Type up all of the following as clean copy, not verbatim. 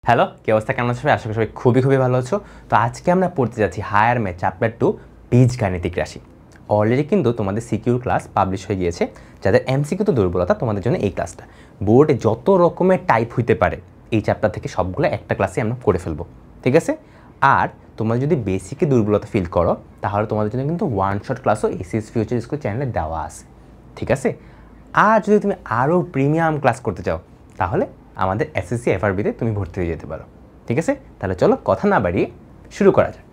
Hello, কি অবস্থা? কেমন আছো? আশা করি সবাই খুবই ভালো আছো। তো আজকে আমরা পড়তে যাচ্ছি হায়ার ম্যাথ চ্যাপ্টার 2 বীজগাণিতিক রাশি। অলরেডি কিন্তু তোমাদের সিকিউর ক্লাস পাবলিশ হয়ে গিয়েছে। যাদের এমসিকিউ তো দুর্বলতা, তোমাদের জন্য এই ক্লাসটা। বোর্ডে যত রকমের টাইপ হইতে পারে এই চ্যাপ্টার থেকে সবগুলো একটা ক্লাসে আমরা করে ফেলবো, ঠিক আছে? আর তোমরা যদি বেসিকে দুর্বলতা ফিল করো তাহলে তোমাদের জন্য কিন্তু ওয়ান শট ক্লাসও এসএস ফিউচার স্কুল চ্যানেলে দেওয়া আছে, ঠিক আছে? আর যদি তুমি আরও প্রিমিয়াম ক্লাস করতে চাও তাহলে আমাদের এসএসসি এফআরবিতে তুমি ভর্তি হয়ে যেতে পারো, ঠিক আছে? তাহলে চলো কথা না বাড়িয়ে শুরু করা যাক।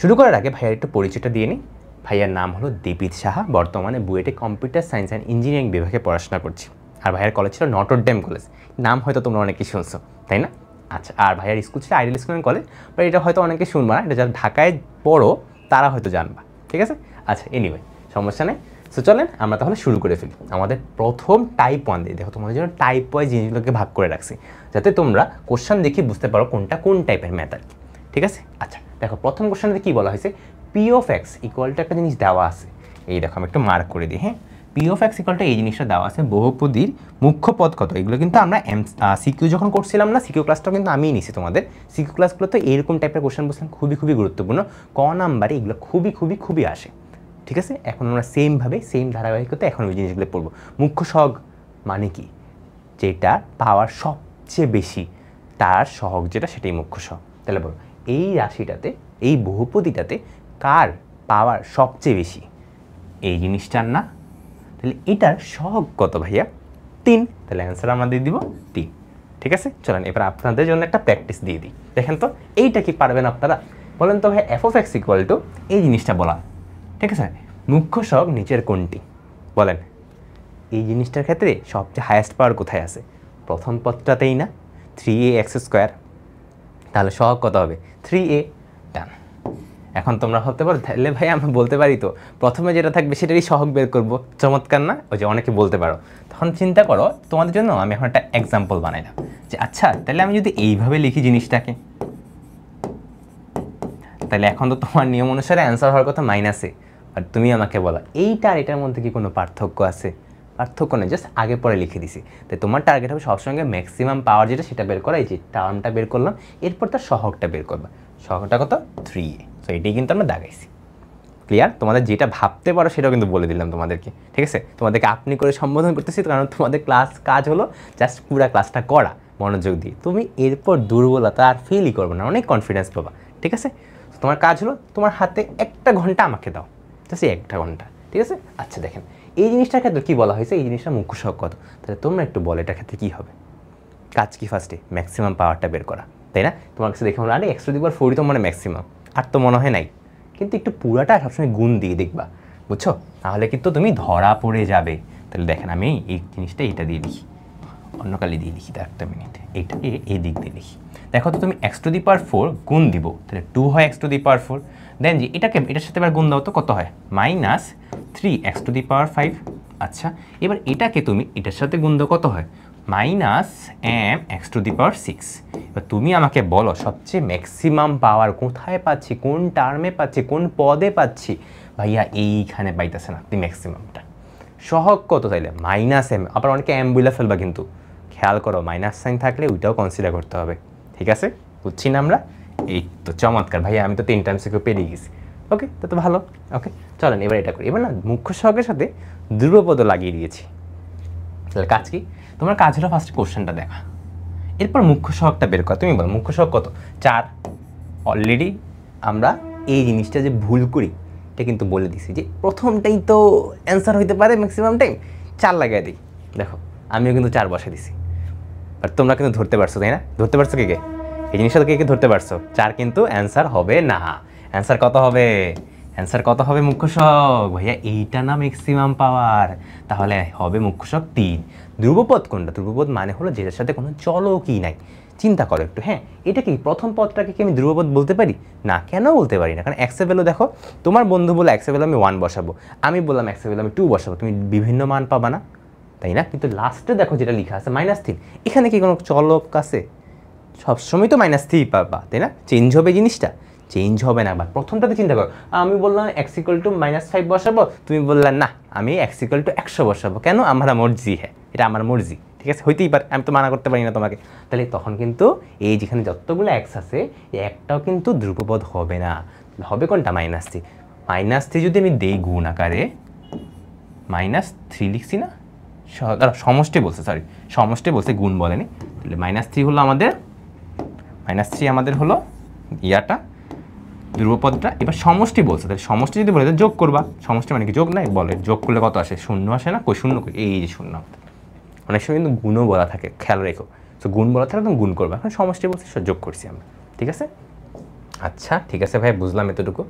শুরু করার আগে ভাইয়ার একটু পরিচয়টা দিয়ে নিই। ভাইয়ার নাম হলো দীপিত সাহা। বর্তমানে বুয়েটে কম্পিউটার সায়েন্স অ্যান্ড ইঞ্জিনিয়ারিং বিভাগে পড়াশোনা করছি। আর ভাইয়ার কলেজ ছিল নটর ডেম কলেজ। নাম হয়তো তোমরা অনেকেই শুনছো, তাই না? আচ্ছা, আর ভাইয়ার স্কুল ছিল ideal school and college. But এটা হয়তো অনেকে শুনবা না, এটা যারা ঢাকায় পড়ো তারা হয়তো জানবা, ঠিক আছে? আচ্ছা, এনিওয়ে সমস্যা নেই। সো চলেন আমরা তাহলে শুরু করে ফেলি। আমাদের প্রথম টাইপ 1 দিয়ে দেখো, তোমাদের জন্য টাইপ ওয়াইজ জিনিসগুলোকে ভাগ করে রাখছি যাতে তোমরা কোশ্চেন দেখে বুঝতে পারো কোনটা কোন টাইপের ম্যাথ আর কি, ঠিক আছে? আচ্ছা দেখো, প্রথম কোশ্চেনে কী বলা হয়েছে, P of x equal two একটা জিনিস দেওয়া আছে। এই দেখো আমি একটু মার্ক করে দিই, হ্যাঁ। P of x equal two এই জিনিসটা দেওয়া আছে, বহুপদীর মুখ্য পদ কত। এগুলো কিন্তু আমরা সিকিউ যখন করছিলাম না, সিকিউ ক্লাসটাও কিন্তু আমিই নিছি তোমাদের। সিকিউ ক্লাসগুলো তো এরকম টাইপের কোশ্চেন বলছিলাম, খুবই গুরুত্বপূর্ণ। ক নাম্বারে এগুলো খুবই আসে, ঠিক আছে? এখন আমরা সেমভাবে সেম ধারাবাহিকতা এখন ওই জিনিসগুলো পড়বো। মুখ্য সহগ মানে কি? যেটা পাওয়ার সবচেয়ে বেশি তার সহগ যেটা, সেটাই মুখ্য সহগ। তাহলে বলো এই রাশিটাতে, এই বহুপদীটাতে কার পাওয়ার সবচেয়ে বেশি? এই জিনিসটার না? তাহলে এটার সহগ কত ভাইয়া? 3। তাহলে অ্যান্সার আমরা দিয়ে দিব 3, ঠিক আছে? চলেন এবার আপনাদের জন্য একটা প্র্যাকটিস দিয়ে দিই। দেখেন তো এইটা কি পারবেন আপনারা? বলেন তো ভাই, F of x equal two এই জিনিসটা বলা, ঠিক আছে? মুখ্য সহগ নিচের কোনটি? বলেন এই জিনিসটার ক্ষেত্রে সবচেয়ে হায়েস্ট পাওয়ার কোথায় আছে? প্রথম পদটাতেই না, 3ax²। তাহলে সহগ কত হবে? 3a। ডান। এখন তোমরা ভাবতে পারো তাহলে ভাই আমরা বলতে পারি তো প্রথমে যেটা থাকবে সেটারই সহগ বের করবো। চমৎকার না? ওই যে অনেকে বলতে পারো। তখন চিন্তা করো, তোমাদের জন্য আমি এখন একটা এক্সাম্পল বানাইলাম যে আচ্ছা তাহলে আমি যদি এইভাবে লিখি জিনিসটাকে, তাহলে এখন তো তোমার নিয়ম অনুসারে অ্যান্সার হওয়ার কথা মাইনাসে। আর তুমি আমাকে বলো এইটা আর এটার মধ্যে কি কোনো পার্থক্য আছে? পার্থক্য নেই, জাস্ট আগে পরে লিখে দিছি। তাই তোমার টার্গেট হবে সবসঙ্গে ম্যাক্সিমাম পাওয়ার যেটা সেটা বের করা। এই যে টার্মটা বের করলাম, এরপর তার সহগটা বের করবা। সহগটা কত? 3a। তো এটাই কিন্তু আমরা দাগাইছি। ক্লিয়ার? তোমাদের যেটা ভাবতে পারো সেটাও কিন্তু বলে দিলাম তোমাদেরকে, ঠিক আছে? তোমাদেরকে আপনি করে সম্বোধন করতেছি কারণ তোমাদের কাজ হলো জাস্ট পুরো ক্লাসটা করা মনোযোগ দিয়ে। তুমি এরপর দুর্বলতা আর ফেলই করবে না, অনেক কনফিডেন্স পাবা, ঠিক আছে? তোমার কাজ হলো তোমার হাতে 1 ঘন্টা আমাকে দাও, জাস্ট 1 ঘন্টা, ঠিক আছে? আচ্ছা দেখেন এই জিনিসটার ক্ষেত্রে কী বলা হয়েছে, এই জিনিসটা মুখ্য সহগ কত। তাহলে তোমরা একটু বলো এটার ক্ষেত্রে কী হবে? কাজ কি ফার্স্টে ম্যাক্সিমাম পাওয়ারটা বের করা, তাই না? তোমার কাছে দেখে মনে হয় আরে x⁴ তো মানে ম্যাক্সিমাম, আর তো মনে হয় নাই। কিন্তু একটু পুরাটা সবসময় গুণ দিয়ে দেখবা, বুঝছো? তাহলে কিন্তু তুমি ধরা পড়ে যাবে। তাহলে দেখেন আমি এই জিনিসটা এইটা দিয়ে লিখি, অন্য কালি দিয়ে লিখি, তার একটা মিনিট, এইটা এই দিক দিয়ে লিখি। দেখো তো তুমি x⁴ গুণ দিব, তাহলে 2 হয় x⁴। দেন যে এটাকে এটার সাথে এবার গুণ দাও তো কত হয়? -3x⁵। আচ্ছা এবার এটাকে তুমি এটার সাথে গুণ দাও, কত হয়? -mx⁶। এবার তুমি আমাকে বলো সবচেয়ে ম্যাক্সিমাম পাওয়ার কোথায় পাচ্ছি, কোন টার্মে পাচ্ছি, কোন পদে পাচ্ছি? ভাইয়া এইখানে পাইতেছে না আপনি ম্যাক্সিমামটা। সহগ কত? তাইলে -m। আবার অনেকে m বলে ফেলবা, কিন্তু খেয়াল করো মাইনাস সাইন থাকলে ওইটাও কনসিডার করতে হবে, ঠিক আছে? বুঝছি না আমরা? এই তো চমৎকার ভাইয়া, আমি তো 3 টাইমস থেকে পেরিয়ে গেছি। ওকে, তো ভালো। ওকে চলেন এবার এটা করি। এবার না মুখ্য সহগের সাথে ধ্রুবপদ লাগিয়ে দিয়েছি। তাহলে কাজ কি? তোমার কাজ হলো ফার্স্ট কোশ্চেনটা দেখা, এরপর মুখ্য সহগটা বের করা। তুমি বলো মুখ্য সহগ কত? 4। অলরেডি আমরা এই জিনিসটা যে ভুল করি এটা কিন্তু বলে দিছি যে প্রথমটাই তো অ্যান্সার হইতে পারে ম্যাক্সিমাম টাইম, 4 লাগাই দিই। দেখো আমিও কিন্তু 4 বসে দিছি, বাট তোমরা কিন্তু ধরতে পারছো, তাই না? ধরতে পারছো কে? এই জিনিসটা তো কে ধরতে পারছো? 4 কিন্তু অ্যান্সার হবে না। অ্যান্সার কত হবে? অ্যান্সার কত হবে? মুখ্য সহগ। ভাইয়া এইটা না ম্যাক্সিমাম পাওয়ার, তাহলে হবে মুখ্য সহগ 3। ধ্রুবপদ কোনটা? ধ্রুবপদ মানে হলো যেটার সাথে কোনো চলকই নাই। চিন্তা করো একটু, হ্যাঁ এটা কি প্রথম পদটাকে কি আমি ধ্রুবপদ বলতে পারি? না, কেন বলতে পারি না? কারণ এক্সের ভ্যালু দেখো, তোমার বন্ধু বলে এক্সের ভ্যালু আমি 1 বসাবো, আমি বললাম এক্সের ভ্যালু আমি 2 বসাবো, তুমি বিভিন্ন মান পাবা না, তাই না? কিন্তু লাস্টে দেখো যেটা লেখা আছে -3, এখানে কি কোনো চলক আছে? সবসময় তো -3 পাবা, তাই না? চেঞ্জ হবে জিনিসটা? চেঞ্জ হবে না। আবার প্রথমটাতে চিন্তা করো, আমি বললাম x = -5 বসাবো, তুমি বললে না আমি x = 100 বসাবো। কেন? আমার মর্জি, হ্যাঁ এটা আমার মর্জি, ঠিক আছে, হইতেই পারে, আমি তো মানা করতে পারি না তোমাকে। তাহলে তখন কিন্তু এই যেখানে যতগুলো এক্স আছে এই একটাও কিন্তু ধ্রুবপদ হবে না, হবে কোনটা? -3। -3 যদি আমি দেই গুণ আকারে, -3 লিখছি না, সমষ্টি বলছে, সরি সমষ্টি বলছে, গুণ বলেনি। তাহলে -3 হলো আমাদের, -3 আমাদের হলো ইয়াটা ধ্রুবপদটা। এবার সমষ্টি বলছে, তাহলে সমষ্টি যদি বলে যোগ করবা, সমষ্টি মানে কি যোগ নাই, বলে যোগ করলে কত আসে? 0 আসে না? কই 0 কই, এই যে 0। অনেক সময় কিন্তু গুণও বলা থাকে, খেয়াল রেখো। তো গুণ বলা থাকে তুমি গুণ করবা, এখন সমষ্টি বলছে যোগ করছি আমরা, ঠিক আছে। আচ্ছা ঠিক আছে ভাই, বুঝলাম এতটুকু।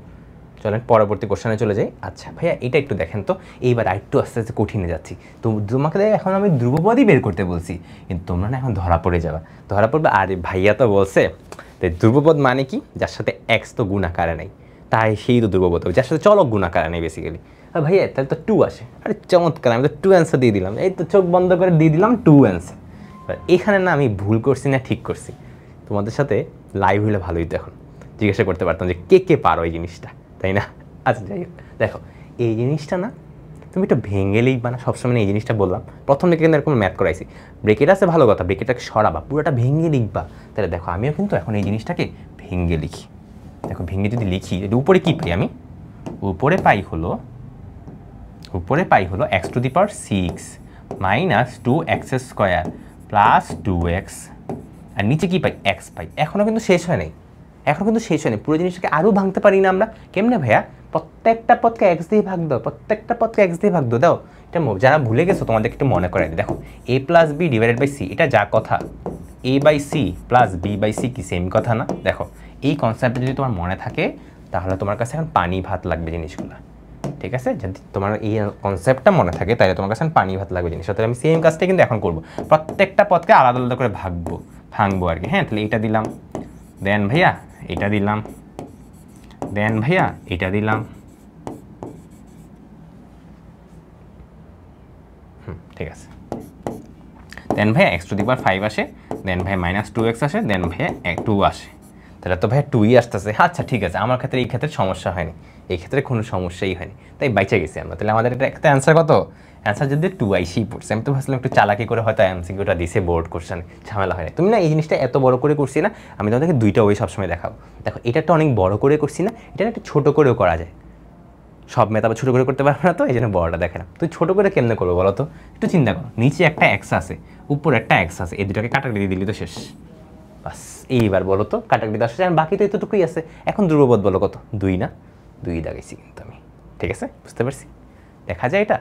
চলেন পরবর্তী কোশ্চেনে চলে যাই। আচ্ছা ভাইয়া এটা একটু দেখেন তো, এইবার আরেকটু আস্তে আস্তে কঠিনে যাচ্ছি। তো তোমাকে এখন আমি ধ্রুবপদই বের করতে বলছি, কিন্তু তোমরা না এখন ধরা পড়ে যাবা, ধরা পড়বে। আরে ভাইয়া তো বলছে ধ্রুবপদ মানে কি? যার সাথে এক্স তো গুণ আকারে নেই, তাই সেই তো ধ্রুবপদ হবে, যার সাথে চলক গুণ আকারে নেই বেসিক্যালি। আর ভাইয়া তাহলে তো 2 আসে। আরে চমৎকার, আমি তো 2 অ্যান্সার দিয়ে দিলাম, এই তো চোখ বন্ধ করে দিয়ে দিলাম 2 অ্যান্সার। এবার এখানে না আমি ভুল করছি না ঠিক করছি, তোমাদের সাথে লাইভ হলে ভালোই তো এখন জিজ্ঞাসা করতে পারতাম যে কে কে পারো এই জিনিসটা, তাই না? আচ্ছা যাই হোক, দেখো এই জিনিসটা না তুমি একটু ভেঙে লিখবা না, সবসময় এই জিনিসটা বললাম প্রথম থেকে কিন্তু এরকম ম্যাথ করাইছি, ব্রেকেট আছে ভালো কথা, ব্রেকেটটাকে সরাবা, পুরোটা ভেঙে লিখবা। তাহলে দেখো আমিও কিন্তু এখন এই জিনিসটাকে ভেঙে লিখি। দেখো ভেঙে যদি লিখি, উপরে কী পাই আমি? উপরে পাই হলো x⁻6 - 2x² + 2x, আর নিচে কি পাই? x পাই। এখনও কিন্তু শেষ হয় নাই, পুরো জিনিসটাকে আরও ভাঙতে পারি না আমরা। কেমনে ভাইয়া? প্রত্যেকটা পদকে x দিয়ে ভাগ দাও, দাও। এটা যারা ভুলে গেছো তোমাদেরকে একটু মনে করাই দিই। দেখো a + b / c, এটা যা কথা, a/c + b/c কি সেম কথা না? দেখো এই কনসেপ্টটা যদি তোমার মনে থাকে তাহলে তোমার কাছে এখন পানি ভাত লাগবে জিনিসগুলো, ঠিক আছে? যদি তোমার এই কনসেপ্টটা মনে থাকে তাহলে তোমার কাছে পানি ভাত লাগবে জিনিস। তাহলে আমি সেম কাজটা কিন্তু এখন করবো, প্রত্যেকটা পদকে আলাদা আলাদা করে ভাঙবো আর কি। হ্যাঁ, তাহলে এটা দিলাম, দেন ভাইয়া এটা দিলাম, দেন ভাইয়া এটা দিলাম, ঠিক আছে। দেন ভাইয়া x⁵ আসে, দেন ভাইয়া -2x আসে, দেন ভাইয়া 2 আসে। তাহলে তো ভাইয়া 2ই আসতেছে। আচ্ছা ঠিক আছে, আমার ক্ষেত্রে এই ক্ষেত্রে সমস্যা হয়নি, এই ক্ষেত্রে কোনো সমস্যাই হয়নি, তাই বাইচে গেছি আমরা। তাহলে আমাদের এটা একটা অ্যান্সার কত? অ্যান্সার যদি 2 আইসি পড়ছে। আমি তো ভাবছিলাম একটু চালাকি করে হয়তো এমসিকিউটা দিছে বোর্ড কোশ্চেন, ঝামেলা হয় না। তুমি না এই জিনিসটা এত বড় করে করছি না, আমি তোমাদেরকে 2টা ওই সবসময় দেখাবো। দেখো এটা একটা অনেক বড় করে করছি না, এটা একটা ছোট করেও করা যায়। সব মেথ আবার ছোটো করে করতে পারবে না, তো এই জন্য বড়টা দেখে না। তুই ছোটো করে কেমনে করবো বলো তো? একটু চিন্তা করো, নিচে একটা এক্স আছে, উপরে একটা এক্স আছে, এই দুটাকে কাটাকাটি দিয়ে দিলি তো শেষ। বাস এইবার বলো তো কাটাকাটি তো আসছে, আর বাকি তো এতটুকুই আছে। এখন ধ্রুবপদ বলো কত? 2 না? 2 দাগাইছি কিন্তু আমি, ঠিক আছে? বুঝতে পারছি, দেখা যায় এটা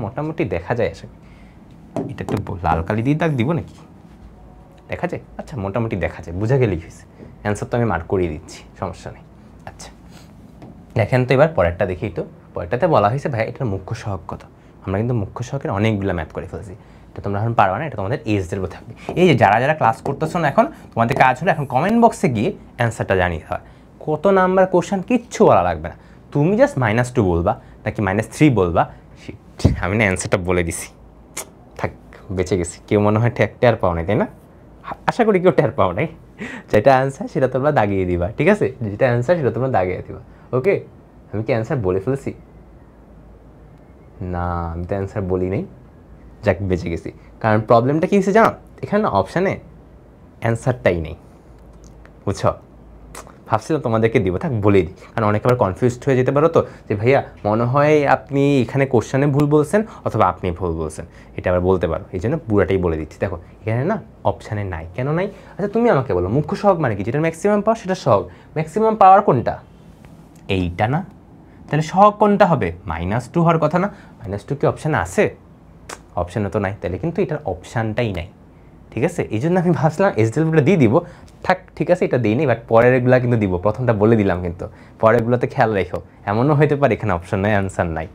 মোটামুটি দেখা যায়। আসলে এটা একটু লাল কালি দিয়ে দাগ দিব নাকি? দেখা যায়, আচ্ছা মোটামুটি দেখা যায়, বোঝা গেলেই হয়েছে। অ্যান্সার তো আমি মার্ক করিয়ে দিচ্ছি, সমস্যা নেই। আচ্ছা দেখেন তো এবার পরেরটা দেখি। তো পরেরটাতে বলা হয়েছে ভাই এটার মুখ্য সহগ কত। আমরা কিন্তু মুখ্য সহগের অনেকগুলো ম্যাথ করে ফেলছি, এটা তোমরা এখন পারবা না, এটা তোমাদের এজের থাকবে। এই যে যারা যারা ক্লাস করতেছো না এখন, তোমাদের কাজ হলো এখন কমেন্ট বক্সে গিয়ে অ্যান্সারটা জানিয়ে দেওয়া। কত নাম্বার কোশ্চেন কিচ্ছু বলা লাগবে না, তুমি জাস্ট -2 বলবা নাকি -3 বলবা, আমি না অ্যান্সারটা বলে দিছি। থাক, বেঁচে গেছি। কেউ মনে হয় টের পাও নাই, তাই না? আশা করি কেউ টের পাও নাই। যেটা অ্যান্সার সেটা তোমরা দাগিয়ে দিবা, ঠিক আছে? যেটা অ্যান্সার সেটা তোমরা দাগিয়ে দিবা, ওকে? আমি কি অ্যান্সার বলে ফেলছি? না, আমি তো অ্যান্সার বলি নাই। যাক, বেঁচে গেছি। কারণ প্রবলেমটা কী হয়েছে জানো? এখানে না অপশানে অ্যান্সারটাই নেই, বুঝছো? ভাবছিলাম তোমাদেরকে দিব, থাক বলেই দিই, কারণ অনেকে আবার কনফিউজড হয়ে যেতে পারো তো, যে ভাইয়া মনে হয় আপনি এখানে কোশ্চেনে ভুল বলছেন অথবা আপনি ভুল বলছেন, এটা আবার বলতে পারো। এই জন্য পুরাটাই বলে দিচ্ছি। দেখো এখানে না অপশানে নাই, কেন নাই? আচ্ছা তুমি আমাকে বলো মুখ্য সহগ মানে কি? যেটা ম্যাক্সিমাম পাওয়ার সেটা সহগ। ম্যাক্সিমাম পাওয়ার কোনটা? এইটা না? তাহলে সহগ কোনটা হবে? -2 হওয়ার কথা না? -2 কি অপশান আছে? অপশানে তো নাই, তাহলে কিন্তু এটার অপশানটাই নাই, ঠিক আছে? এই জন্য আমি ভাবছিলাম এসডিএলটা দিয়ে দিব, থাক ঠিক আছে এটা দিই নি, বাট পরের এগুলা কিন্তু দিব। প্রথমটা বলে দিলাম, কিন্তু পরেরগুলোতে খেয়াল রেখো, এমনও হইতে পারে এখানে অপশান নাই, অ্যান্সার নাই।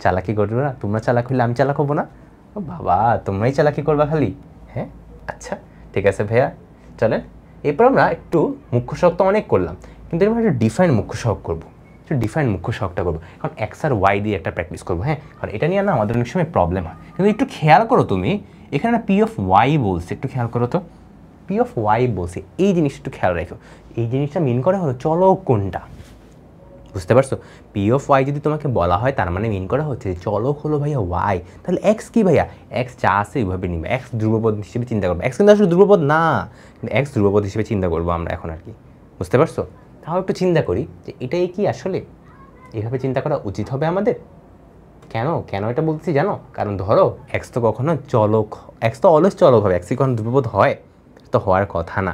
চালাকি করবে না তোমরা, চালাক হইলে আমি চালাক হবো না? ও বাবা, তোমরাই চালাকি করবা খালি, হ্যাঁ? আচ্ছা ঠিক আছে ভাইয়া, চলেন এরপর আমরা একটু মুখ্য সহগ তো অনেক করলাম, কিন্তু এরপর একটু ডিফাইন মুখ্য সহগ করবো। ডিফাইন মুখ্য সহগটা করবো এখন, এক্স আর ওয়াই দিয়ে একটা প্র্যাকটিস করবো। হ্যাঁ, কারণ এটা নিয়ে না আমাদের অনেক সময় প্রবলেম হয়। কিন্তু একটু খেয়াল করো তুমি, এখানে না পি অফ ওয়াই বলছে, একটু খেয়াল করো তো, পি অফ ওয়াই বলছে, এই জিনিসটা একটু খেয়াল রাখো। এই জিনিসটা মিন করে হলো চলক কোনটা, বুঝতে পারছো? পি অফ ওয়াই যদি তোমাকে বলা হয় তার মানে মিন করা হচ্ছে চলক হলো ভাইয়া ওয়াই, তাহলে এক্স কি ভাইয়া? এক্স যা আছে এইভাবে নিবে, এক্স ধ্রুবপদ হিসেবে চিন্তা করবো। এক্স কিন্তু আসলে ধ্রুবপদ না, কিন্তু এক্স ধ্রুবপদ হিসেবে চিন্তা করবো আমরা এখন আর কি। বুঝতে পারছো? তাও একটু চিন্তা করি যে এটাই কি আসলে এইভাবে চিন্তা করা উচিত হবে আমাদের? কেন কেন এটা বলছি জানো? কারণ ধরো এক্স তো কখনো চলক, এক্স তো অলওয়েজ চলক হবে, এক্স কি কখনো ধ্রুবপদ হয়? তো হওয়ার কথা না।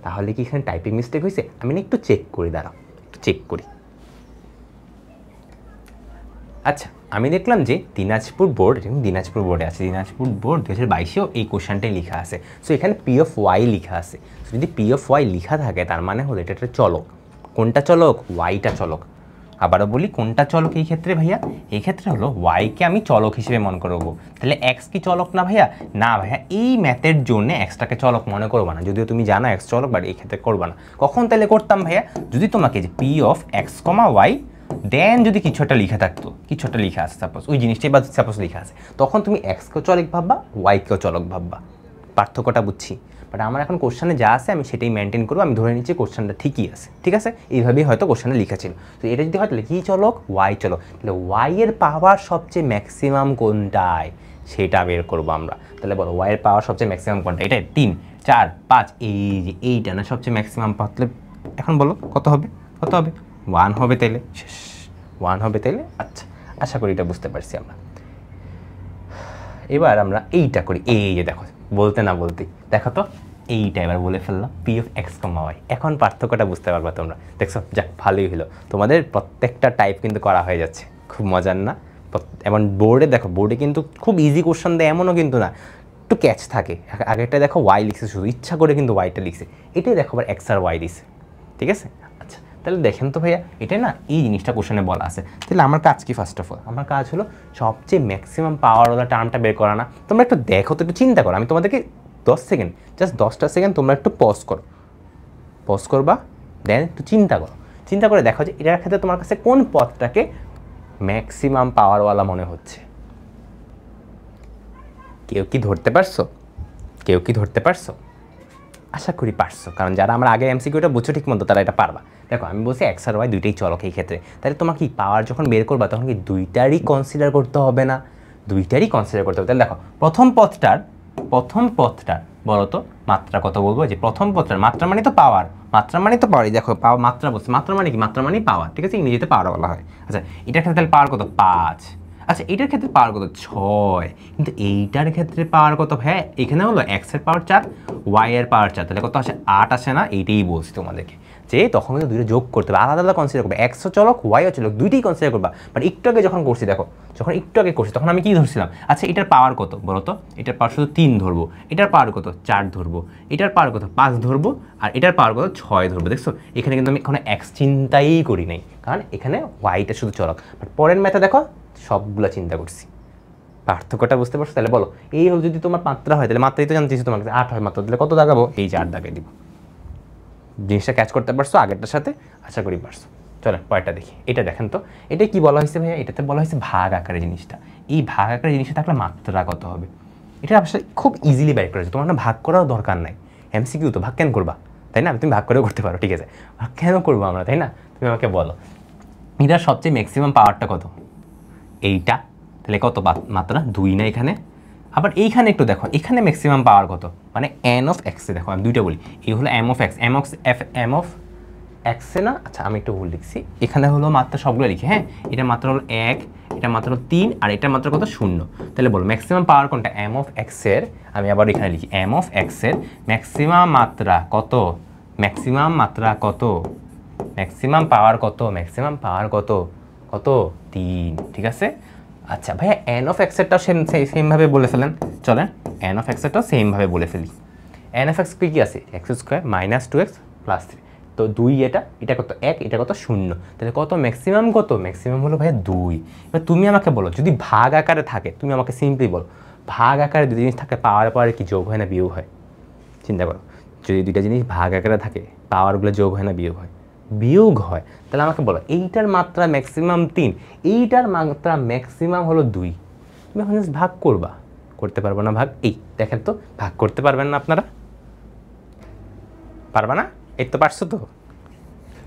তাহলে কি এখানে টাইপিং মিস্টেক হয়েছে? আমি না একটু চেক করি, দাঁড়াও একটু চেক করি। আচ্ছা, আমি দেখলাম যে দিনাজপুর বোর্ড, দিনাজপুর বোর্ডে আছে, দিনাজপুর বোর্ড 2022-এও এই কোশ্চেনটাই লেখা আছে। সো এখানে পি অফ ওয়াই লেখা আছে। যদি পি অফ ওয়াই লেখা থাকে তার মানে হলো এটা একটা চলক। কোনটা চলক? ওয়াইটা চলক। আবারও বলি, কোনটা চলক এই ক্ষেত্রে ভাইয়া? এই ক্ষেত্রে হলো ওয়াইকে আমি চলক হিসেবে মনে করবো। তাহলে এক্স কি চলক না ভাইয়া? না ভাইয়া, এই ম্যাথের জন্য এক্সটাকে চলক মনে করবা না, যদিও তুমি জানো এক্স চলক, বাট এই ক্ষেত্রে করবা না। কখন তাহলে করতাম ভাইয়া? যদি তোমাকে যে P of X comma Y then যদি কিছু একটা লিখে থাকতো, কিছু একটা লিখা আছে সাপোজ, ওই জিনিসটাই বা সাপোজ লিখা আছে, তখন তুমি এক্সকেও চলক ভাববা, ওয়াইকেও চলক ভাববা। পার্থক্যটা বুঝছি। বাট আমার এখন কোশ্চেনে যা আছে আমি সেটাই মেনটেন করবো। আমি ধরে নিচ্ছি কোশ্চেনটা ঠিকই আছে, ঠিক আছে? এইভাবেই হয়তো কোশ্চেনে লিখা ছিল। তো এটা যদি হয় তাহলে কী চলক? ওয়াই চলক। তাহলে ওয়াইয়ের পাওয়ার সবচেয়ে ম্যাক্সিমাম কোনটায় সেটা বের করবো আমরা। তাহলে বলো ওয়াইয়ের পাওয়ার সবচেয়ে ম্যাক্সিমাম কোনটা? এটাই 3, 4, 5, এই যে এইটা না সবচেয়ে ম্যাক্সিমাম পাওয়ার। তাহলে এখন বলো কত হবে? কত হবে? 1 হবে। তাইলে শেষ, 1 হবে তাইলে। আচ্ছা, আশা করি এটা বুঝতে পারছি আমরা। এবার আমরা এইটা করি। এই যে দেখো, বলতে না বলতেই দেখো তো এইটা এবার বলে ফেললাম, P of X comma Y. এখন পার্থক্যটা বুঝতে পারবা তোমরা। দেখছো, যাক ভালোই হলো, তোমাদের প্রত্যেকটা টাইপ কিন্তু করা হয়ে যাচ্ছে। খুব মজার না? এমন বোর্ডে দেখো, বোর্ডে কিন্তু খুব ইজি কোশ্চেন দেয় এমনও কিন্তু না, একটু ক্যাচ থাকে। আগেরটা দেখো ওয়াই লিখছে, শুধু ইচ্ছা করে কিন্তু ওয়াইটা লিখছে। এটাই দেখো আবার এক্স আর ওয়াই দিছে, ঠিক আছে? আচ্ছা, তাহলে দেখেন তো ভাইয়া, এটা না এই জিনিসটা কোশ্চেনে বলা আছে। তাহলে আমার কাজ কি? ফার্স্ট অফ অল আমার কাজ হলো সবচেয়ে ম্যাক্সিমাম পাওয়ারওয়ালা টার্মটা বের করা না? তোমরা একটু দেখো তো, একটু চিন্তা করো। আমি তোমাদেরকে 10 সেকেন্ড, জাস্ট 10টা সেকেন্ড তোমরা একটু পজ করো, পজ করবা, দেন একটু চিন্তা করো। চিন্তা করে দেখো যে এটার ক্ষেত্রে তোমার কাছে কোন পথটাকে ম্যাক্সিমাম পাওয়ারওয়ালা মনে হচ্ছে। কেউ কি ধরতে পারছো? কেউ কি ধরতে পারছো? আশা করি পারছো, কারণ যারা আমরা আগে এমসিকিউটা বুঝছো ঠিক মতো তারা এটা পারবা। দেখো, আমি বলছি এক্স আর ওয়াই দুইটাই চলক এই ক্ষেত্রে। তাহলে তোমার কি পাওয়ার যখন বের করবা তখন কি দুইটারই কনসিডার করতে হবে না? দুইটারই কনসিডার করতে হবে। তাহলে দেখো, প্রথম পথটার বলো তো মাত্রা কত বলবো? যে প্রথম পথটার মাত্রা মানে তো পাওয়ার, মাত্রা মানে তো পাওয়ারই। দেখো পাওয়ার মাত্রা বলছে, মাত্রা মানে কি? মাত্রা মানে পাওয়ার, ঠিক আছে? ইংরেজিতে পাওয়ার বলা হয়। আচ্ছা, এটার ক্ষেত্রে তাহলে পাওয়ার কত? 5। আচ্ছা, এটার ক্ষেত্রে পাওয়ার কত? 6। কিন্তু এইটার ক্ষেত্রে পাওয়ার কত? হ্যাঁ, এখানে হলো এক্সের পাওয়ার 4, ওয়াই এর পাওয়ার 4, তাহলে কত আসে? 8 আসে না? এইটাই বলছি তোমাদেরকে, যে তখন কিন্তু দুইটা যোগ করতে হবে, আলাদা আলাদা কনসিডার করবে। এক্সও চলক, ওয়াইও চলক, দুইটাই কনসিডার করবা। বাট একটু আগে যখন করছি, দেখো যখন একটু আগে করছি তখন আমি কি ধরছিলাম? আচ্ছা, এটার পাওয়ার কত বলো তো? এটার পাওয়ার শুধু 3 ধরবো, এটার পাওয়ার কত? 4 ধরবো, এটার পাওয়ার কত? 5 ধরবো, আর এটার পাওয়ার কত? 6 ধরবো। দেখছো, এখানে কিন্তু আমি কোনো এক্স চিন্তাই করি নাই, কারণ এখানে ওয়াইটা শুধু চলক। বাট পরের ম্যাথে দেখো সবগুলো চিন্তা করছি। পার্থক্যটা বুঝতে পারছো? তাহলে বলো, এই হল যদি তোমার মাত্রা হয়, তাহলে মাত্রাই তো জানতে চাইছি তোমার কাছে। 8 হয় মাত্রা, তাহলে কত দাগাবো? এই যে 8 দাগাই দিব। জিনিসটা ক্যাচ করতে পারছো আগেরটার সাথে? আশা করি পারছো। চলো পরেরটা দেখি। এটা দেখেন তো, এটা কি বলা হয়েছে ভাইয়া? এটাতে বলা হয়েছে ভাগ আকারে জিনিসটা। এই ভাগ আকারে জিনিসটা থাকলে মাত্রা কত হবে? এটা আসলে খুব ইজিলি বের করা যায়, তোমার না ভাগ করাও দরকার নাই। এমসিকিউ তো, ভাগ কেন করবা, তাই না? তুমি ভাগ করেও করতে পারো, ঠিক আছে? ভাগ কেন করবো আমরা, তাই না? তুমি আমাকে বলো, এটার সবচেয়ে ম্যাক্সিমাম পাওয়ারটা কত? এইটা। তাহলে কত মাত্রা? 2 না এখানে? আবার এইখানে একটু দেখো, এখানে ম্যাক্সিমাম পাওয়ার কত? মানে এন অফ এক্সে। দেখো আমি দুইটা বলি, এই হলো M of X, M of এক্সে না? আচ্ছা, আমি একটু ভুল লিখছি, এখানে হলো মাত্রা সবগুলো লিখি। হ্যাঁ, এটা মাত্রা হলো 1, এটা মাত্রা হলো 3, আর এটা মাত্রা কত? 0। তাহলে বলো ম্যাক্সিমাম পাওয়ার কোনটা? এম অফ এক্সের, আমি আবার এখানে লিখি এম অফ এক্সের ম্যাক্সিমাম মাত্রা কত? ম্যাক্সিমাম মাত্রা কত? ম্যাক্সিমাম পাওয়ার কত? ম্যাক্সিমাম পাওয়ার কত? কত? 3, ঠিক আছে? আচ্ছা ভাইয়া, এন অফ এক্সেরটাও সেমভাবে বলে ফেলেন। চলেন এন অফ এক্সেরটাও সেমভাবে বলে ফেলি। এন অফ এক্স কি আছে? X square minus 2x plus 3। তো 2 এটা কত? 1, এটা কত? 0। তাহলে কত ম্যাক্সিমাম? কত ম্যাক্সিমাম হলো ভাইয়া 2। এবার তুমি আমাকে বলো, যদি ভাগ আকারে থাকে, তুমি আমাকে সিম্পলি বলো, ভাগ আকারে দুই জিনিস থাকে, পাওয়ার পাওয়ারে কি যোগ হয় না বিয়োগ হয়? চিন্তা করো, যদি দুইটা জিনিস ভাগ আকারে থাকে, পাওয়ারগুলো যোগ হয় না বিয়োগ হয়? বিয়োগ হয়। তাহলে আমাকে বলো, এইটার মাত্রা ম্যাক্সিমাম 3, এইটার মাত্রা ম্যাক্সিমাম হলো 2। তুমি এখন জাস্ট ভাগ করবা, করতে পারবো না ভাগ? এই দেখেন তো, ভাগ করতে পারবেন না আপনারা? পারবা না? এই তো পারছো তো।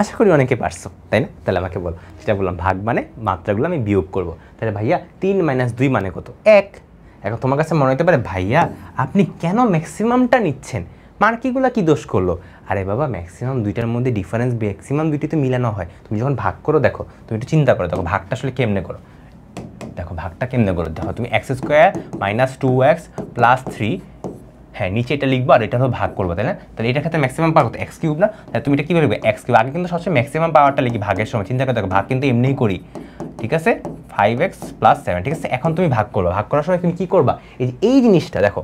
আশা করি অনেকে পারছো, তাই না? তাহলে আমাকে বলো, সেটা বললাম ভাগ মানে মাত্রাগুলো আমি বিয়োগ করব। তাহলে ভাইয়া 3 - 2 মানে কত? 1। এখন তোমার কাছে মনে হতে পারে ভাইয়া আপনি কেন ম্যাক্সিমামটা নিচ্ছেন, মার্কিগুলো কি দোষ করলো? আরে বাবা, ম্যাক্সিমাম দুইটার মধ্যে ডিফারেন্স, ম্যাক্সিমাম দুইটি তো মিলানো হয়। তুমি যখন ভাগ করো, দেখো তুমি একটু চিন্তা করো, দেখো ভাগটা আসলে কেমনে করো। দেখো ভাগটা কেমনে করো, দেখো তুমি x² - 2x + 3, হ্যাঁ নিচে এটা লিখবো আর এটা হলো ভাগ করবো, তাই না? তাহলে এটার ক্ষেত্রে ম্যাক্সিমাম পাওয়ার কত? x³ না? তাহলে তুমি এটা কীভাবে লিখবে? x³ আগে কিন্তু সবসময় ম্যাক্সিমাম পাওয়ারটা লিখি ভাগের সময়। চিন্তা করে দেখো, ভাগ কিন্তু এমনিই করি, ঠিক আছে? 5x + 7, ঠিক আছে? এখন তুমি ভাগ করো, ভাগ করার সময় তুমি কী করবা? এই জিনিসটা দেখো,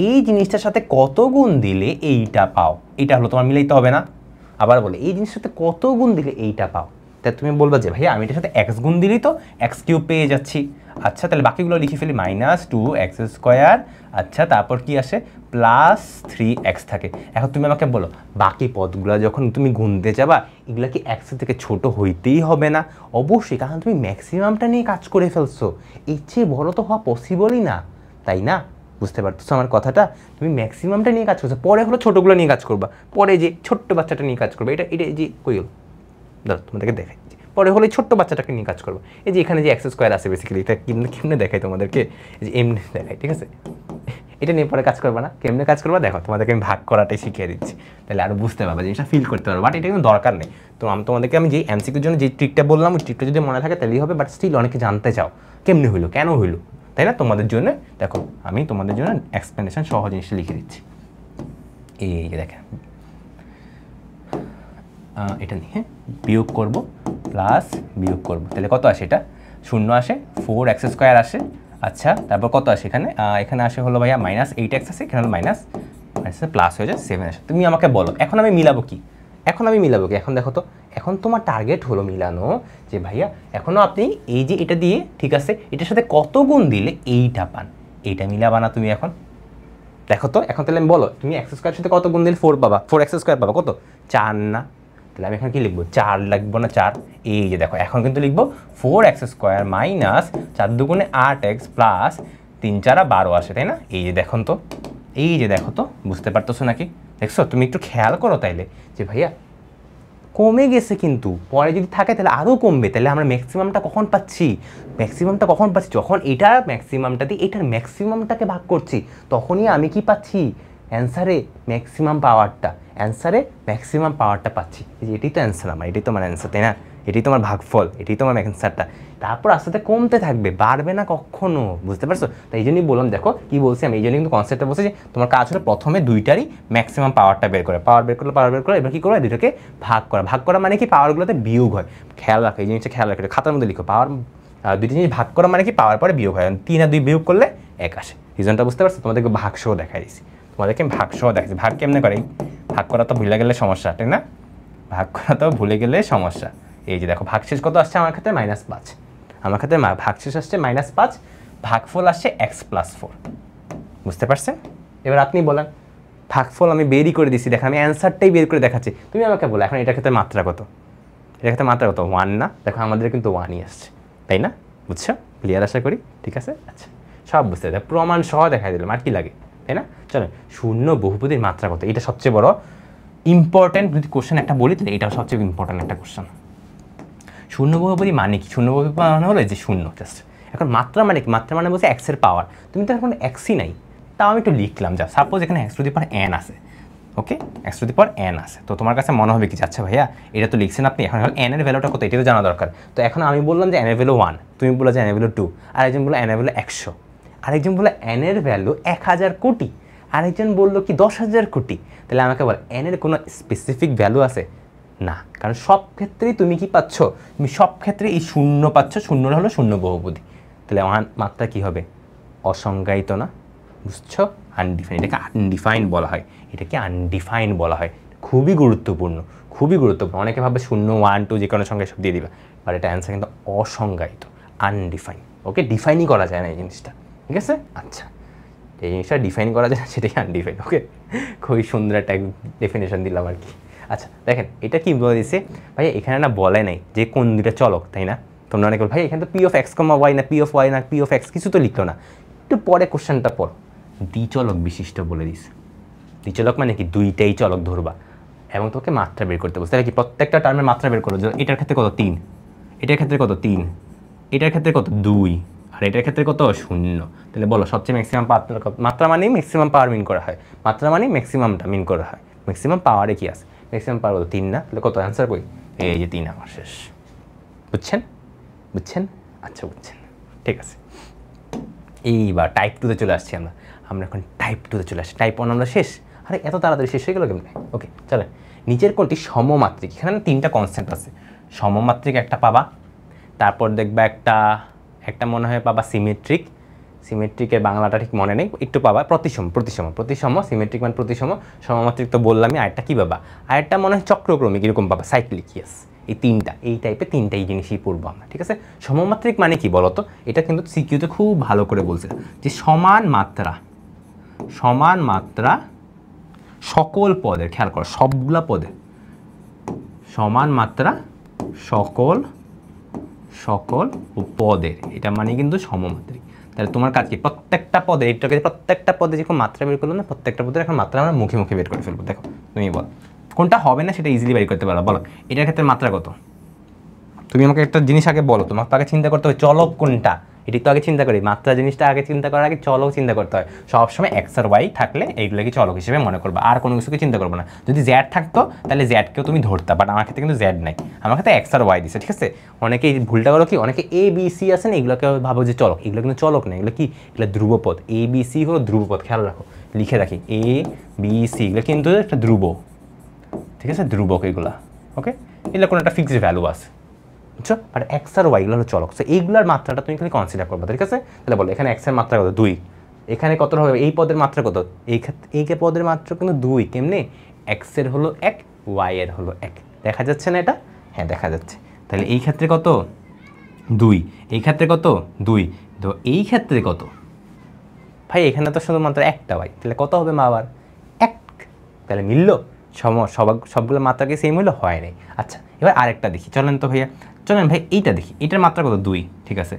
এই জিনিসটার সাথে কত গুণ দিলে এইটা পাও, এইটা হলো তোমার মিলাইতে হবে না? আবার বলে এই জিনিসটার সাথে কত গুণ দিলে এইটা পাও। তাই তুমি বলবা যে ভাইয়া আমি এটার সাথে x গুণ দিলেই তো x³ পেয়ে যাচ্ছি। আচ্ছা, তাহলে বাকিগুলো লিখে ফেলি, -2x², আচ্ছা তারপর কি আসে +3x থাকে। এখন তুমি আমাকে বলো, বাকি পদগুলো যখন তুমি গুনতে যাবা, এগুলো কি x থেকে ছোট হইতেই হবে না? অবশ্যই, কারণ তুমি ম্যাক্সিমামটা নিয়ে কাজ করে ফেলছো, এর চেয়ে বড় তো হওয়া পসিবলই না, তাই না? বুঝতে পারছো আমার কথাটা? তুমি ম্যাক্সিমামটা নিয়ে কাজ করছো, পরে হলো ছোটোগুলো নিয়ে কাজ করবা, পরে যে ছোট্ট বাচ্চাটা নিয়ে কাজ করবে, এটা যে কই হলো, দাঁড়া তোমাদেরকে দেখাই, পরে হলে ছোট্ট বাচ্চাটাকে নিয়ে কাজ করবো। এই যে এখানে যে x² আছে বেসিক্যালি, এটা কেমনে দেখাই তোমাদেরকে, এই যে এমনি দেখাই, ঠিক আছে? এটা নিয়ে পরে কাজ করবা না, কেমনে কাজ করবা দেখো, তোমাদেরকে আমি ভাগ করাটাই শিখিয়ে দিচ্ছি, তাহলে আরও বুঝতে পারবা, জিনিসটা ফিল করতে পারবো। বাট এটা কিন্তু দরকার নেই। তো তোমাদেরকে আমি যে MCQর জন্য যে ট্রিকটা বললাম, ওই ট্রিকটা যদি মনে থাকে তাহলেই হবে। বাট স্টিল অনেকে জানতে চাও কেমনে হইলো, কেন হইলো, তাই না? তোমাদের জন্য দেখো, আমি তোমাদের জন্য এক্সপ্লেনেশন সহ জিনিসটা লিখে দিচ্ছি। এই যে দেখেন, এটা নিয়ে বিয়োগ করব প্লাস বিয়োগ করব, তাহলে কত আসে? এটা 0 আসে, 4x² আসে। আচ্ছা তারপর কত আসে এখানে? এখানে আসে হলো ভাইয়া -8x আছে, এখানে হলো মাইনাস প্লাস হয়ে যায় 7 আসে। তুমি আমাকে বলো এখন আমি মিলাবো কি? এখন দেখো তো, এখন তোমার টার্গেট হলো মিলানো, যে ভাইয়া এখনও আপনি এই যে এটা দিয়ে, ঠিক আছে, এটার সাথে কত গুণ দিলে এইটা পান, এইটা মিলাবা না তুমি? এখন দেখো তো, এখন তাহলে আমি বলো, তুমি x² সাথে কত গুণ দিলে 4 পাবা, 4x² পাবা, কত? 4 না? তাহলে আমি এখন কি লিখবো? 4 লিখবো না 4? এই যে দেখো, এখন কিন্তু লিখবো 4x² - 4 দুগুণে 8x প্লাস 3 4 12 আসে, তাই না? এই যে দেখুন তো, এই যে দেখো তো, বুঝতে পারতেছো নাকি? দেখছো? তুমি একটু খেয়াল করো তাইলে, যে ভাইয়া কমে গেছে, কিন্তু পরে যদি থাকে তাহলে আরও কমবে। তাহলে আমরা ম্যাক্সিমামটা কখন পাচ্ছি? যখন এটার ম্যাক্সিমামটা দিয়ে এটার ম্যাক্সিমামটাকে ভাগ করছি, তখনই আমি কি পাচ্ছি? অ্যান্সারে ম্যাক্সিমাম পাওয়ারটা পাচ্ছি। এটাই তো অ্যান্সার আমার, এটাই তোমার অ্যান্সার, তাই না? এটাই তোমার ভাগফল, এটাই তোমার অ্যান্সারটা। তারপর আস্তে আস্তে কমতে থাকবে, বাড়বে না কখনো, বুঝতে পারছো? তাই এই জন্যই বললাম, দেখো কি বলছি আমি, এই জন্য কিন্তু কনসেপ্টটা বলছি যে তোমার কাজ হলো প্রথমে দুইটারই ম্যাক্সিমাম পাওয়ারটা বের করে, পাওয়ার বের করে এবার কী করো, দুটোকে ভাগ করা মানে কি পাওয়ারগুলোতে বিয়োগ হয়। খেয়াল রাখো, এই জিনিসটা খেয়াল রাখো, খাতার মধ্যে লিখো, পাওয়ার দুইটা জিনিস ভাগ করা মানে কি পাওয়ার পরে বিয়োগ হয়, 3 আর 2 বিয়োগ করলে 1 আসে। রিজনটা বুঝতে পারছো? তোমাদেরকে ভাগসহ দেখাই দিচ্ছি, ভাগ কেমনে করে, ভাগ করা তো ভুলে গেলে সমস্যা, তাই না? সমস্যা। এই যে দেখো, ভাগশেষ কত আসছে আমার ক্ষেত্রে? -5। আমার ক্ষেত্রে ভাগশেষ আসছে -5, ভাগফল আসছে x + 4। বুঝতে পারছেন? এবার আপনি বলেন, ভাগফল আমি বেরই করে দিচ্ছি, দেখেন আমি অ্যান্সারটাই বের করে দেখাচ্ছি। তুমি আমাকে বলো এখন এটার ক্ষেত্রে মাত্রা কত? 1 না? দেখো আমাদের কিন্তু 1ই আসছে, তাই না? বুঝছো? ক্লিয়ার আশা করি, ঠিক আছে? আচ্ছা, সব বুঝতে দেয়, প্রমাণ সহ দেখাই দিলাম, আর কি লাগে, তাই না? চলো, শূন্য বহুপদীর মাত্রা কত? এটা সবচেয়ে বড় ইম্পর্টেন্ট যদি কোশ্চেন একটা বলি, তাহলে এটা সবচেয়ে ইম্পর্টেন্ট একটা কোশ্চেন। শূন্য বহুপদী মানে কি? শূন্য বহুপদী মানে হলো যে শূন্য, জাস্ট। এখন মাত্রা মানে কি? মাত্রা মানে বলছে এক্সের পাওয়ার। তুমি তো এখন এক্সই নাই, তাও আমি একটু লিখলাম, যা সাপোজ এখানে x⁴n আছে, ওকে, x⁴n আছে। তো তোমার কাছে মনে হবে কি, আচ্ছা ভাইয়া এটা তো লিখছেন আপনি, এখন n এর ভ্যালুটা কত এটা তো জানা দরকার। তো এখন আমি বললাম যে n এর ভ্যালু 1, তুমি বললে যে n এর ভ্যালু 2, আরেকজন বললো n এর ভ্যালু 100, আরেকজন বললো n এর ভ্যালু 1000 কোটি, আরেকজন বললো কি 10,000 কোটি। তাহলে আমাকে বল n এর কোনো স্পেসিফিক ভ্যালু আছে? না, কারণ সব ক্ষেত্রেই তুমি কি পাচ্ছ? তুমি সব ক্ষেত্রে এই শূন্য পাচ্ছ, শূন্যটা হলো শূন্য বহুপদী। তাহলে মাত্রা কি হবে? অসংজ্ঞায়িত না? বুঝছো? আনডিফাইন, এটাকে আনডিফাইন বলা হয়। খুবই গুরুত্বপূর্ণ। অনেকে ভাবে 0 1 2 যে কোনো সংখ্যা সব দিয়ে দিবে, বাট এটা অ্যান্সার কিন্তু অসংজ্ঞায়িত, আনডিফাইন। ওকে, ডিফাইনই করা যায় না এই জিনিসটা, ঠিক আছে? আচ্ছা, এই জিনিসটা ডিফাইন করা যায় না, সেটাই আনডিফাইন। ওকে, খুবই সুন্দর একটা ডেফিনেশন দিলাম আর কি। আচ্ছা দেখেন, এটা কি বলে দিচ্ছে ভাই, এখানে না বলে নাই যে কোন দুইটা চলক, তাই না? তোমরা অনেক বল ভাই এখানে তো p(x, y) না p(y) না p(x) কিছু তো লিখলো না। একটু পরে কোশ্চেনটা পড়ো, দ্বিচলক বিশিষ্ট বলে দিস। দ্বিচলক মানে কি? দুইটাই চলক ধরবা, এবং তোকে মাত্রা বের করতে বলছে, তাহলে কি প্রত্যেকটা টার্মের মাত্রা বের করো। এটার ক্ষেত্রে কত 3, এটার ক্ষেত্রে কত 3, এটার ক্ষেত্রে কত 2, আর এটার ক্ষেত্রে কত 0। তাহলে বলো সবচেয়ে ম্যাক্সিমাম মাত্রা মানে ম্যাক্সিমাম পাওয়ার মিন করা হয়, মাত্রা মানে ম্যাক্সিমামটা মিন করা হয়। ম্যাক্সিমাম পাওয়ারে কি আছে, ম্যাক্সিমাম পাওয়ার কত 3 না, তাহলে কত অ্যান্সার কই, এই যে 3 আমার শেষ। বুঝছেন বুঝছেন আচ্ছা বুঝছেন, ঠিক আছে। এইবার টাইপ 2তে চলে আসছি আমরা এখন টাইপ 2তে চলে আসছি। টাইপ 1 আমরা শেষ, আরে এত তাড়াতাড়ি শেষ হয়ে গেল কেমন। ওকে চলে, নিচের কোনটি সমমাত্রিক, এখানে 3টা কনসেপ্ট আছে। সমমাত্রিক একটা পাবা, তারপর দেখবা একটা মনে হয় পাবা সিমেট্রিক, সিমেট্রিকের বাংলাটা ঠিক মনে নেই, একটু পাবা প্রতিসম, সিমেট্রিক মানে প্রতিসম, সমমাত্রিক তো বললামই। আরেকটা কী পাবা, আরেকটা মনে হয় চক্রক্রমিক এরকম পাবা, সাইক্লিক। ইয়েস, এই 3টা, এই টাইপের 3টা এই জিনিসই পড়বো আমরা, ঠিক আছে। সমমাত্রিক মানে কি বলতো, এটা কিন্তু সিকিউতে খুব ভালো করে বলছে যে সমান মাত্রা সকল পদের, খেয়াল করো সবগুলা পদের সমান মাত্রা সকল পদের, এটা মানে কিন্তু সমমাত্রিক। তাহলে তোমার কাজ কি, প্রত্যেকটা পদে, এটাকে প্রত্যেকটা পদে যখন মাত্রা বের করলো না, প্রত্যেকটা পদের এখন মাত্রা আমরা মুখে মুখে বের করে ফেলবো। দেখো তুমি বল কোনটা হবে না সেটা ইজিলি বের করতে পারো। বলো এটার ক্ষেত্রে মাত্রা কত, তুমি আমাকে একটা জিনিস আগে বলো, তোমাকে তো আগে চিন্তা করতে হবে চলক কোনটা, এটি তো আগে চিন্তা করি। মাত্রা জিনিসটা আগে চিন্তা করার আগে চলক চিন্তা করতে হয়। সবসময় এক্স আর ওয়াই থাকলে এইগুলোকে চলক হিসেবে মনে করবে, আর কোনো কিছুকে চিন্তা করবো না। যদি জ্যাড থাকতো তাহলে জ্যাডকেও তুমি ধরতা, বাট আমার ক্ষেত্রে কিন্তু জ্যাড নাই, আমার ক্ষেত্রে এক্স আর ওয়াই দিচ্ছে, ঠিক আছে। অনেকে ভুলটা করো কি, অনেকে এ বি সি আছে না, এগুলোকে ভাবো যে চলক, এগুলো কিন্তু চলক না, এগুলো কি, এগুলো ধ্রুবপদ। এ বি সি হলো ধ্রুবপদ, খেয়াল রাখো, লিখে রাখি এ বি সি, এগুলো কিন্তু একটা ধ্রুব, ঠিক আছে, ধ্রুবক এগুলা। ওকে, এগুলো কোনো একটা ফিক্সড ভ্যালু আছে, বুঝছো। বাট এক্স আর ওয়াই এগুলো হলো চলক, সো এইগুলোর মাত্রাটা তুমি খালি কনসিডার করবে, ঠিক আছে। তাহলে বলো এখানে এক্স এর মাত্রা কত 2, এখানে কত হবে, এই পদের মাত্রা কত, এই পদের মাত্রা কিন্তু 2, কেমনে, এক্স এর হলো 1, ওয়াই এর হলো 1, দেখা যাচ্ছে না এটা, হ্যাঁ দেখা যাচ্ছে। তাহলে এই ক্ষেত্রে কত 2, এই ক্ষেত্রে কত 2, তো এই ক্ষেত্রে কত ভাই, এখানে তো শুধুমাত্র একটা ওয়াই, তাহলে কত হবে মা আবার 1, তাহলে মিললো, সবগুলো মাত্রা কি সেম হইলো, হয় নাই। আচ্ছা এবার আরেকটা দেখি, চলেন তো ভাইয়া, চলেন ভাই এইটা দেখি, এটার মাত্রা কত 2, ঠিক আছে,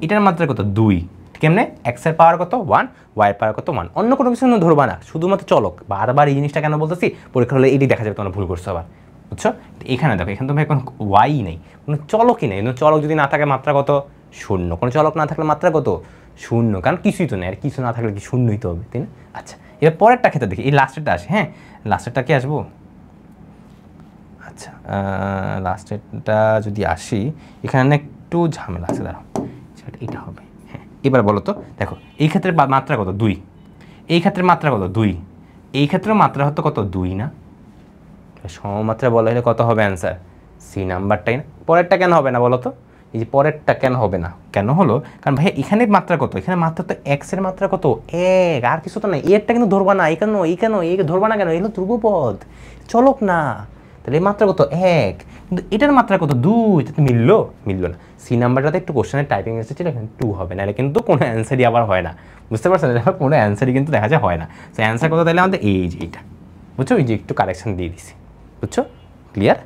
এটার মাত্রা কত 2, কেমনে, এক্স এর পাওয়ার কত 1, ওয়াই এর পাওয়ার কত 1, অন্য কোনো কিছু ধরবা না, শুধুমাত্র চলক। বারবার এই জিনিসটা কেন বলতেছি, পরীক্ষা হলে এটি দেখা যাবে তোমরা ভুল করছো আবার, বুঝছো। এখানে দেখো, এখানে তো ভাই কোনো ওয়াই নেই, কোনো চলকই নেই। চলক যদি না থাকে মাত্রা কত 0, কোনো চলক না থাকলে মাত্রা কত 0, কারণ কিছুই তো নেই, আর কিছু না থাকলে কি শূন্যই তো হবে, তাই না। আচ্ছা এবার পরেরটা ক্ষেত্রে দেখি, এই লাস্টেরটা আসে, হ্যাঁ লাস্টেরটা কি আসবো, আচ্ছা লাস্টেরটা যদি আসি, এখানে একটু ঝামেলা আছে, দাঁড়াও এটা হবে, হ্যাঁ এবার বলো তো, দেখো এই ক্ষেত্রে মাত্রা কত 2, এই ক্ষেত্রে মাত্রা কত 2, এই ক্ষেত্রে মাত্রা হতো কত 2 না, সমমাত্রা বলা হলে কত হবে অ্যান্সার, সি নাম্বারটাই না। পরেরটা কেন হবে না বলো তো, এই যে পরেরটা কেন হবে না, কেন হলো, কারণ ভাই এখানে মাত্রা কত, এখানে মাত্রা তো এক্স এর মাত্রা কত 1, আর কিছু তো নাই, এরটা কিন্তু ধরবা না, এই ধরবা না কেন, এগুলো ধ্রুবপদ, চলক না, তাহলে এই মাত্রা কত 1, কিন্তু এটার মাত্রা কত 2, এটা মিললো না। সি নাম্বারটাতে একটু কোশ্চেনের টাইপিং এসেছিল, এখানে 2 হবে, নাহলে কিন্তু কোনো অ্যান্সারই আবার হয় না, বুঝতে পারছেন, কোনো অ্যান্সারই কিন্তু দেখা যায় হয় না। সো অ্যান্সার কত তাহলে আমাদের এই যে এইটা, বুঝছো, এই যে একটু কারেকশন দিয়ে দিছি, বুঝছো, ক্লিয়ার,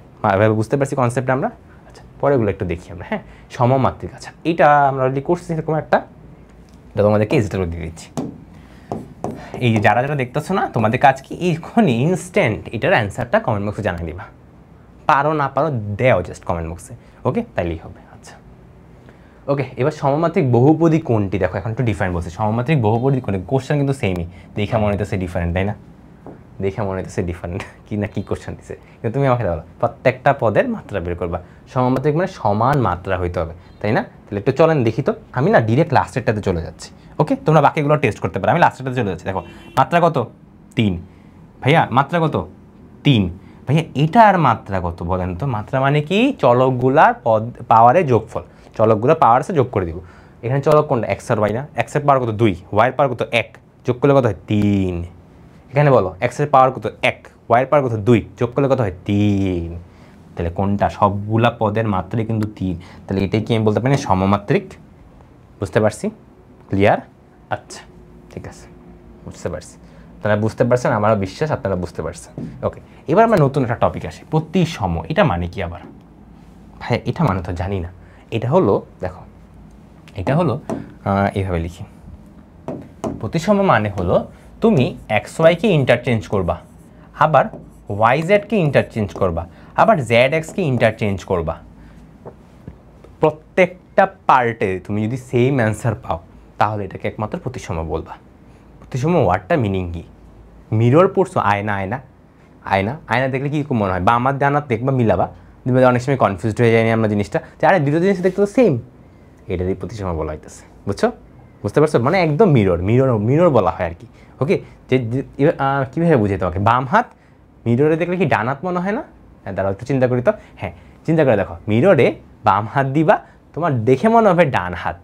বুঝতে পারছি কনসেপ্ট আমরা। আচ্ছা পরেগুলো একটু দেখি আমরা, হ্যাঁ সমমাত্রিক। আচ্ছা এটা আমরা অলরেডি করছি এরকম একটা, এটা তোমাদেরকে এজিটা দিয়ে দিচ্ছি। এই যে যারা দেখতেছো না, তোমাদের কাজ কি, এখনই ইনস্ট্যান্ট এটার অ্যান্সারটা কমেন্ট বক্সে জানিয়ে দিবা, পারো না পারো দেও জাস্ট কমেন্ট বক্সে, ওকে তাইলেই হবে। আচ্ছা ওকে, এবার সমমাত্রিক বহুপদী কোনটি, দেখো এখন একটু ডিফারেন্ট বলছে, সমমাত্রিক বহুপদী কোনটি, কোশ্চেন কিন্তু সেমই, দেখা মনে হইতেছে ডিফারেন্ট, তাই না, দেখে মনে হইতেছে ডিফারেন্ট কি না, কি কোশ্চেন দিছে, কিন্তু তুমি আমাকে বলো প্রত্যেকটা পদের মাত্রা বের করবা, সমমাত্রিক মানে সমান মাত্রা হইতে হবে, তাই না। তাহলে একটু চলেন দেখি তো, আমি না ডিরেক্ট লাস্টেরটাতে চলে যাচ্ছি, ওকে তোমরা বাকিগুলো টেস্ট করতে পারো, আমি লাস্টেরটাতে চলে যাচ্ছি। দেখো মাত্রা কত 3, ভাইয়া মাত্রা কত 3, ভাইয়া এটার মাত্রা কত বলেন তো, মাত্রা মানে কি, চলকগুলার পাওয়ারের যোগফল, চলকগুলোর পাওয়ার আছে যোগ করে দিব, এখানে চলক কোনটা এক্স আর ওয়াই না, এক্স এর পাওয়ার কত 2, ওয়াই এর পাওয়ার কত 1, যোগ করলে কত হয় 3, এখানে বলো এক্স এর পাওয়ার কত 1, ওয়াই এর পাওয়ার কত 2, যোগ করলে কত হয় 3, তাহলে কোনটা, সবগুলা পদের মাত্রাই কিন্তু 3, তাহলে এটাই কি আমি বলতে পারি সমমাত্রিক, বুঝতে পারছি, ক্লিয়ার। আচ্ছা ঠিক আছে, বুঝতে পারছি, আপনারা বুঝতে পারছেন, আমারও বিশ্বাস আপনারা বুঝতে পারছেন। ওকে এবার আমরা নতুন একটা টপিক আসি, প্রতিসম, এটা মানে কি আবার, ভাই এটা মানে তো জানি না, এটা হলো দেখো, এটা হলো এইভাবে লিখি, প্রতিসম মানে হলো তুমি এক্স ওয়াইকে ইন্টারচেঞ্জ করবা, আবার ওয়াই জেডকে ইন্টারচেঞ্জ করবা, আবার জেড এক্সকে ইন্টারচেঞ্জ করবা। প্রত্যেকটা পার্টে তুমি যদি সেম অ্যান্সার পাও তাহলে এটাকে একমাত্র প্রতিসম বলবা। প্রতিসম ওয়ার্ডটা মিনিং কি? মিরর পড়ছো, আয়না আয়না আয়না আয়না দেখলে কী মনে হয়? বা আমার জানাত দেখবা মিলাবা, দেখবে অনেক সময় কনফিউজড হয়ে যায়নি আমরা জিনিসটা, যে আরে দুটো জিনিস দেখতে তো সেম, এটারই প্রতিসম বলা হইতেছে। বুঝছো? বুঝতে পারছো? মানে একদম মিরর মিরর মিরর বলা হয় আর কি। ওকে, যে কীভাবে বুঝে তোমাকে? বাম হাত মিররে দেখলে কি ডান হাত মনে হয় না? হ্যাঁ, দাঁড়াও একটু চিন্তা করি তো। হ্যাঁ, চিন্তা করে দেখো, মিররে বাম হাত দিবা, তোমার দেখে মনে হবে ডান হাত,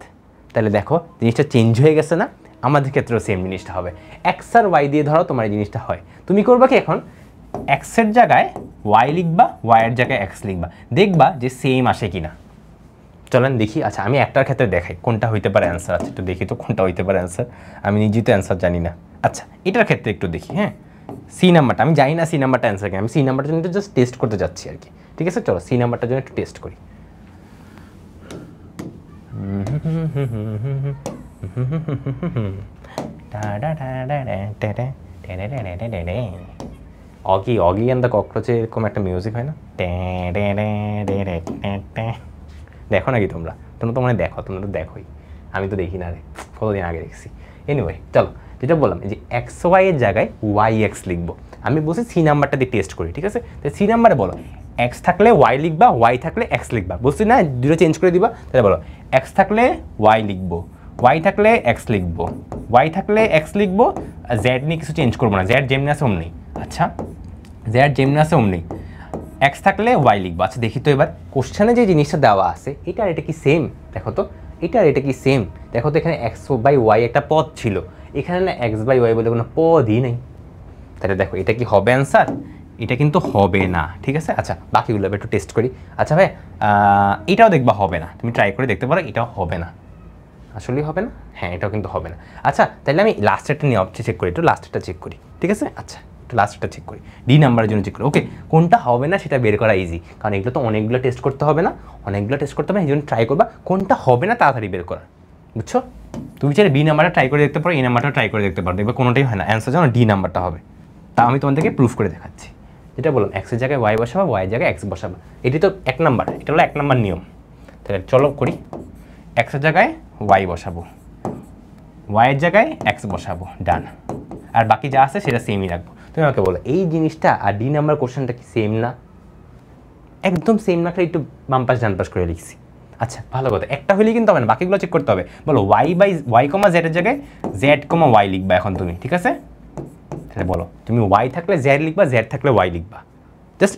তাহলে দেখো জিনিসটা চেঞ্জ হয়ে গেছে না? আমাদের ক্ষেত্রেও সেম জিনিসটা হবে। এক্স আর ওয়াই দিয়ে ধরো তোমার এই জিনিসটা হয়, তুমি করবা কি এখন? এক্সের জায়গায় ওয়াই লিখবা, ওয়াইয়ের জায়গায় এক্স লিখবা, দেখবা যে সেম আসে কি না। চলেন দেখি। আচ্ছা, আমি একটার ক্ষেত্রে দেখাই কোনটা হইতে পারে অ্যান্সার। আচ্ছা, একটু দেখি তো কোনটা হইতে পারে অ্যান্সার, আমি নিজেই তো অ্যান্সার জানি না। আচ্ছা, এটার ক্ষেত্রে একটু দেখি। হ্যাঁ, সি নাম্বারটা আমি জানি না, সি নাম্বারটা অ্যান্সার কি, আমি সি নাম্বারটার জন্য জাস্ট টেস্ট করতে যাচ্ছি আর কি। ঠিক আছে, চলো সি নাম্বারটার জন্য একটু টেস্ট করি। অগি অগি অ্যান্ড দ্য ককরোচে এরকম একটা মিউজিক হয় না? দেখো নাকি তোমরা? তোমরা তো মানে দেখো, তোমরা তো দেখোই, আমি তো দেখি না রে, কতদিন আগে দেখছি। এনিওয়ে চলো, যেটা বললাম যে এক্স ওয়াই এর জায়গায় ওয়াই এক্স লিখবো। আমি বলছি সি নাম্বারটা দিয়ে টেস্ট করি। ঠিক আছে, তো সি নাম্বারে বলো এক্স থাকলে ওয়াই লিখবা, ওয়াই থাকলে এক্স লিখবা। বলছি না দুটো চেঞ্জ করে দিবা? তাহলে বলো এক্স থাকলে ওয়াই লিখবো, ওয়াই থাকলে এক্স লিখবো, ওয়াই থাকলে এক্স লিখবো, জেড নিয়ে কিছু চেঞ্জ করবো না, জেড যেমনি আছে অমনি। আচ্ছা, জেড যেমনি আছে অমনি, এক্স থাকলে ওয়াই লিখবো। আচ্ছা দেখি তো এবার কোশ্চেনে যে জিনিসটা দেওয়া আছে এটা আর এটা কি সেম? দেখো তো এটা আর এটা কি সেম? দেখো তো এখানে এক্স বাই ওয়াই একটা পদ ছিল, এখানে না এক্স বাই ওয়াই বলে কোনো পদই নেই। তাহলে দেখো এটা কি হবে অ্যান্সার? এটা কিন্তু হবে না। ঠিক আছে, আচ্ছা বাকিগুলো একটু টেস্ট করি। আচ্ছা ভাই, এটাও দেখবা হবে না, তুমি ট্রাই করে দেখতে পারো, এটাও হবে না। আসলেই হবে না? হ্যাঁ, এটাও কিন্তু হবে না। আচ্ছা তাহলে আমি লাস্টেরটা নিয়ে চেক করি, একটু লাস্টেরটা চেক করি। ঠিক আছে, আচ্ছা একটু লাস্টটা চেক করি, ডি নাম্বারের জন্য চেক করি। ওকে, কোনটা হবে না সেটা বের করা ইজি, কারণ এগুলো তো অনেকগুলো টেস্ট করতে হবে না, অনেকগুলো টেস্ট করতে হবে, এই জন্য ট্রাই করবা কোনটা হবে না তাড়াতাড়ি বের করা। বুঝছো? তুমি চাইলে বি নাম্বারটা ট্রাই করে দেখতে পারো, এই নাম্বারটা ট্রাই করে দেখতে পারো, দেখবে কোনোটাই হয় না, অ্যান্সার যেন ডি নাম্বারটা হবে। তা আমি তোমাদেরকে প্রুফ করে দেখাচ্ছি। যেটা বললাম এক্সের জায়গায় ওয়াই বসাবা, ওয়াইয়ের জায়গায় এক্স বসাবা, এটি তো এক নাম্বার, এটা হলো এক নাম্বার নিয়ম। তাহলে চলো করি, এক্সের জায়গায় ওয়াই বসাবো, ওয়াইয়ের জায়গায় এক্স বসাবো, ডান। আর বাকি যা আছে সেটা সেমই রাখবো। তুমি আমাকে বলো এই জিনিসটা আর ডি নাম্বার কোশ্চেনটা কি সেম না? একদম সেম না, খালি একটু বাম পাশ ডান পাশ করে লিখছি। আচ্ছা ভালো কথা, একটা হলেই কিন্তু হবে না, বাকিগুলো চেক করতে হবে। বলো ওয়াই বাই ওয়াই কমা জেডের জায়গায় জেড কমা ওয়াই লিখবা এখন তুমি। ঠিক আছে, তাহলে বলো তুমি ওয়াই থাকলে জেড লিখবা, জেড থাকলে ওয়াই লিখবা, জাস্ট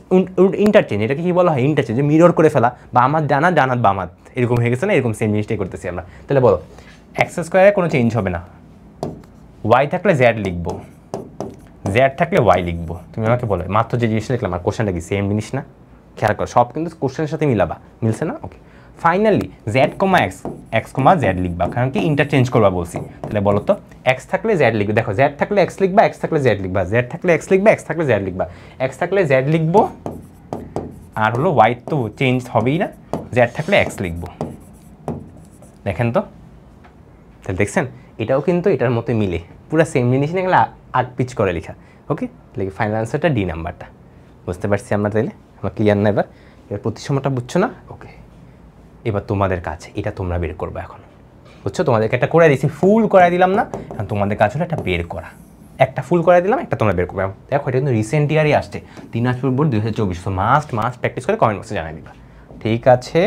ইন্টারচেঞ্জ। এটাকে কি বলা হয়? ইন্টারচেঞ্জ, মিরর করে ফেলা, বা আমার ডানা ডানাত বামাত এরকম হয়ে গেছে না, এরকম সেম জিনিসটাই করতেছি আমরা। তাহলে বলো এক্স স্কোয়ারে কোনো চেঞ্জ হবে না, ওয়াই থাকলে জেড লিখবো, জেড থাকলে ওয়াই লিখবো। তুমি আমাকে বলো মাত্র যে জিনিসটা লিখলাম আর কোশ্চেনটা কি সেম জিনিস না? খেয়াল করো, সব কিন্তু কোশ্চেনের সাথে মিলাবা, মিলছে না? ওকে, finally Z comma x, x কমা জেড লিখবা, কারণ কি ইন্টারচেঞ্জ করবা বলছি। তাহলে বলো তো এক্স থাকলে জেড লিখবে, দেখো জেড থাকলে এক্স লিখবা, এক্স থাকলে জেড লিখবা, জেড থাকলে এক্স লিখবা, এক্স থাকলে জেড লিখবা, এক্স থাকলে জেড লিখবো, আর হলো ওয়াই তো চেঞ্জ হবেই না, জেড থাকলে এক্স লিখবো। দেখেন তো, তাহলে দেখছেন এটাও কিন্তু এটার মতো মিলে, পুরো সেম জিনিস না, গেলে আগ পিচ করে লেখা। ওকে, তাহলে ফাইনাল আনসারটা ডি নাম্বারটা। বুঝতে পারছি আমরা? তাহলে আমরা ক্লিয়ার না? এবার প্রতিসমটা বুঝছো না? ওকে, এবার তোমাদের কাছে এটা তোমরা বের করবে এখন। বুঝছো? তোমাদেরকে একটা করে দিয়েছি, ফুল করে দিলাম না, এখন তোমাদের কাছে হলো একটা বের করা, একটা ফুল করে দিলাম, একটা তোমরা বের করবে। দেখো এটা কিন্তু রিসেন্ট ইয়ারই আসছে, দিনাজপুর বোর্ড 2024। তো মাস্ট প্র্যাকটিস করে কমেন্ট বক্সে জানাই দিবা। ঠিক আছে,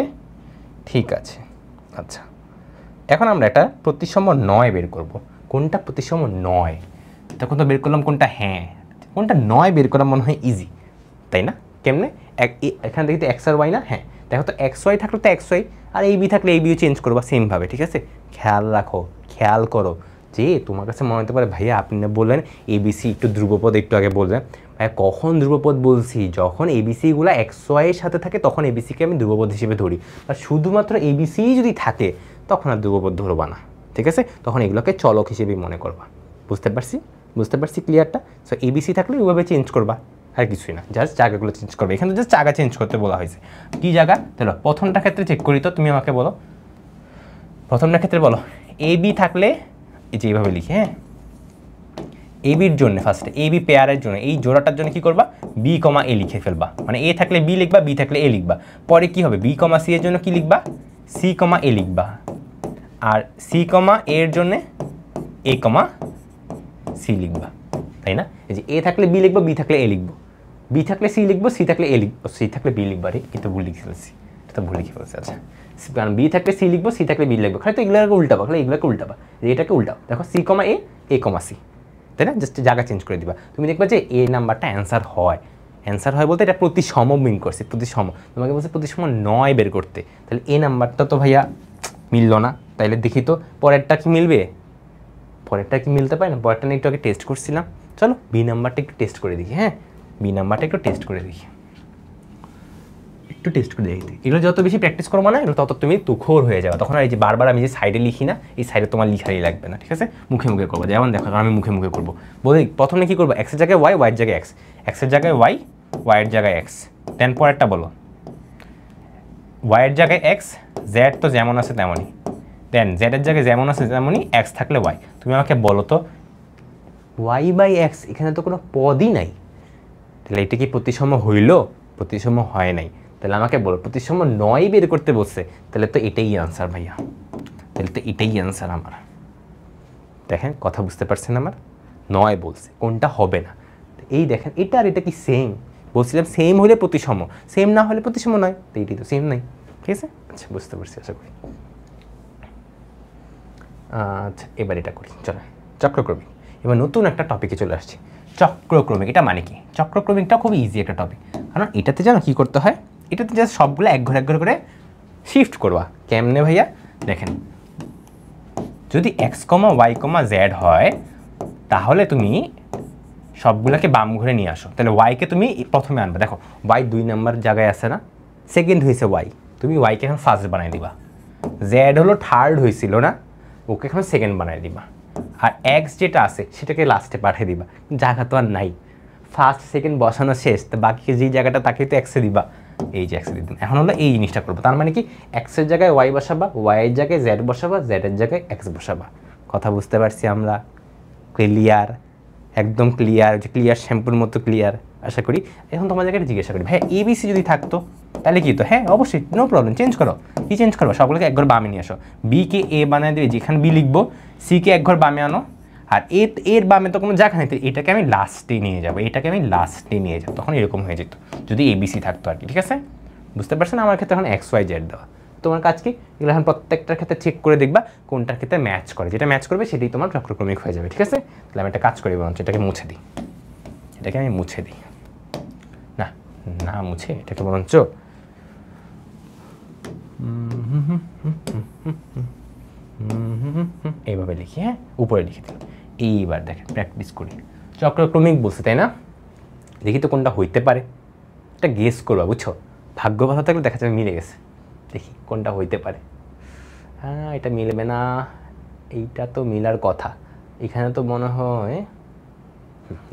ঠিক আছে। আচ্ছা এখন আমরা একটা প্রতিসম 9 বের করব। কোনটা প্রতিসম 9? তখন তো বের করলাম কোনটা, হ্যাঁ কোনটা 9 বের করা মনে হয় ইজি, তাই না? কেমনে? এখানে দেখি তো এক্স আর ওয়াই না? হ্যাঁ দেখো তো এক্স ওয়াই থাকলে তো এক্স ওয়াই, আর এই বি থাকলে এই বিও চেঞ্জ করবা সেমভাবে। ঠিক আছে, খেয়াল রাখো, খেয়াল করো যে তোমার কাছে মনে হতে পারে ভাইয়া আপনি না বললেন এবিসি একটু ধ্রুবপদ, একটু আগে বললেন ভাইয়া কখন ধ্রুবপদ বলছি? যখন এবিসিগুলো এক্স ওয়াইয়ের সাথে থাকে তখন এবিসিকে আমি ধ্রুবপদ হিসেবে ধরি, আর শুধুমাত্র এবিসি যদি থাকে তখন আর ধ্রুবপদ ধরবা না। ঠিক আছে, তখন এগুলোকে চলক হিসেবেই মনে করবা। বুঝতে পারছি? বুঝতে পারছি ক্লিয়ারটা? সো এবিসি থাকলে ওইভাবে চেঞ্জ করবা, আর কিছুই না, জাস্ট জায়গাগুলো চেঞ্জ করবে। এখানে জাস্ট জায়গা চেঞ্জ করতে বলা হয়েছে। কী জায়গা? তাহলে প্রথমটা ক্ষেত্রে চেক করি তো, তুমি আমাকে বলো প্রথমটা ক্ষেত্রে বলো এ বি থাকলে এই যে এইভাবে লিখি, হ্যাঁ বির জন্য ফার্স্টে বি পেয়ারের জন্য এই জোড়াটার জন্য কি করবা বি কমা এ লিখে ফেলবা, মানে এ থাকলে বি লিখবা, বি থাকলে এ লিখবা। পরে কি হবে বি কমা সি এর জন্য কি লিখবা সি কমা এ লিখবা, আর সি কমা এর জন্য এ কমা সি লিখবা, তাই না? এই যে এ থাকলে বি লিখবো, বি থাকলে এ লিখবো, বি থাকলে সি লিখবো, সি থাকলে এ লিখবো, সি থাকলে বি লিখবো। আরে কিন্তু ভুল লিখে ফেলছি, এটা ভুল লিখে ফেলছি। আচ্ছা কারণ বি থাকলে সি লিখবো, সি থাকলে বি লিখবো, খালি তো এগুলোকে উল্টাবা, খালি এগুলোকে উল্টাবা, এটাকে উল্টাও। দেখো সি কমা এ কমা সি, তাই না? জাস্ট জায়গা চেঞ্জ করে দিবা, তুমি দেখবা যে এ নাম্বারটা অ্যান্সার হয়। অ্যান্সার হয় বলতে এটা প্রতিসম মিন করছে, প্রতিসম। তোমাকে বলছে প্রতিসম 9 বের করতে, তাহলে এ নাম্বারটা তো ভাইয়া মিললো না। তাইলে দেখি তো পরেরটা কি মিলবে, পরেরটা কি মিলতে পারে না? পরেরটা নিয়ে একটু আগে টেস্ট করছিলাম, চলো বি নাম্বারটা একটু টেস্ট করে দেখি। হ্যাঁ বি নাম্বারটা একটু টেস্ট করে দেখি, একটু টেস্ট করে দেখি। এগুলো যত বেশি প্র্যাকটিস করবো না এগুলো তত তুমি তুখোর হয়ে যাবে, তখন আর এই যে বারবার আমি যে সাইডে লিখি না, এই সাইডে তোমার লিখারই লাগবে না, ঠিক আছে? মুখে মুখে করবো, যেমন দেখো আমি মুখে মুখে করবো। বলি প্রথমে কী করবো, এক্সের জায়গায় ওয়াই, ওয়াইয়ের জায়গায় এক্স, এক্সের জায়গায় ওয়াই, ওয়াইয়ের জায়গায় এক্স। দেন পরেরটা বলো ওয়াইয়ের জায়গায় এক্স, জেড তো যেমন আছে তেমনই, দেন জেডের জায়গায় যেমন আছে তেমনই, এক্স থাকলে ওয়াই। তুমি আমাকে বলো তো ওয়াই বাই এক্স, এখানে তো কোনো পদই নাই, তাহলে এটা কি প্রতিসম হইল? প্রতিসম হয় নাই। তাহলে আমাকে বলো প্রতিসম 9 বের করতে বলছে, তাহলে তো এটাই আনসার ভাইয়া, তাহলে তো এটাই আনসার আমার। দেখেন কথা বুঝতে পারছেন আমার, 9 বলছে, কোনটা হবে না। এই দেখেন এটা আর এটা কি সেম? বলছিলাম সেম হলে প্রতিসম, সেম না হলে প্রতিসম নয়, তো এইটাই তো সেম নাই, ঠিক আছে? আচ্ছা বুঝতে পারছি আশা করি। আচ্ছা এবার এটা করি, চলো চক্রক্রমিক। এবার নতুন একটা টপিকে চলে আসছি, চক্রক্রমিক। এটা মানে কি? চক্রক্রমিকটা খুব ইজি একটা টপিক, কারণ এটাতে জানো কী করতে হয়, এটাতে জাস্ট সবগুলো এক ঘর করে শিফট করবা। কেমনে ভাইয়া? দেখেন যদি x comma y comma Z হয়, তাহলে তুমি সবগুলোকে বাম ঘরে নিয়ে আসো। তাহলে ওয়াইকে তুমি প্রথমে আনবে, দেখো ওয়াই 2 নাম্বার জায়গায় আছে না, সেকেন্ড হয়েছে ওয়াই, তুমি ওয়াইকে এখন ফার্স্ট বানাই দিবা। জেড হলো থার্ড হয়েছিল না, ওকে এখন সেকেন্ড বানাই দিবা। আর এক্স যেটা আছে সেটাকে লাস্টে পাঠিয়ে দিবা, জায়গা তো আর নাই, ফার্স্ট সেকেন্ড বসানো শেষ, তো বাকি যেই জায়গাটা তাকে তো এক্সে দিবা, এই যে এক্সে দিতাম। এখন হলো এই জিনিসটা করবো, তার মানে কি এক্সের জায়গায় ওয়াই বসাবা, ওয়াইয়ের জায়গায় জেড বসাবা, জেডের জায়গায় এক্স বসাবা। কথা বুঝতে পারছি আমরা? ক্লিয়ার, একদম ক্লিয়ার, যে ক্লিয়ার শ্যাম্পুর মতো ক্লিয়ার আশা করি। এখন তোমাদেরকে জিজ্ঞাসা করি ভাই এবিসি যদি থাকতো তাহলে কি? তো হ্যাঁ অবশ্যই, নো প্রবলেম, চেঞ্জ করো। কি চেঞ্জ করবো? সবগুলোকে এক ঘর বামে নিয়ে আসো, বিকে এ বানিয়ে দেবে, যেখানে বি লিখবো, সিকে এক ঘর বামে আনো, আর এর বামে তো কোনো জায়গা নেই, এটাকে আমি লাস্টে নিয়ে যাবো, এটাকে আমি লাস্টে নিয়ে যাবো, তখন এরকম হয়ে যেত যদি এবিসি থাকতো আর কি, ঠিক আছে? বুঝতে পারছেন? আমার ক্ষেত্রে এখন এক্স ওয়াই জেড দেওয়া, তোমার কাজ কি এগুলো এখন প্রত্যেকটার ক্ষেত্রে চেক করে দেখবা কোনটার ক্ষেত্রে ম্যাচ করে, যেটা ম্যাচ করবে সেটাই তোমার চক্রক্রমিক হয়ে যাবে, ঠিক আছে? তাহলে আমি একটা কাজ করি, বরঞ্চ এটাকে মুছে দিই, এটাকে আমি মুছে দিই, না না মুছে এটাকে বরঞ্চ এইভাবে লিখি, হ্যাঁ উপরে লিখে দিলাম। এইবার দেখেন প্র্যাকটিস করি, চক্রক্রমিক বলছে তাই না? দেখি তো কোনটা হইতে পারে, এটা গেস করবা, বুঝছো? ভাগ্য ভালো থাকলে দেখা যাবে মিলে গেছে, দেখি কোনটা হইতে পারে। হ্যাঁ এটা মিলবে না, এইটা তো মিলার কথা, এখানে তো মনে হয়,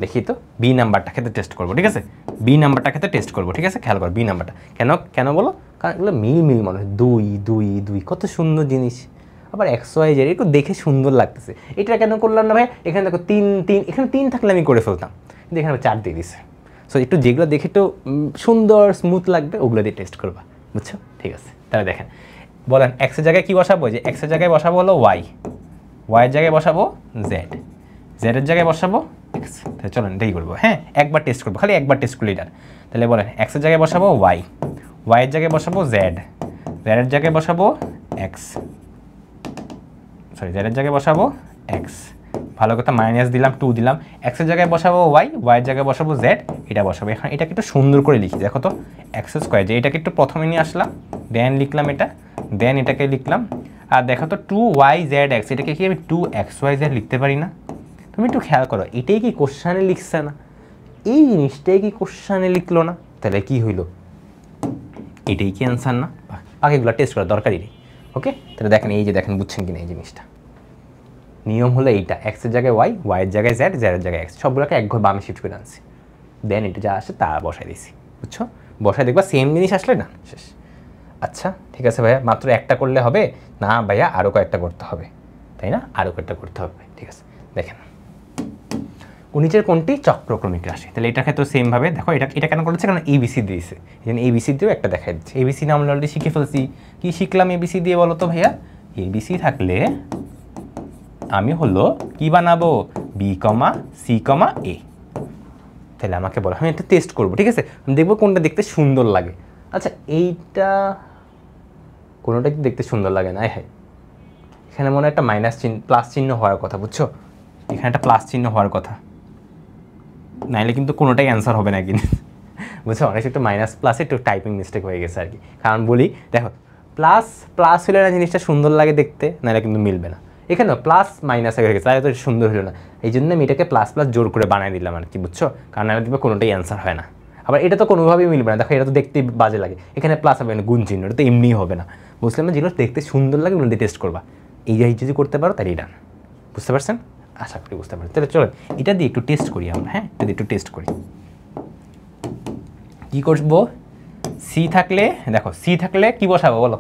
দেখি তো বি নাম্বারটা ক্ষেত্রে টেস্ট করবো, ঠিক আছে? বি নাম্বারটা ক্ষেত্রে টেস্ট করবো, ঠিক আছে? খেয়াল করো বি নাম্বারটা, কেন কেন বলো? কারণ এগুলো মিল মনে হয়, 2 2 2 কত সুন্দর জিনিস, আবার এক্স ওয়াই জেড একটু দেখে সুন্দর লাগতেছে। এটা কেন করলাম না ভাই? এখানে দেখো 3 3, এখানে 3 থাকলে আমি করে ফেলতাম, কিন্তু এখানে 4 দিয়ে দিছে। সো একটু যেগুলো দেখে একটু সুন্দর স্মুথ লাগবে ওগুলো দিয়ে টেস্ট করবা, বুঝছো? ঠিক আছে তাহলে দেখেন, বলেন এক্সের জায়গায় কী বসাবো? যে এক্সের জায়গায় বসাবো হলো ওয়াই, ওয়াইয়ের জায়গায় বসাবো জেড, জেডের জায়গায় বসাবো এক্স। তাহলে চলেন এটাই করবো, হ্যাঁ একবার টেস্ট করবো, খালি একবার টেস্ট করলে এটা। তাহলে বলেন এক্সের জায়গায় বসাবো ওয়াই, ওয়াইয়ের জায়গায় বসাবো জেড, জেডের জায়গায় বসাবো এক্স, সরি জেডের জায়গায় বসাবো এক্স, ভালো কথা মাইনাস দিলাম 2 দিলাম, এক্সের জায়গায় বসাবো ওয়াই, ওয়াইয়ের জায়গায় বসাবো জেড, এটা বসাবো। এখন এটাকে একটু সুন্দর করে লিখি, দেখো তো এক্স স্কোয়ার, যে এটাকে একটু প্রথমে নিয়ে আসলাম, দেন লিখলাম এটা, দেন এটাকে লিখলাম, আর দেখো তো 2yz(x), এটাকে কি আমি 2xyz লিখতে পারি না? তুমি একটু খেয়াল করো, এটাই কি কোশ্চানে লিখছে না? এই জিনিসটাই কি কোশ্চানে লিখলো না? তাহলে কি হইলো? এটাই কি অ্যান্সার না? বাকিগুলো টেস্ট করার দরকারই নেই, ওকে? তাহলে দেখেন, এই যে দেখেন বুঝছেন কিনা এই জিনিসটা, নিয়ম হলো এইটা, এক্সের জায়গায় ওয়াই, ওয়াইয়ের জায়গায় জেড, জেডের জায়গায় এক্স, সবগুলোকে এক ঘর বামে শিফট করে আনছি, দেন এটা যা আসে তা বসাই দিয়েছি, বুঝছো? বসাই দেখবা সেম জিনিস আসলে না শেষ। আচ্ছা ঠিক আছে ভাইয়া, মাত্র একটা করলে হবে না ভাইয়া, আরও কয়েকটা করতে হবে, তাই না? আরও কয়েকটা করতে হবে, ঠিক আছে? দেখেন নিচের কোনটি চক্রক্রমিক রাশি। তাহলে এটার ক্ষেত্রে সেমভাবে দেখো, এটা কেন করেছে, কারণ এবিসি দিয়েছে, এই জন্য এবিসি দিয়েও একটা দেখাই দিচ্ছে। এবিসি না আমরা অলরেডি শিখে ফেলছি। কি শিখলাম এবিসি দিয়ে বলো তো ভাইয়া? এবিসি থাকলে আমি হলো কি বানাবো, বি কমা সি কমা এ। তাহলে আমাকে বলো, আমি এটা টেস্ট করবো, ঠিক আছে, আমি দেখবো কোনটা দেখতে সুন্দর লাগে। আচ্ছা এইটা কোনোটা কি দেখতে সুন্দর লাগে না? হ্যাঁ, এখানে মনে হয় একটা মাইনাস চিহ্ন প্লাস চিহ্ন হওয়ার কথা, বুঝছো? এখানে একটা প্লাস চিহ্ন হওয়ার কথা, নাইলে কিন্তু কোনোটাই অ্যান্সার হবে না কিন্তু, বুঝছো? অনেক একটু মাইনাস প্লাসে একটু টাইপিং মিস্টেক হয়ে গেছে আর কি। কারণ বলি দেখো, প্লাস হলে না জিনিসটা সুন্দর লাগে দেখতে, নাহলে কিন্তু মিলবে না। এখানে প্লাস মাইনাস হয়ে গেছে, তাই তো সুন্দর হলো না। এই জন্য আমি এটাকে প্লাস জোর করে বানিয়ে দিলাম আর কি, বুঝছো? কারণ নাহলে দেখবে কোনোটাই অ্যান্সার হয় না। আবার এটা তো কোনোভাবেই মিলবে না, দেখো এটা তো দেখতে বাজে লাগে, এখানে প্লাস হবে না, গুণ চিহ্ন, এটা তো এমনিই হবে না। বুঝলাম না, যেগুলো দেখতে সুন্দর লাগে ওগুলো দিয়ে টেস্ট করবা। এই যদি করতে পারো তাহলে ডান। বুঝতে পারছেন? আশা করি বুঝতে পারছেন। তাহলে চলো এটা দিয়ে একটু টেস্ট করি আমরা। হ্যাঁ, এটা দিয়ে একটু টেস্ট করি। কী করবো? সি থাকলে দেখো, সি থাকলে কি বসাবো বলো?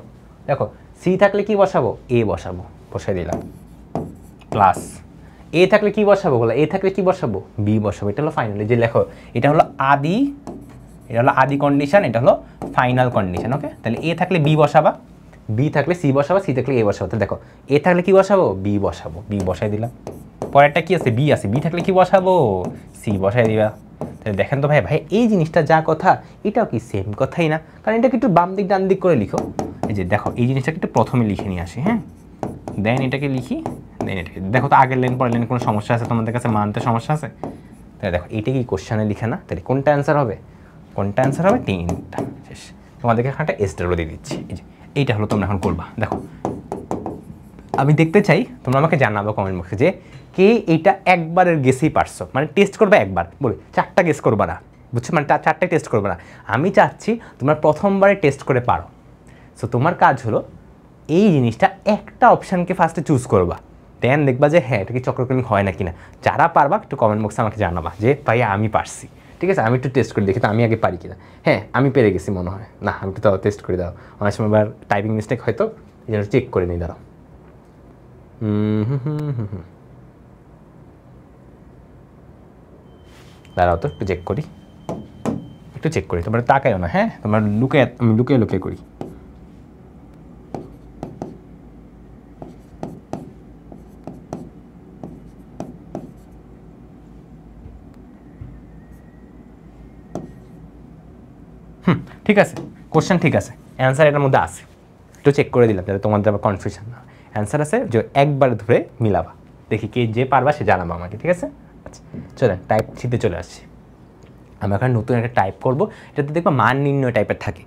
দেখো সি থাকলে কি বসাবো? এ বসাবো, বসাই দিলাম। প্লাস এ থাকলে কি বসাবো বলো? এ থাকলে কি বসাবো? বি বসাবো। এটা হলো ফাইনাল। যে লেখো, এটা হলো আদি কন্ডিশন, এটা হলো ফাইনাল কন্ডিশন। ওকে, তাহলে এ থাকলে বি বসাবা, বি থাকলে সি বসাবা, সি থাকলে এ বসাবো। তাহলে দেখো, এ থাকলে কি বসাবো? বি বসাবো, বি বসাই দিলাম। পরেরটা কি আছে? বি আছে, বি থাকলে কি বসাবো? সি বসাই দিবা। তাহলে দেখেন তো ভাই এই জিনিসটা যা কথা, এটাও কি সেম কথাই না? কারণ এটাকে একটু বাম দিক ডান দিক করে লিখো। এই যে দেখো, এই জিনিসটাকে একটু প্রথমে লিখে নিয়ে আসি। হ্যাঁ, দেন এটাকে লিখি, দেন এটাকে দেখো তো আগের লাইন পরের লাইনে কোনো সমস্যা আছে তোমাদের কাছে? মানতে সমস্যা আছে? তাহলে দেখো, এইটা কি কোশ্চেনে লিখে না? তাহলে কোনটা অ্যান্সার হবে? কোনটা অ্যান্সার হবে? 3টা। শেষ। তোমাদেরকে এখানটা এসটারও দিয়ে দিচ্ছি। এই যে এইটা হলো তোমরা এখন করবা। দেখো আমি দেখতে চাই তোমরা আমাকে জানাবো কমেন্ট বক্সে যে কে এইটা একবারের গেসেই পারছো, মানে টেস্ট করবে একবার, বলি 4টা গেস করবা না, বুঝছো? মানে 4টাই টেস্ট করবে না। আমি চাচ্ছি তোমরা প্রথমবারে টেস্ট করে পারো। সো তোমার কাজ হলো এই জিনিসটা একটা অপশানকে ফার্স্টে চুজ করবা, দেন দেখবা যে হ্যাঁ এটা কি চক্রক্রমিক হয় না কিনা। যারা পারবা একটু কমেন্ট বক্সে আমাকে জানাবা যে ভাই আমি পারছি, ঠিক আছে? আমি একটু টেস্ট করে দেখি তো আমি আগে পারি কিনা। হ্যাঁ আমি পেরে গেছি মনে হয়, না আমি তো টেস্ট করে দাও। অনেক সময় আবার টাইপিং মিস্টেক হয়তো, এই জন্য চেক করে নিই। দাঁড়াও, দাঁড়াও তো একটু চেক করি, তোমরা তাকাইও না। হ্যাঁ, তোমার আমি লুকিয়ে করি। ঠিক আছে, কোশ্চেন ঠিক আছে, অ্যান্সার এটার মধ্যে আছে, একটু চেক করে দিলাম যাতে তোমাদের আবার কনফিউশন না। অ্যান্সার আছে যে একবার ধরে মিলাবা, দেখি কে যে পারবা সে জানাবো আমাকে, ঠিক আছে? আচ্ছা চলেন টাইপ থ্রিতে চলে আসছি। আমরা এখন নতুন একটা টাইপ করবো, এটাতে দেখবা মান নির্ণয় টাইপের থাকে।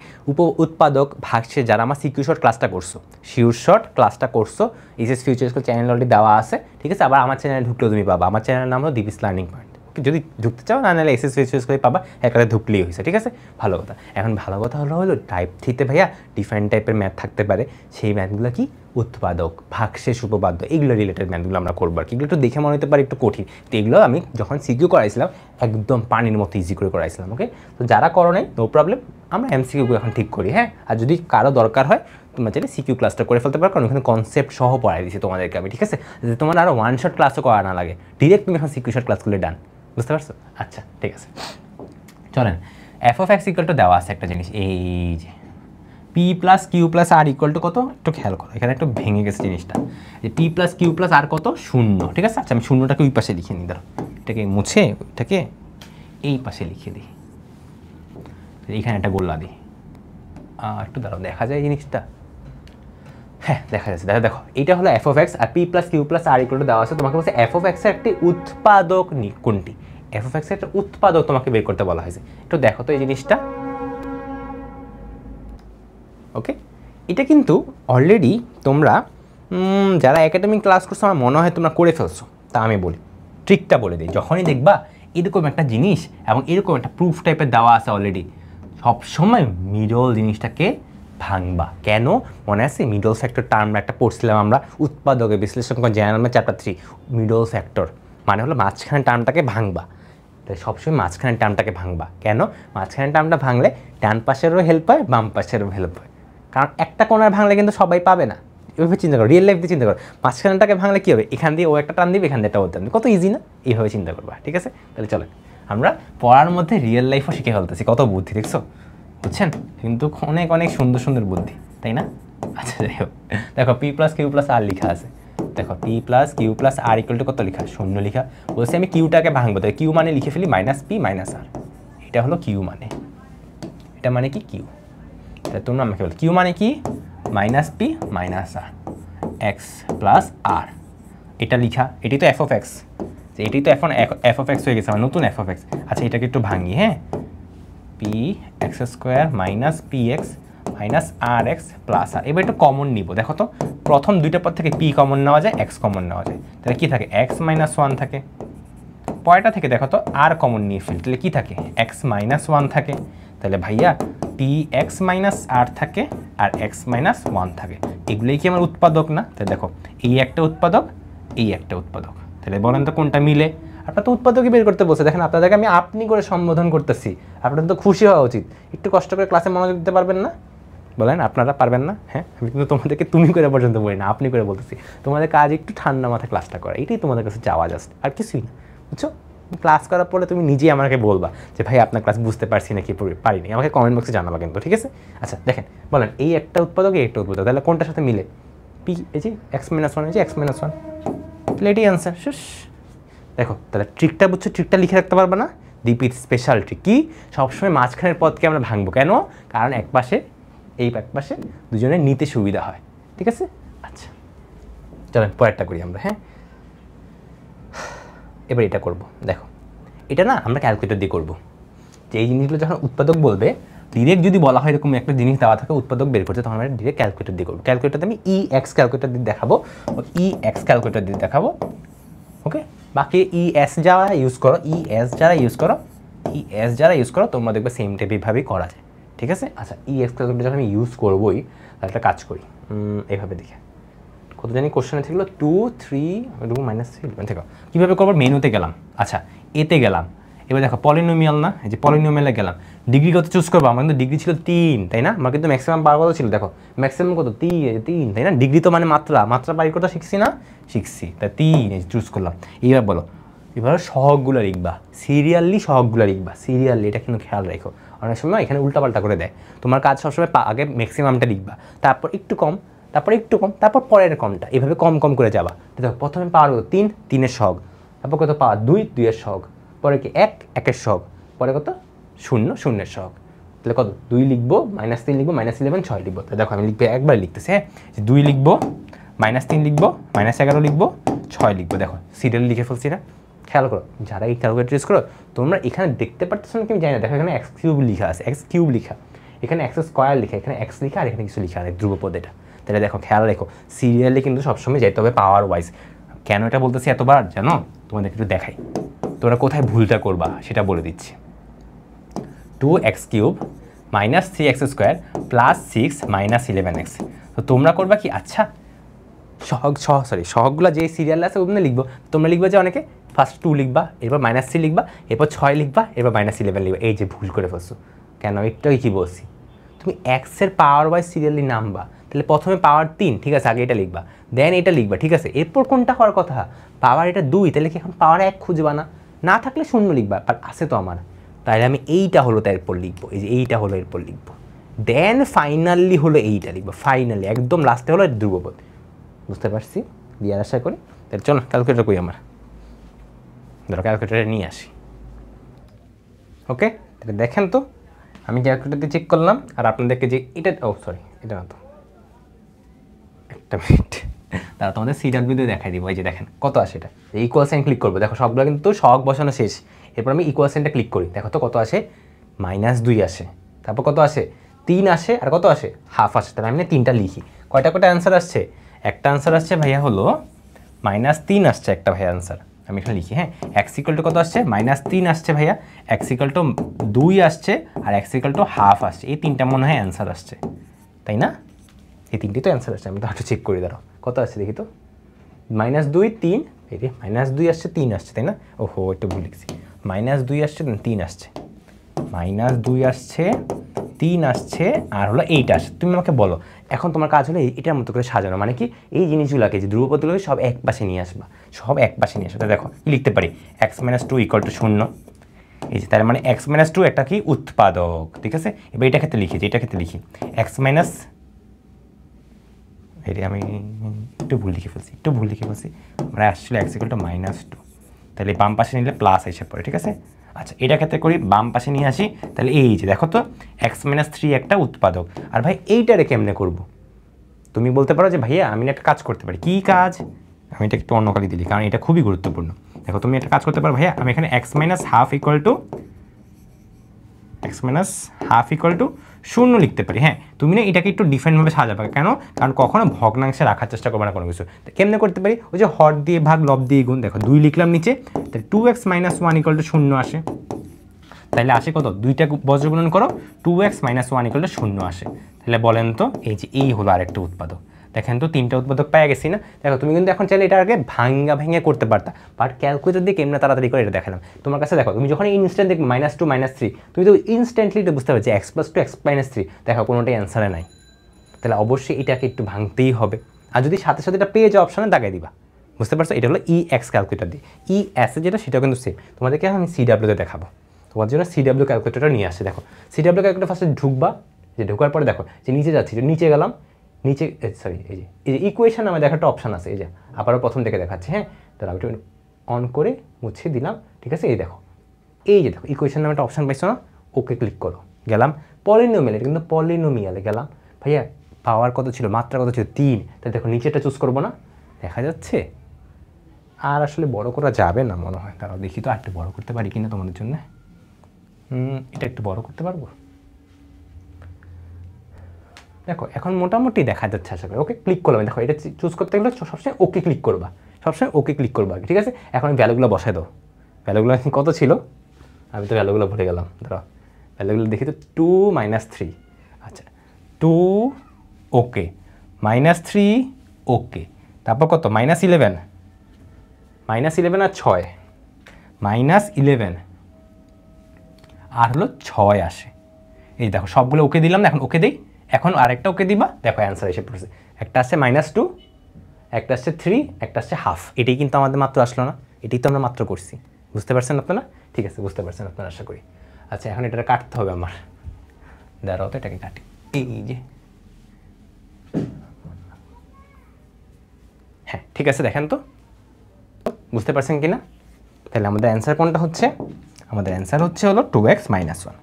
উৎপাদক ভাগশেষ, যারা আমার সিকিউ শর্ট ক্লাসটা করছো, SS future school channel already দেওয়া আছে, ঠিক আছে? আবার আমার চ্যানেলে ঢুকলেও তুমি পাবা, আমার চ্যানেলের নাম হলো দীপিস লার্নিং পয়েন্ট। যদি ঢুকতে চাও, না নাহলে এসএস ফিউচার স্কুলে পাবা, একসাথে ঢুকলেই হয়েছে, ঠিক আছে? ভালো কথা। এখন ভালো কথা হলো টাইপ থ্রিতে ভাইয়া ডিফারেন্ট টাইপের ম্যাথ থাকতে পারে। সেই ম্যাথগুলো কি? উৎপাদক, ভাগশেষ, উপপাদ্য, এগুলো রিলেটেড ম্যাথগুলো আমরা করবো আর কি। এগুলো একটু দেখে মনে হতে পারে একটু কঠিন, তো এগুলো আমি যখন সিকিউ করাইছিলাম একদম পানির মতো ইজি করে করাইছিলাম। ওকে, তো যারা করো নাই নো প্রবলেম, আমরা এমসিকিউগুলো এখন ঠিক করি। হ্যাঁ, আর যদি কারো দরকার হয় তোমরা চাইলে সিকিউ ক্লাসটা করে ফেলতে পারো, কারণ ওখানে কনসেপ্ট সহ পড়াই দিচ্ছি তোমাদেরকে আমি, ঠিক আছে? যাতে তোমার আরও ওয়ান শট ক্লাসও করা না লাগে, ডিরেক্ট তুমি এখন সিকিউ শট ক্লাস করলে ডান। বুঝতে পারছো? আচ্ছা ঠিক আছে, চলেন। f(x) দেওয়া আছে একটা জিনিস, এই যে p + q + r = কত? একটু খেয়াল করো, এখানে একটু ভেঙে গেছে জিনিসটা, যে p + q + r কত? 0, ঠিক আছে? আচ্ছা আমি শূন্যটাকে ওই পাশে লিখে নিই, ধরো এটাকে মুছে ওইটাকে এই পাশে লিখে দিই, এইখানে একটা গোল্লা দিই। একটু দাঁড়াও, দেখা যায় জিনিসটা? হ্যাঁ দেখা যাচ্ছে। দেখো এইটা হলো f(x) আর p + q + r = দেওয়া আছে। তোমাকে বলছে f(x) এর একটি উৎপাদক কোনটি? f(x) এর একটা উৎপাদক তোমাকে বের করতে বলা হয়েছে। একটু দেখো তো এই জিনিসটা। ওকে, এটা কিন্তু অলরেডি তোমরা যারা একাডেমিক ক্লাস করছো আমার মনে হয় তোমরা করে ফেলছো। তা আমি বলি, ট্রিকটা বলে দিই, যখনই দেখবা এরকম একটা জিনিস এবং এরকম একটা প্রুফ টাইপের দেওয়া আছে অলরেডি, সবসময় মিডল জিনিসটাকে ভাঙবা। কেন? মনে আছে মিডল ফ্যাক্টর টার্ম একটা পড়ছিলাম আমরা উৎপাদকে বিশ্লেষণ জেনারেল চ্যাপ্টার 3, মিডল ফ্যাক্টর মানে হলো মাঝখানে টার্মটাকে ভাঙবা। তাই সবসময় মাঝখানে টার্মটাকে ভাঙবা। কেন? মাঝখানে টার্মটা ভাঙলে ডান পাশেরও হেল্প হয়, বাম পাশেরও হেল্প হয়। কারণ একটা কোণার ভাঙলে কিন্তু সবাই পাবে না, এভাবে চিন্তা করো, রিয়েল লাইফ দিয়ে চিন্তা করো, মাঝখানটাকে ভাঙলে কী হবে, এখান দিয়ে ও একটা টান দিবে, এখান দিয়ে একটা ও টান দিবে, কত ইজি না, এইভাবে চিন্তা করবা। ঠিক আছে, তাহলে চলো আমরা পড়ার মধ্যে রিয়েল লাইফও শিখে ফেলতেছি, কত বুদ্ধি দেখছো, বুঝছেন, কিন্তু অনেক অনেক সুন্দর সুন্দর বুদ্ধি, তাই না? আচ্ছা যাই হোক, দেখো P plus Q plus R লিখা আছে, দেখো P plus Q plus R equal to কত লিখা, শূন্য লিখা, বলছি আমি কিউটাকে ভাঙবো, তাই কিউ মানে লিখে ফেলি মাইনাস পি মাইনাস আর, এটা হলো কিউ মানে, এটা মানে কি কিউ, তাহলে তোমরা আমাকে বলো কিউ মানে কি, minus P minus R X plus আর, এটা লিখা, এটি তো এফ অফ এক্স, এটি তো এখন এফ অফ এক্স হয়ে গেছে আমার নতুন এফ অফ এক্স। আচ্ছা এটাকে একটু ভাঙি, হ্যাঁ, P X square minus P X minus R X plus R, এবার একটু কমন নিব, দেখো তো প্রথম দুইটা পদ থেকে পি কমন নেওয়া যায়, এক্স কমন নেওয়া যায়, তাহলে কী থাকে, এক্স মাইনাস ওয়ান থাকে, পয়টা থেকে দেখো তো আর কমন নিয়ে ফেল, তাহলে কী থাকে, এক্স মাইনাস ওয়ান থাকে, তাহলে ভাইয়া পি এক্স মাইনাস আর থাকে আর এক্স মাইনাস ওয়ান থাকে, এগুলোই কি আমার উৎপাদক না? তাহলে দেখো এই একটা উৎপাদক, এই একটা উৎপাদক, তাহলে বলেন তো কোনটা মিলে, আপনার তো উৎপাদকই বের করতে বলছে, দেখেন আপনাদেরকে আমি আপনি করে সম্বোধন করতেছি, আপনাদের তো খুশি হওয়া উচিত, একটু কষ্ট করে ক্লাসে মনোযোগ দিতে পারবেন না, বলেন আপনারা পারবেন না? হ্যাঁ, আমি কিন্তু তোমাদেরকে তুমি করে পর্যন্ত বলি না, আপনি করে বলতেছি, তোমাদের কাজ একটু ঠান্ডা মাথায় ক্লাসটা করা, এটাই তোমাদের কাছে চাওয়া, জাস্ট আর কিছুই না, বুঝছো? ক্লাস করার পরে তুমি নিজেই আমাকে বলবা যে ভাই আপনার ক্লাস বুঝতে পারছি না কি পারিনি, আমাকে কমেন্ট বক্সে জানাবা কিন্তু, ঠিক আছে? আচ্ছা দেখেন, বলেন এই একটা উৎপাদক, এই একটা উৎপাদক, তাহলে কোনটার সাথে মিলে, পি এই যে এক্স মাইনাস ওয়ান, এই যে এক্স মাইনাস ওয়ান, তাহলে এটাই অ্যান্সার, শেষ। দেখো তাহলে ট্রিকটা বুঝছো, ট্রিকটা লিখে রাখতে পারবে না, ডিপির স্পেশাল ট্রিক কি, সবসময় মাঝখানের পদকে আমরা ভাঙবো, কেন? কারণ এক পাশে এই এক পাশে দুজনের নিতে সুবিধা হয়, ঠিক আছে? আচ্ছা চলেন পরেরটা করি আমরা, হ্যাঁ, এবার এটা করব, দেখো এটা না আমরা ক্যালকুলেটর দিয়ে করবো, যে এই জিনিসগুলো যখন উৎপাদক বলবে, ডিরেক্ট যদি বলা হয় এরকম একটা জিনিস দেওয়া থাকে উৎপাদক বের করতে, তখন আমরা ডিরেক্ট ক্যালকুলেটর দিয়ে করবো, ক্যালকুলেটরতে আমি ই এক্স ক্যালকুলেটর দিয়ে দেখাবো, ই এক্স ক্যালকুলেটর দিয়ে দেখাবো, ওকে? বাকি ই এস যারা ইউজ করো, ই এস যারা ইউজ করো তোমরা দেখবে সেম টাইপভাবেই করা যায়, ঠিক আছে? আচ্ছা ই এক্স ক্যালকুলেটর যখন আমি ইউজ করবোই, তাহলে একটা কাজ করি, এইভাবে দেখে কত জানি কোশ্চেনে থাকলো 2 3 মাইনাস 3 থেকে কীভাবে করবো, মেনুতে গেলাম, আচ্ছা এতে গেলাম, এবার দেখো পলিনোমিয়াল না, এই যে পলিনোমিয়ালে গেলাম, ডিগ্রি কত চুজ করবো, আমার কিন্তু ডিগ্রি ছিল 3, তাই না? আমার কিন্তু ম্যাক্সিমাম পাওয়ার কত ছিল, দেখো ম্যাক্সিমাম কত 3, তাই না? ডিগ্রি তো মানে মাত্রা বাড়ি করতে শিখছি না, শিখছি, তাই 3 চুজ করলাম। এইবার বলো, এবার সহগগুলো লিখবা, সহগগুলো লিখবা, এটা কিন্তু খেয়াল রাখো, অনেক সময় এখানে উল্টাপাল্টা করে দেয়, তোমার কাজ সবসময় আগে ম্যাক্সিমামটা লিখবা, তারপর একটু কম, তারপর পরের কমটা, এভাবে কম কম করে যাবা। দেখো প্রথমে পাওয়ার 3, 3-এর সহগ, তারপর কত পাওয়ার 2, 2-এর সহগ, পরে কি 1, 1-এর সহগ, পরে কত 0, 0-এর সহগ, তাহলে কত 2 লিখবো, -3 লিখবো, -11 6 লিখবো, তাহলে দেখো আমি লিখবো একবার লিখতেছি, হ্যাঁ, 2 লিখবো, -3 লিখবো, -11 লিখবো, 6 লিখবো, দেখো সিরিয়াল লিখে ফেলছি না? খেয়াল করো, যারা এই ক্যালকুলেটর ইউজ করো তোমরা এখানে দেখতে পারতেছো না কি আমি জানি না, দেখো এখানে x কিউব লিখা আছে, x কিউব লিখা, এখানে x স্কোয়ার লিখা, এখানে x লিখা, আর এখানে কিছু লিখা আছে ধ্রুবপদ, এটা। তাহলে দেখো খেয়াল রেখো, সিরিয়ালি কিন্তু সবসময় যেতে হবে পাওয়ার ওয়াইজ। কেন এটা বলতেছি এতবার জানো, তোমাদের একটু দেখাই, তোমরা কোথায় ভুলটা করবা সেটা বলে দিচ্ছি। 2x cube minus 3x square plus 6 minus 11x, তো তোমরা করবা কি, আচ্ছা সহগগুলো যে সিরিয়াল আছে ওগুলো লিখবো, তোমরা লিখবা যে অনেকে ফার্স্ট 2 লিখবা, এরপর -3 লিখবা, এরপর 6 লিখবা, এরপর -11 লিখবা, এই যে ভুল করে ফেলছো। কেন, একটাই কি বলছি, তুমি এক্সের পাওয়ার ওয়াইজ সিরিয়ালি নামবা, তাহলে প্রথমে পাওয়ার 3, ঠিক আছে, আগে এটা লিখবা, দেন এটা লিখবা, ঠিক আছে, এরপর কোনটা হওয়ার কথা, পাওয়ার এটা 2, তাহলে কি এখন পাওয়ার 1 খুঁজবা না থাকলে 0 লিখবা, বাট আছে তো আমার, তাহলে আমি এইটা হলো এরপর লিখবো, এই যে এইটা হলো এরপর লিখবো, দেন ফাইনালি হলো এইটা লিখবো, ফাইনালি একদম লাস্টে হলো ধ্রুবপদ। বুঝতে পারছি, বিয়ার আশা করি। তাহলে চলো ক্যালকুলেটর করি, আমার ধরো ক্যালকুলেটারে নিয়ে আসি, ওকে? তাহলে দেখেন তো, আমি ক্যালকুলেটার দিয়ে চেক করলাম, আর আপনাদেরকে যে এটা, এটা না তো, একটা মিনিট তারা তোমাদের সিডাব্লিউ দিয়ে দেখাই দিব, এই যে দেখেন কত আসে, এটা ইকুয়াল সাইন ক্লিক করবো, দেখো সবগুলো কিন্তু সহগ বসানো শেষ, এরপর আমি ইকুয়াল সাইনটা ক্লিক করি, দেখো তো কত আসে, -2 আসে, তারপর কত আসে 3 আসে, আর কত আসে হাফ আসে, তাহলে আমি 3টা লিখি, কয়টা অ্যান্সার আসছে, একটা অ্যান্সার আসছে ভাইয়া হলো -3 আসছে একটা ভাইয়া অ্যান্সার, আমি এখানে লিখি, হ্যাঁ, x = কত আসছে, -3 আসছে ভাইয়া, x = 2 আসছে, আর x = হাফ আসছে, এই 3টা মনে হয় অ্যান্সার আসছে, তাই না? এই 3টি তো অ্যান্সার আসছে, আমি তো একটু চেক করে দাঁড়াও কত আসছে দেখি তো, -2 3, এই যে -2 আসছে 3 আসছে, তাই না? ওহো একটু ভুল লিখছি, -2 আসছে 3 আসছে, -2 আসছে 3 আসছে আর হলো 8 আসছে। তুমি আমাকে বলো এখন তোমার কাজ হলো এটার মতো করে সাজানো, মানে কি এই জিনিসগুলোকে যে ধ্রুবপদগুলোকে সব এক পাশে নিয়ে আসবা, সব এক পাশে নিয়ে আসবা। দেখো কি লিখতে পারি, x - 2 = 0। এই যে তার মানে x - 2 একটা কি উৎপাদক, ঠিক আছে। এবার এটা ক্ষেত্রে লিখি, এটা ক্ষেত্রে লিখি x মাইনাস, এটা আমি একটু ভুল লিখে ফেলছি, মানে আসলে x = -2, তাহলে বাম পাশে নিলে প্লাস এসে পড়ে, ঠিক আছে। আচ্ছা এটা ক্ষেত্রে করি, বাম পাশে নিয়ে আসি, তাহলে এই যে দেখো তো x - 3 একটা উৎপাদক। আর ভাই এইটারে কেমনে করব? তুমি বলতে পারো যে ভাইয়া আমি একটা কাজ করতে পারি। কি কাজ? আমি এটা একটু অন্য কালি দিলি, কারণ এটা খুবই গুরুত্বপূর্ণ। দেখো তুমি একটা কাজ করতে পারো ভাইয়া, আমি এখানে x - ½ = 0 লিখতে পারি। হ্যাঁ, তুমি না এটাকে একটু ডিফারেন্টভাবে সাজাবে। কেন? কারণ কখনো ভগ্নাংশে রাখার চেষ্টা করবে না কোনো কিছু। কেমনে করতে পারি? ওই যে হর দিয়ে ভাগ, লব দিয়ে গুণ। দেখো 2 লিখলাম নিচে, তাহলে 2x - 1 = 0 আসে। তাহলে আসে কত? দুইটা বজ্রগুণন করো, 2x - 1 = 0 আসে। তাহলে বলেন তো এই যে এই হলো আরেকটা উৎপাদক। দেখেন তো 3টা উৎপাদক পেয়ে গেছি না? দেখো তুমি কিন্তু এখন চাইলে এটা আগে ভেঙে করতে পারতা, বাট ক্যালকুলেটর দিয়ে কেমনে তাড়াতাড়ি করে এটা দেখালাম তোমার কাছে। দেখো তুমি যখন ইনস্ট্যান্ট দেখবে -2 -3, তুমি তো ইনস্ট্যান্টলি এটা বুঝতে পারছি x + 2 x - 3, দেখো কোনোটাই অ্যান্সারে নাই। তাহলে অবশ্যই এটাকে একটু ভাঙতেই হবে। আর যদি সাথে সাথে এটা পেয়ে যাও অপশানে দাগাই দিবা, বুঝতে পারছো? এটা হলো EX ক্যালকুলেটর দিয়ে। ES যেটা সেটাও কিন্তু সেম। তোমাদেরকে আমি CW-তে দেখাবো, তোমার জন্য CW ক্যালকুলেটরটা নিয়ে আসছে। দেখো CW ক্যালকুলেটর ফার্স্টে ঢুকবা, যে ঢোকার পরে দেখো যে নিচে যাচ্ছি, যে নিচে গেলাম, নিচে সরি এই যে ইকুয়েশন নামে দেখা একটা অপশান আছে, এই যে আবারও প্রথম থেকে দেখাচ্ছে। হ্যাঁ, তাহলে আমি অন করে মুছে দিলাম, ঠিক আছে। এই দেখো ইকুয়েশন নামে একটা অপশান পাইছো না? ওকে ক্লিক করো, গেলাম পলিনোমিয়াল, এটা কিন্তু পলিনোমিয়ালে গেলাম। ভাইয়া পাওয়ার কত ছিল, মাত্রা কত ছিল? 3। তাহলে দেখো নিচেটা চুজ করবো না, দেখা যাচ্ছে। আর আসলে বড় করা যাবে না মনে হয়, তারাও দেখি তো আর একটু বড় করতে পারি কিনা তোমাদের জন্য। এটা একটু বড় করতে পারবো। দেখো এখন মোটামুটি দেখা যাচ্ছে আশা করি। ওকে ক্লিক করলাম। দেখো এটা চুজ করতে গেলে সবসময় ওকে ক্লিক করবা, ঠিক আছে। এখন ভ্যালুগুলো বসাই দাও। ভ্যালুগুলো কত ছিল? আমি তো ভ্যালুগুলো ভুলে গেলাম। ধরো ভ্যালুগুলো দেখি তো, 2 - 3, আচ্ছা 2 ওকে, -3 ওকে, তারপর কত? -11 আর 6, -11 আর হলো 6 আসে। এই দেখো সবগুলো ওকে দিলাম না, এখন ওকে দিই। এখন আরেকটা ওকে দিবা, দেখো অ্যান্সার এসে পড়ছে। একটা আসছে -2, একটা আসছে 3, একটা আসছে ½। এটাই কিন্তু আমাদের মাত্র আসলো না, এটাই তো আমরা মাত্র করছি। বুঝতে পারছেন আপনারা? ঠিক আছে, বুঝতে পারছেন আপনারা আশা করি। আচ্ছা এখন এটা কাটতে হবে আমার, দাঁড়াও তো এটাকে কাটি। এই যে হ্যাঁ ঠিক আছে, দেখেন তো বুঝতে পারছেন কি না? তাহলে আমাদের অ্যান্সার কোনটা হচ্ছে? আমাদের অ্যান্সার হচ্ছে হলো 2x - 1।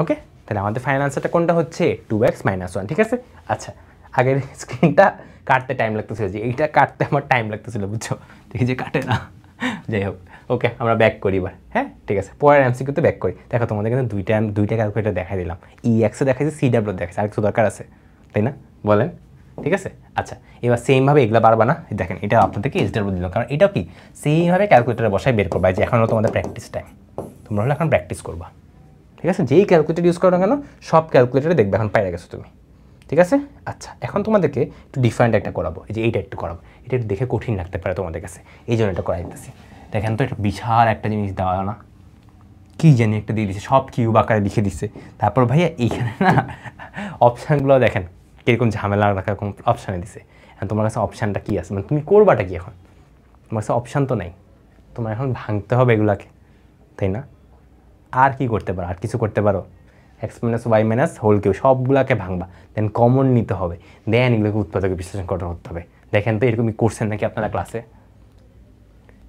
ওকে, তাহলে আমাদের ফাইনাল অ্যান্সারটা কোনটা হচ্ছে? 2x - 1, ঠিক আছে। আচ্ছা আগের স্ক্রিনটা কাটতে টাইম লাগতেছিল, যে এইটা কাটতে আমার টাইম লাগতেছিল, বুঝছো? ঠিক আছে, কাটে না, যাই হোক। ওকে আমরা ব্যাক করি এবার। হ্যাঁ ঠিক আছে, পরের এমসিকিউতে ব্যাক করি। দেখো তোমাদের কিন্তু দুইটা ক্যালকুলেটর দেখাই দিলাম, EX দেখাইছে, CW দেখাইছে, আর কিছু দরকার আছে তাই না? বলেন, ঠিক আছে। আচ্ছা এবার সেমভাবে এগুলো পারবা না, দেখেন এটা আপনাদেরকে SW দিলাম, কারণ এটাও কি সেইভাবে ক্যালকুলেটারে বসায় বের করবা। যে এখন হলো তোমাদের প্র্যাকটিস টাইম, তোমরা হলে এখন প্র্যাকটিস করবা, ঠিক আছে। যেই ক্যালকুলেটর ইউজ করো না কেন, সব ক্যালকুলেটারে দেখবে এখন পাইরা গেছো তুমি, ঠিক আছে। আচ্ছা এখন তোমাদেরকে একটু ডিফারেন্ট একটা করাবো, এই যে এইটা একটু করাবো। এটা একটু দেখে কঠিন লাগতে পারে তোমাদের কাছে, এই জন্য এটা করাই দিতেছি। দেখেন তো এটা বিশাল একটা জিনিস দেওয়া না, কী জানি একটা দিয়ে দিচ্ছে, সব কিউব আকারে লিখে দিচ্ছে। তারপর ভাইয়া এইখানে না অপশানগুলো দেখেন কীরকম ঝামেলা রকম অপশানে দিছে। এখন তোমার কাছে অপশানটা কী আছে, মানে তুমি করবাটা কি এখন? তোমার কাছে অপশান তো নাই, তোমার এখন ভাঙতে হবে এগুলাকে, তাই না? আর কি করতে পারো? আর কিছু করতে পারো? x - y - সবগুলাকে ভাঙবা, দেন কমন নিতে হবে, দেন এগুলোকে উৎপাদকে বিশ্লেষণ করতে হবে। দেখেন তো এরকমই করছেন নাকি আপনারা ক্লাসে?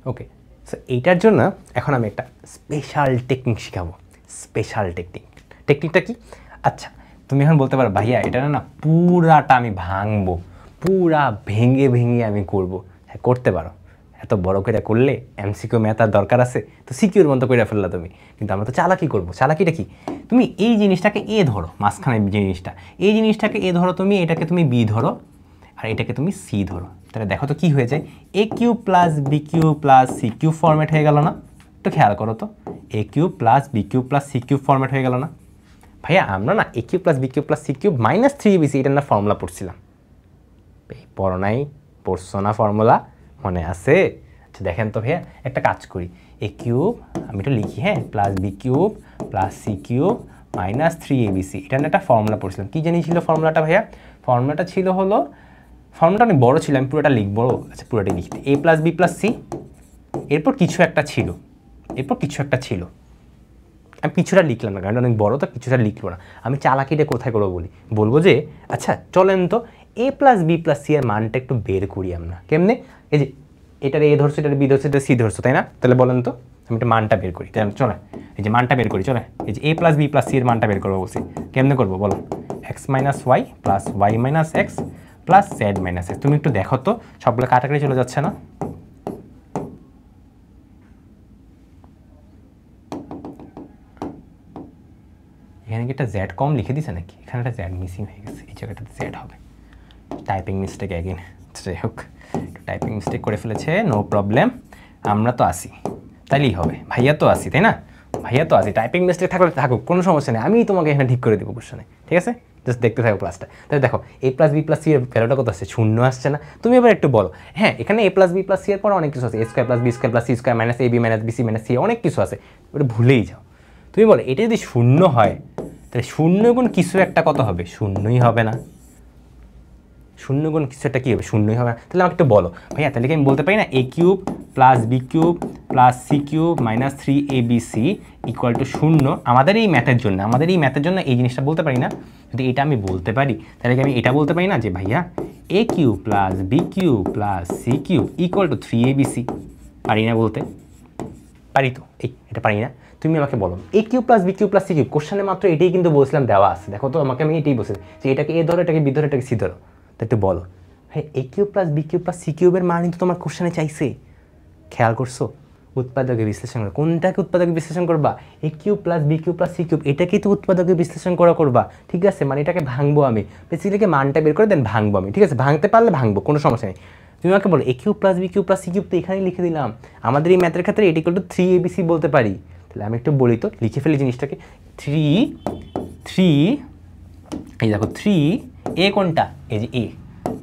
ওকে, সো এইটার জন্য এখন আমি একটা স্পেশাল টেকনিক শেখাবো। স্পেশাল টেকনিকটা কি? আচ্ছা তুমি এখন বলতে পারো ভাইয়া এটা না পুরাটা আমি ভাঙবো, পুরা ভেঙে আমি করবো। হ্যাঁ করতে পারো, এত বড় করে করলে MCQ ম্যাথ আর দরকার আছে? তো সিকিউর মতো করে ফেললা তুমি। কিন্তু আমরা তো চালাকি করবো। চালাকিটা কি? তুমি এই জিনিসটাকে A ধরো, মাঝখানে জিনিসটা, এই জিনিসটাকে A ধরো তুমি, এটাকে তুমি B ধরো, আর এটাকে তুমি C ধরো। তাহলে দেখো তো কি হয়ে যায়, AQ + BQ + CQ ফরম্যাট হয়ে গেল না? একটু খেয়াল করো তো, AQ + BQ + CQ ফরম্যাট হয়ে গেল না? ভাইয়া আমরা না AQ + BQ + CQ - 3ABC এটার না ফর্মুলা পড়ছিলাম। পড়ো নাই? পড়ছো না ফর্মুলা? মনে আছে? আচ্ছা দেখেন তো ভাইয়া একটা কাজ করি, A কিউব আমি একটু লিখি, হ্যাঁ, +B cube + C cube minus 3abc, এটা না একটা ফর্মুলা পড়ছিলাম। কী জানি ছিল ফর্মুলাটা ভাইয়া? ফর্মুলাটা ছিল হলো, ফর্মুলাটা অনেক বড় ছিল, আমি পুরোটা লিখবো। আচ্ছা পুরোটাই লিখতে, a plus B plus C, এরপর কিছু একটা ছিল, আমি কিছুটা লিখলাম না কারণ অনেক বড় তো, কিছুটা লিখলো না। আমি চালাকিটা কোথায় করবো বলবো যে আচ্ছা চলেন তো a plus B plus C এর মানটা একটু বের করি আমরা। কেমনে? এই যে এটার এ ধরছো, এটার বি ধরছো, এটা সি ধরছো, তাই না? তাহলে বলেন তো আমি একটা মানটা বের করি, তাই চলে এই যে মানটা বের করি, চলে এই যে a plus B plus C এর মানটা বের করবো বলছি। কেমনে করবো বলো? x minus Y plus Y minus X plus Z minus X. তুমি একটু দেখো তো সবগুলো কাটাকাটি চলে যাচ্ছে না? এখানে কি একটা জেড কম লিখে দিছে নাকি? এখানে একটা জেড মিসিং হয়ে গেছে, এই জায়গাটাতে জেড হবে। টাইপিং মিস্টেক অ্যাগেন, যাই হোক টাইপিং মিস্টেক করে ফেলেছে, নো প্রবলেম, আমরা তো আসি তাইলেই হবে, ভাইয়া তো আসি, তাই না? ভাইয়া তো আসি, টাইপিং মিস্টেক থাকলে থাকুক, কোনো সমস্যা নেই, আমি তোমাকে এখানে ঠিক করে দেবো, কোশ্চেনে, ঠিক আছে? জাস্ট দেখতে থাকো ক্লাসটা। তাহলে দেখো a plus B plus C এর ভ্যালুটা কত আসছে? শূন্য আসছে না? তুমি এবার একটু বলো। হ্যাঁ এখানে a plus B plus C এর পর অনেক কিছু আছে, a square plus B square plus C square minus A B minus B C minus C, অনেক কিছু আছে, ওটা ভুলেই যাও। তুমি বলো এটা যদি শূন্য হয় তাহলে শূন্য গুণ কিছু একটা কত হবে? শূন্যই হবে না? শূন্য গুণ কিছু একটা কী হবে? শূন্যই হবে না। তাহলে আমাকে একটু বলো ভাইয়া, তাহলে কি আমি বলতে পারি না a cube plus B cube plus C cube minus 3abc equal to শূন্য? আমাদের এই ম্যাথের জন্য এই জিনিসটা বলতে পারি না? যদি এটা আমি বলতে পারি তাহলে কি আমি এটা বলতে পারি না যে ভাইয়া a cube plus B cube plus C cube equal to 3abc? পারি না বলতে? পারি তো, এটা পারি না? তুমি আমাকে বলো a cube plus B cube plus C cube, কোশ্চেনে মাত্র এটাই কিন্তু বলছিলাম দেওয়া আছে, দেখো তো আমাকে আমি এটাই বলছি যে এটাকে এ ধরো, এটাকে বি ধরো, এটাকে সি ধরো। তা একটু বলো হ্যাঁ a cube plus B cube plus C কিউবের মান কিন্তু তোমার কোশ্চেনে চাইছে, খেয়াল করছো? উৎপাদকের বিশ্লেষণ করো, কোনটাকে উৎপাদকের বিশ্লেষণ করবা? a cube plus B cube plus C cube, এটাকেই তো উৎপাদকের বিশ্লেষণ করবা, ঠিক আছে? মানে এটাকে ভাঙবো আমি, বেসিক্যালি মানটা বের করে দেন ভাঙবো আমি, ঠিক আছে? ভাঙতে পারলে ভাঙবো, কোনো সমস্যা নেই। তুমি আমাকে বলো a cube plus B cube plus C cube, তো এখানেই লিখে দিলাম। আমাদের এই ম্যাথের ক্ষেত্রে এটি ইকুয়াল টু 3abc বলতে পারি। তাহলে আমি একটু বলি তো, লিখে ফেলি জিনিসটাকে। 3 এই দেখো 3a কোনটা? এই যে a,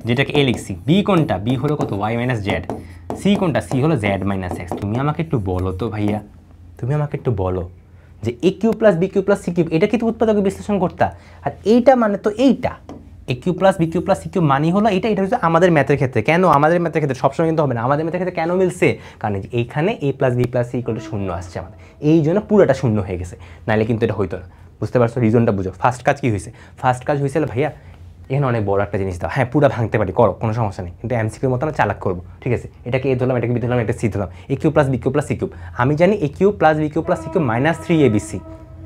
যেটাকে a লিখছি। b কোনটা? b হলো কত? y minus Z. c কোনটা? c হলো z মাইনাস এক্স। তুমি আমাকে একটু বলো তো ভাইয়া, তুমি আমাকে একটু বলো যে a cube plus B cube plus C cube, এটা কিন্তু উৎপাদকের বিশ্লেষণ করতা, আর এইটা মানে তো এইটা a cube plus B cube plus C cube মানি হলো এটা। এটা হচ্ছে আমাদের ম্যাথের ক্ষেত্রে। কেন আমাদের ম্যাথের ক্ষেত্রে? সবসময় কিন্তু হবে না, আমাদের ম্যাথের ক্ষেত্রে কেন মিলছে? কারণ এইখানে a plus B plus C equal to শূন্য আসছে আমাদের, এই জন্য পুরোটা শূন্য হয়ে গেছে, নাহলে কিন্তু এটা হইতো না। বুঝতে পারছো? রিজনটা বুঝো। ফার্স্ট কাজ কী হয়েছে? ফার্স্ট কাজ হয়েছিল ভাইয়া এখানে অনেক বড় একটা জিনিস দাও, হ্যাঁ পুরো ভাঙতে পারি, করো, কোনো সমস্যা নেই, কিন্তু এমসিকিউর মতো না চালাক করবো, ঠিক আছে? এটাকে এ ধরলাম, এটাকে বি ধরলাম, এটা সি ধরলাম, a cube plus B cube plus C cube. আমি জানি a cube plus B cube plus C cube minus 3abc,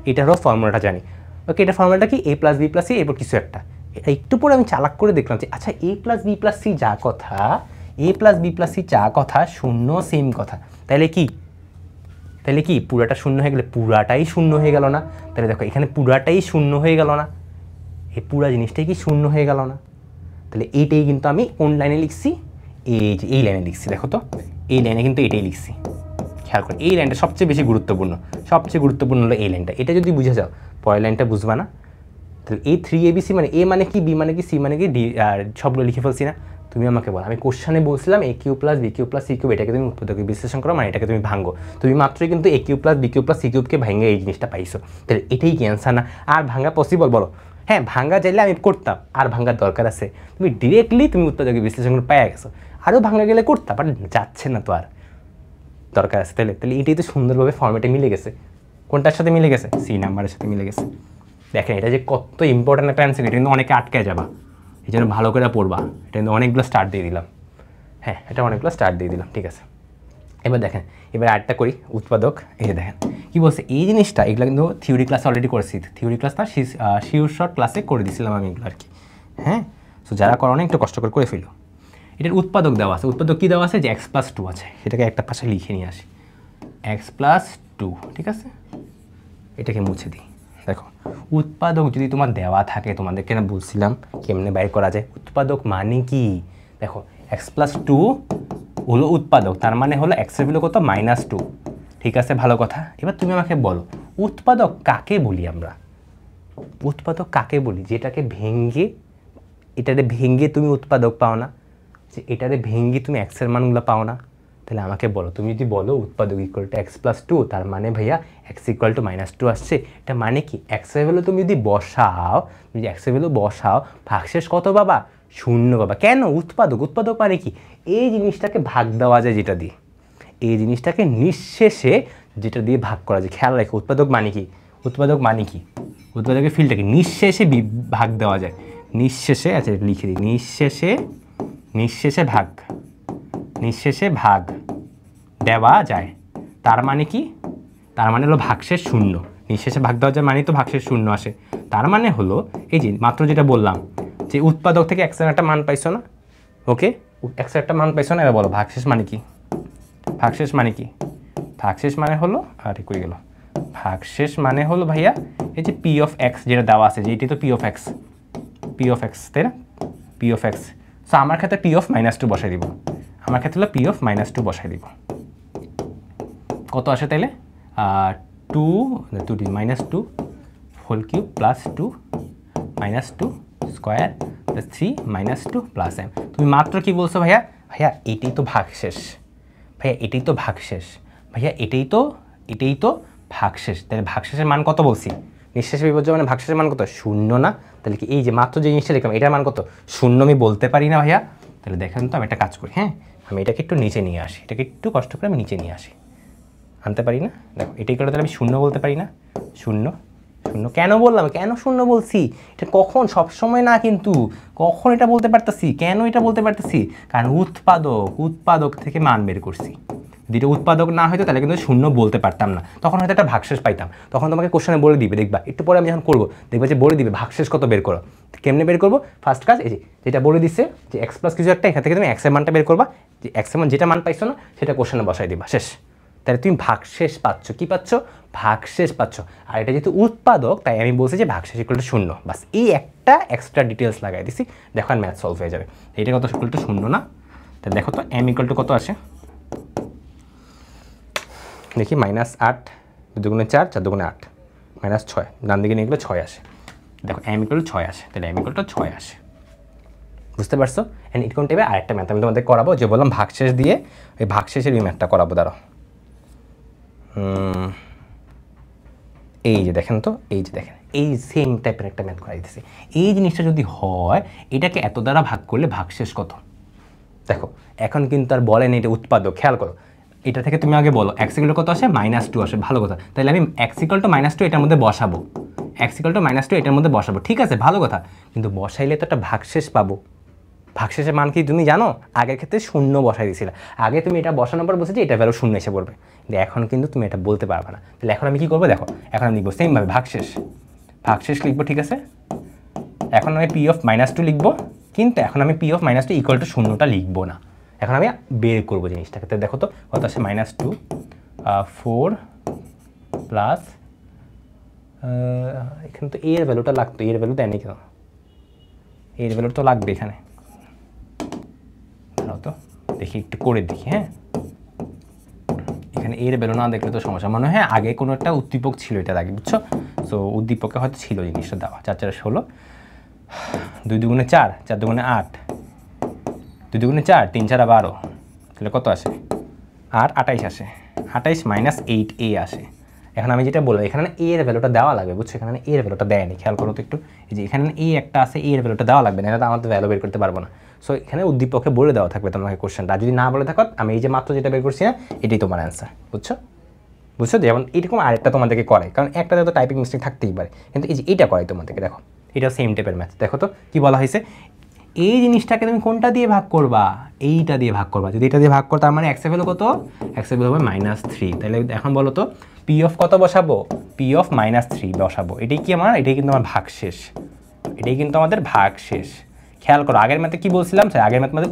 এটারও ফর্মুলাটা জানি। ওকে, এটা ফর্মুলাটা কি? a plus B plus C, এরপর কিছু একটা। একটু পরে আমি চালাক করে দেখলাম যে আচ্ছা a plus B plus C যা কথা, a plus B plus C যা কথা, শূন্য সেম কথা। তাহলে কি পুরাটা শূন্য হয়ে গেলে পুরাটাই শূন্য হয়ে গেল না? তাহলে দেখো এখানে পুরাটাই শূন্য হয়ে গেল না? এই পুরা জিনিসটাই কি শূন্য হয়ে গেল না? তাহলে এইটাই কিন্তু আমি কোন লাইনে লিখছি? এই লাইনে লিখছি, দেখো তো এই লাইনে কিন্তু এটাই লিখছি। খেয়াল করে, এই লাইনটা সবচেয়ে বেশি গুরুত্বপূর্ণ, হলো এই লাইনটা। এটা যদি বুঝে যাও পরের লাইনটা বুঝবা না। তাহলে এই 3abc মানে a মানে কি, b মানে কি, c মানে কি, d, আর সবগুলো লিখে ফেলছি না? তুমি আমাকে বলো, আমি কোশ্চেনে বলছিলাম a cube plus B cube plus C cube, এটাকে তুমি উৎপাদকের বিশ্লেষণ করো, মানে এটাকে তুমি ভাঙো। তুমি মাত্রই কিন্তু a cube plus B cube plus সি কিউবকে ভেঙে এই জিনিসটা পাইছো। তাহলে এটাই কি অ্যান্সার না? আর ভাঙা পসিবল? বলো। হ্যাঁ ভাঙা চাইলে আমি করতাম, আর ভাঙার দরকার আছে? তুমি ডিরেক্টলি তুমি উৎপাদকের বিশ্লেষণ করে পাইয়া গেছো, আরও ভাঙা গেলে করতাম, বাট যাচ্ছে না তো, আর দরকার আছে। তাহলে এটাই তো সুন্দরভাবে ফর্মেটে মিলে গেছে। কোনটার সাথে মিলে গেছে? সি নাম্বারের সাথে মিলে গেছে। দেখেন এটা যে কত ইম্পর্টেন্ট একটা অ্যান্সার, এটা কিন্তু অনেকে আটকে যাবা, এই জন্য ভালো করে পড়বা। এটা কিন্তু অনেকগুলো স্টার্ট দিয়ে দিলাম, হ্যাঁ এটা অনেকগুলো স্টার্ট দিয়ে দিলাম, ঠিক আছে? এবার দেখেন, এবার আরেকটা করি, উৎপাদক। এই যে দেখেন কী বলছে এই জিনিসটা, এগুলো কিন্তু থিওরি ক্লাসে অলরেডি করেছি, থিওরি ক্লাস না শিওর শর্ট ক্লাসে করে দিয়েছিলাম আমি এগুলো আর কি, হ্যাঁ। সো যারা করো না একটু কষ্ট করে ফেলো। এটার উৎপাদক দেওয়া আছে, উৎপাদক কী দেওয়া আছে? যে x+2 আছে, সেটাকে একটা পাশে লিখে নিয়ে আসি, x+2, ঠিক আছে? এটাকে মুছে দিই। দেখো উৎপাদক যদি তোমার দেওয়া থাকে, তোমাদেরকে না বলছিলাম কেমনে বাইর করা যায়। উৎপাদক মানে কি? দেখো x+2 হলো উৎপাদক, তার মানে হলো এক্সের ভ্যালু কত? -2, ঠিক আছে? ভালো কথা। এবার তুমি আমাকে বলো উৎপাদক কাকে বলি আমরা? উৎপাদক কাকে বলি? যেটাকে ভেঙ্গে, এটারে ভেঙ্গে তুমি উৎপাদক পাও না, যে এটারে ভেঙ্গে তুমি এক্সের মানগুলো পাও না, তাহলে আমাকে বলো, তুমি যদি বলো উৎপাদক equal to X plus two, তার মানে ভাইয়া X equal to minus two আসছে। এটা মানে কি, এক্সের ভ্যালু তুমি যদি বসাও, যদি এক্সের ভ্যালু বসাও, ভাগশেষ কত পাবা, শূন্য পাবা। কেন, উৎপাদক, উৎপাদক মানে কি, এই জিনিসটাকে ভাগ দেওয়া যায় যেটা দিয়ে, এই জিনিসটাকে নিঃশেষে যেটা দিয়ে ভাগ করা যায়। খেয়াল রাখো উৎপাদক মানে কি, উৎপাদক মানে কি, উৎপাদকের ফিল্ডটাকে নিঃশেষে ভাগ দেওয়া যায়, নিঃশেষে, আচ্ছা লিখে দিই, নিঃশেষে, নিঃশেষে ভাগ, নিঃশেষে ভাগ দেওয়া যায়। তার মানে কি, তার মানে হলো ভাগশেষ শূন্য, নিঃশেষে ভাগ দেওয়া যায় মানে তো ভাগশেষ শূন্য আসে। তার মানে হলো এই যে মাত্র যেটা বললাম যে উৎপাদক থেকে এক্সের একটা মান পাইছো না, ওকে, এক্সের একটা মান পাইছো না, এবার বলো ভাগশেষ মানে কি, ভাগশেষ মানে কি, ভাগশেষ মানে হলো, আরে কই গেল, ভাগশেষ মানে হলো ভাইয়া এই যে পি অফ এক্স যেটা দেওয়া আছে, যে এটি তো P of x, P of x, তাই না, পি অফ এক্স। সো আমার ক্ষেত্রে পি অফ মাইনাস টু বসাই দিব, আমার ক্ষেত্রে হলো পি অফ মাইনাস টু বসাই দিব। কত আসে তাইলে, two minus two whole cube plus two minus two square plus three minus two plus M. তুমি মাত্র কি বলছো ভাইয়া, ভাইয়া এটাই তো ভাগশেষ, ভাইয়া এটাই তো ভাগশেষ, ভাইয়া এটাই তো ভাগশেষ। তাহলে ভাগশেষের মান কত বলছি, নিঃশেষে বিভাজ্য মানে ভাগশেষের মান কত, শূন্য না। তাহলে কি এই যে মাত্র যে জিনিসটা লিখলাম এটার মান কত, শূন্য। আমি বলতে পারি না ভাইয়া। তাহলে দেখেন তো আমি একটা কাজ করি, হ্যাঁ আমি এটাকে একটু নিচে নিয়ে আসি, এটাকে একটু কষ্ট করে আমি নিচে নিয়ে আসি, আনতে পারি না, দেখো এটাই করে তাহলে আমি শূন্য বলতে পারি না, শূন্য, শূন্য কেন বললাম, কেন শূন্য বলছি, এটা কখন, সবসময় না কিন্তু, কখন এটা বলতে পারতেছি, কেন এটা বলতে পারতেছি, কারণ উৎপাদক থেকে মান বের করছি। যদি এটা উৎপাদক না হয়তো তাহলে কিন্তু শূন্য বলতে পারতাম না, তখন হয়তো একটা ভাগশেষ পাইতাম। তখন তোমাকে কোশ্চেনে বলে দিবে, দেখবা একটু পরে আমি যখন করবো দেখবা যে বলে দিবে ভাগশেষ কত বের করো। কেমনে বের করবো, ফার্স্ট কাজ এই যে যেটা বলে দিচ্ছে যে এক্স প্লাস কিছু একটা, এখান থেকে তুমি এক্সের মানটা বের করবা, যে এক্সের মান যেটা মান পাইছো না সেটা কোশ্চেনে বসাই দিবা, শেষ। তাহলে তুমি ভাগশেষ পাচ্ছ, কি পাচ্ছ, ভাগশেষ পাচ্ছ। আর এটা যেহেতু উৎপাদক তাই আমি বলছি যে ভাগশেষ ইকুয়াল টু শূন্য, বাস এই একটা এক্সট্রা ডিটেলস লাগাই দিছি, দেখো আর ম্যাথ সলভ হয়ে যাবে। এইটা কত ইকুয়াল টু শূন্য না, তাহলে দেখো তো এম ইকুয়াল টু কত আসে, দেখি মাইনাস আট, দুগুণে চার, চার দুগুণে আট, মাইনাস ছয়, ডান দিকে নিয়ে গেলে ছয় আসে। দেখো এম ইকুয়াল টু ছয় আসে, তাহলে এম ইকুয়াল টু ছয় আসে, বুঝতে পারছো। অ্যান্ড এরকম টাইপে আরেকটা ম্যাথ আমি তোমাদের করাবো, যে বললাম ভাগশেষ দিয়ে, ওই ভাগশেষের এই ম্যাথটা করাবো, দাঁড়াও। এই যে দেখেন তো, এই যে দেখেন, এই সেম টাইপের একটা ম্যাথ করাই দিতেছি। এই জিনিসটা যদি হয়, এটাকে এত দ্বারা ভাগ করলে ভাগশেষ কত, দেখো এখন কিন্তু আর বলেন এটা উৎপাদক, খেয়াল করো, এটা থেকে তুমি আগে বলো এক্স ইকুয়াল টু কত আসে, মাইনাস টু আসে, ভালো কথা। তাহলে আমি X equal to minus two এটার মধ্যে বসাবো, X equal to minus two এটার মধ্যে বসাবো, ঠিক আছে ভালো কথা। কিন্তু বসাইলে তো একটা ভাগশেষ পাবো, ভাগশেষের মান কি তুমি জানো, আগের ক্ষেত্রে শূন্য বসাই দিয়েছিলে, আগে তুমি এটা বসানোর পর বলছো যে এটা ভ্যালু শূন্য এসে পড়বে, কিন্তু এখন কিন্তু তুমি এটা বলতে পারবে না। তাহলে এখন আমি কী করবো, দেখো এখন আমি লিখবো সেমভাবে ভাগশেষ লিখবো, ঠিক আছে। এখন আমি পি অফ মাইনাস টু লিখবো, কিন্তু এখন আমি P of minus two equal to শূন্যটা লিখবো না, এখন আমি বের করবো জিনিসটাকে। তো দেখো তো কত আসে, মাইনাস টু ফোর প্লাস, এখানে তো এর ভ্যালুটা লাগতো, এর ভ্যালু দেয়নি কেন, এর ভ্যালু তো লাগবে এখানে, তো দেখি একটু করে দেখি, হ্যাঁ এখানে এর ভ্যালু না দেখলে তো সমস্যা, মনে হয় আগে কোনো একটা উদ্দীপক ছিল এটার আগে, বুঝছো। সো উদ্দীপকে হয়তো ছিল জিনিসটা দেওয়া, 4 4 16, 2 দুগুণে 4, 4 দুগুণে 8, 2 দুগুণে 4, 3 4 12, তাহলে কত আসে, আর 28 আসে, 28 মাইনাস 8a আসে। এখন আমি যেটা বলবো এখানে এর ভ্যালুটা দেওয়া লাগবে, বুঝছো, এখানে এর ভ্যালুটা দেয়নি, খেয়াল করো তো একটু, এই যে এখানে এই একটা আছে, এর ভ্যালুটা দেওয়া লাগবে না, এটা আমাদের ভ্যালু বের করতে পারবো না। সো এখানে উদ্দীপকে বলে দেওয়া থাকবে তোমাকে কোশ্চেনটা, যদি না বলে থাকো আমি এই যে মাত্র যেটা বের করছি না এটাই তোমার অ্যান্সার, বুঝছো। যেমন এরকম আরেকটা তোমাদেরকে করে, কারণ একটাতে তো টাইপিং মিস্টেক থাকতেই পারে, কিন্তু এই যে এটা করাই তোমাদেরকে, দেখো এটাও সেম টাইপের ম্যাথ। দেখো তো কি বলা হয়েছে, এই জিনিসটাকে তুমি কোনটা দিয়ে ভাগ করবা, এইটা দিয়ে ভাগ করবা। যদি এটা দিয়ে ভাগ করো তার মানে এক্স এর ভ্যালু কত, এক্স এর ভ্যালু হবে -3। তাহলে এখন বলো তো পি অফ কত বসাবো, পি অফ -3 বসাবো। এটাই কি আমার, এটাই কিন্তু আমার ভাগশেষ, এটাই কিন্তু আমাদের ভাগশেষ। খেয়াল করো আগের ম্যাথে কি বলছিলাম, আগের ম্যাথে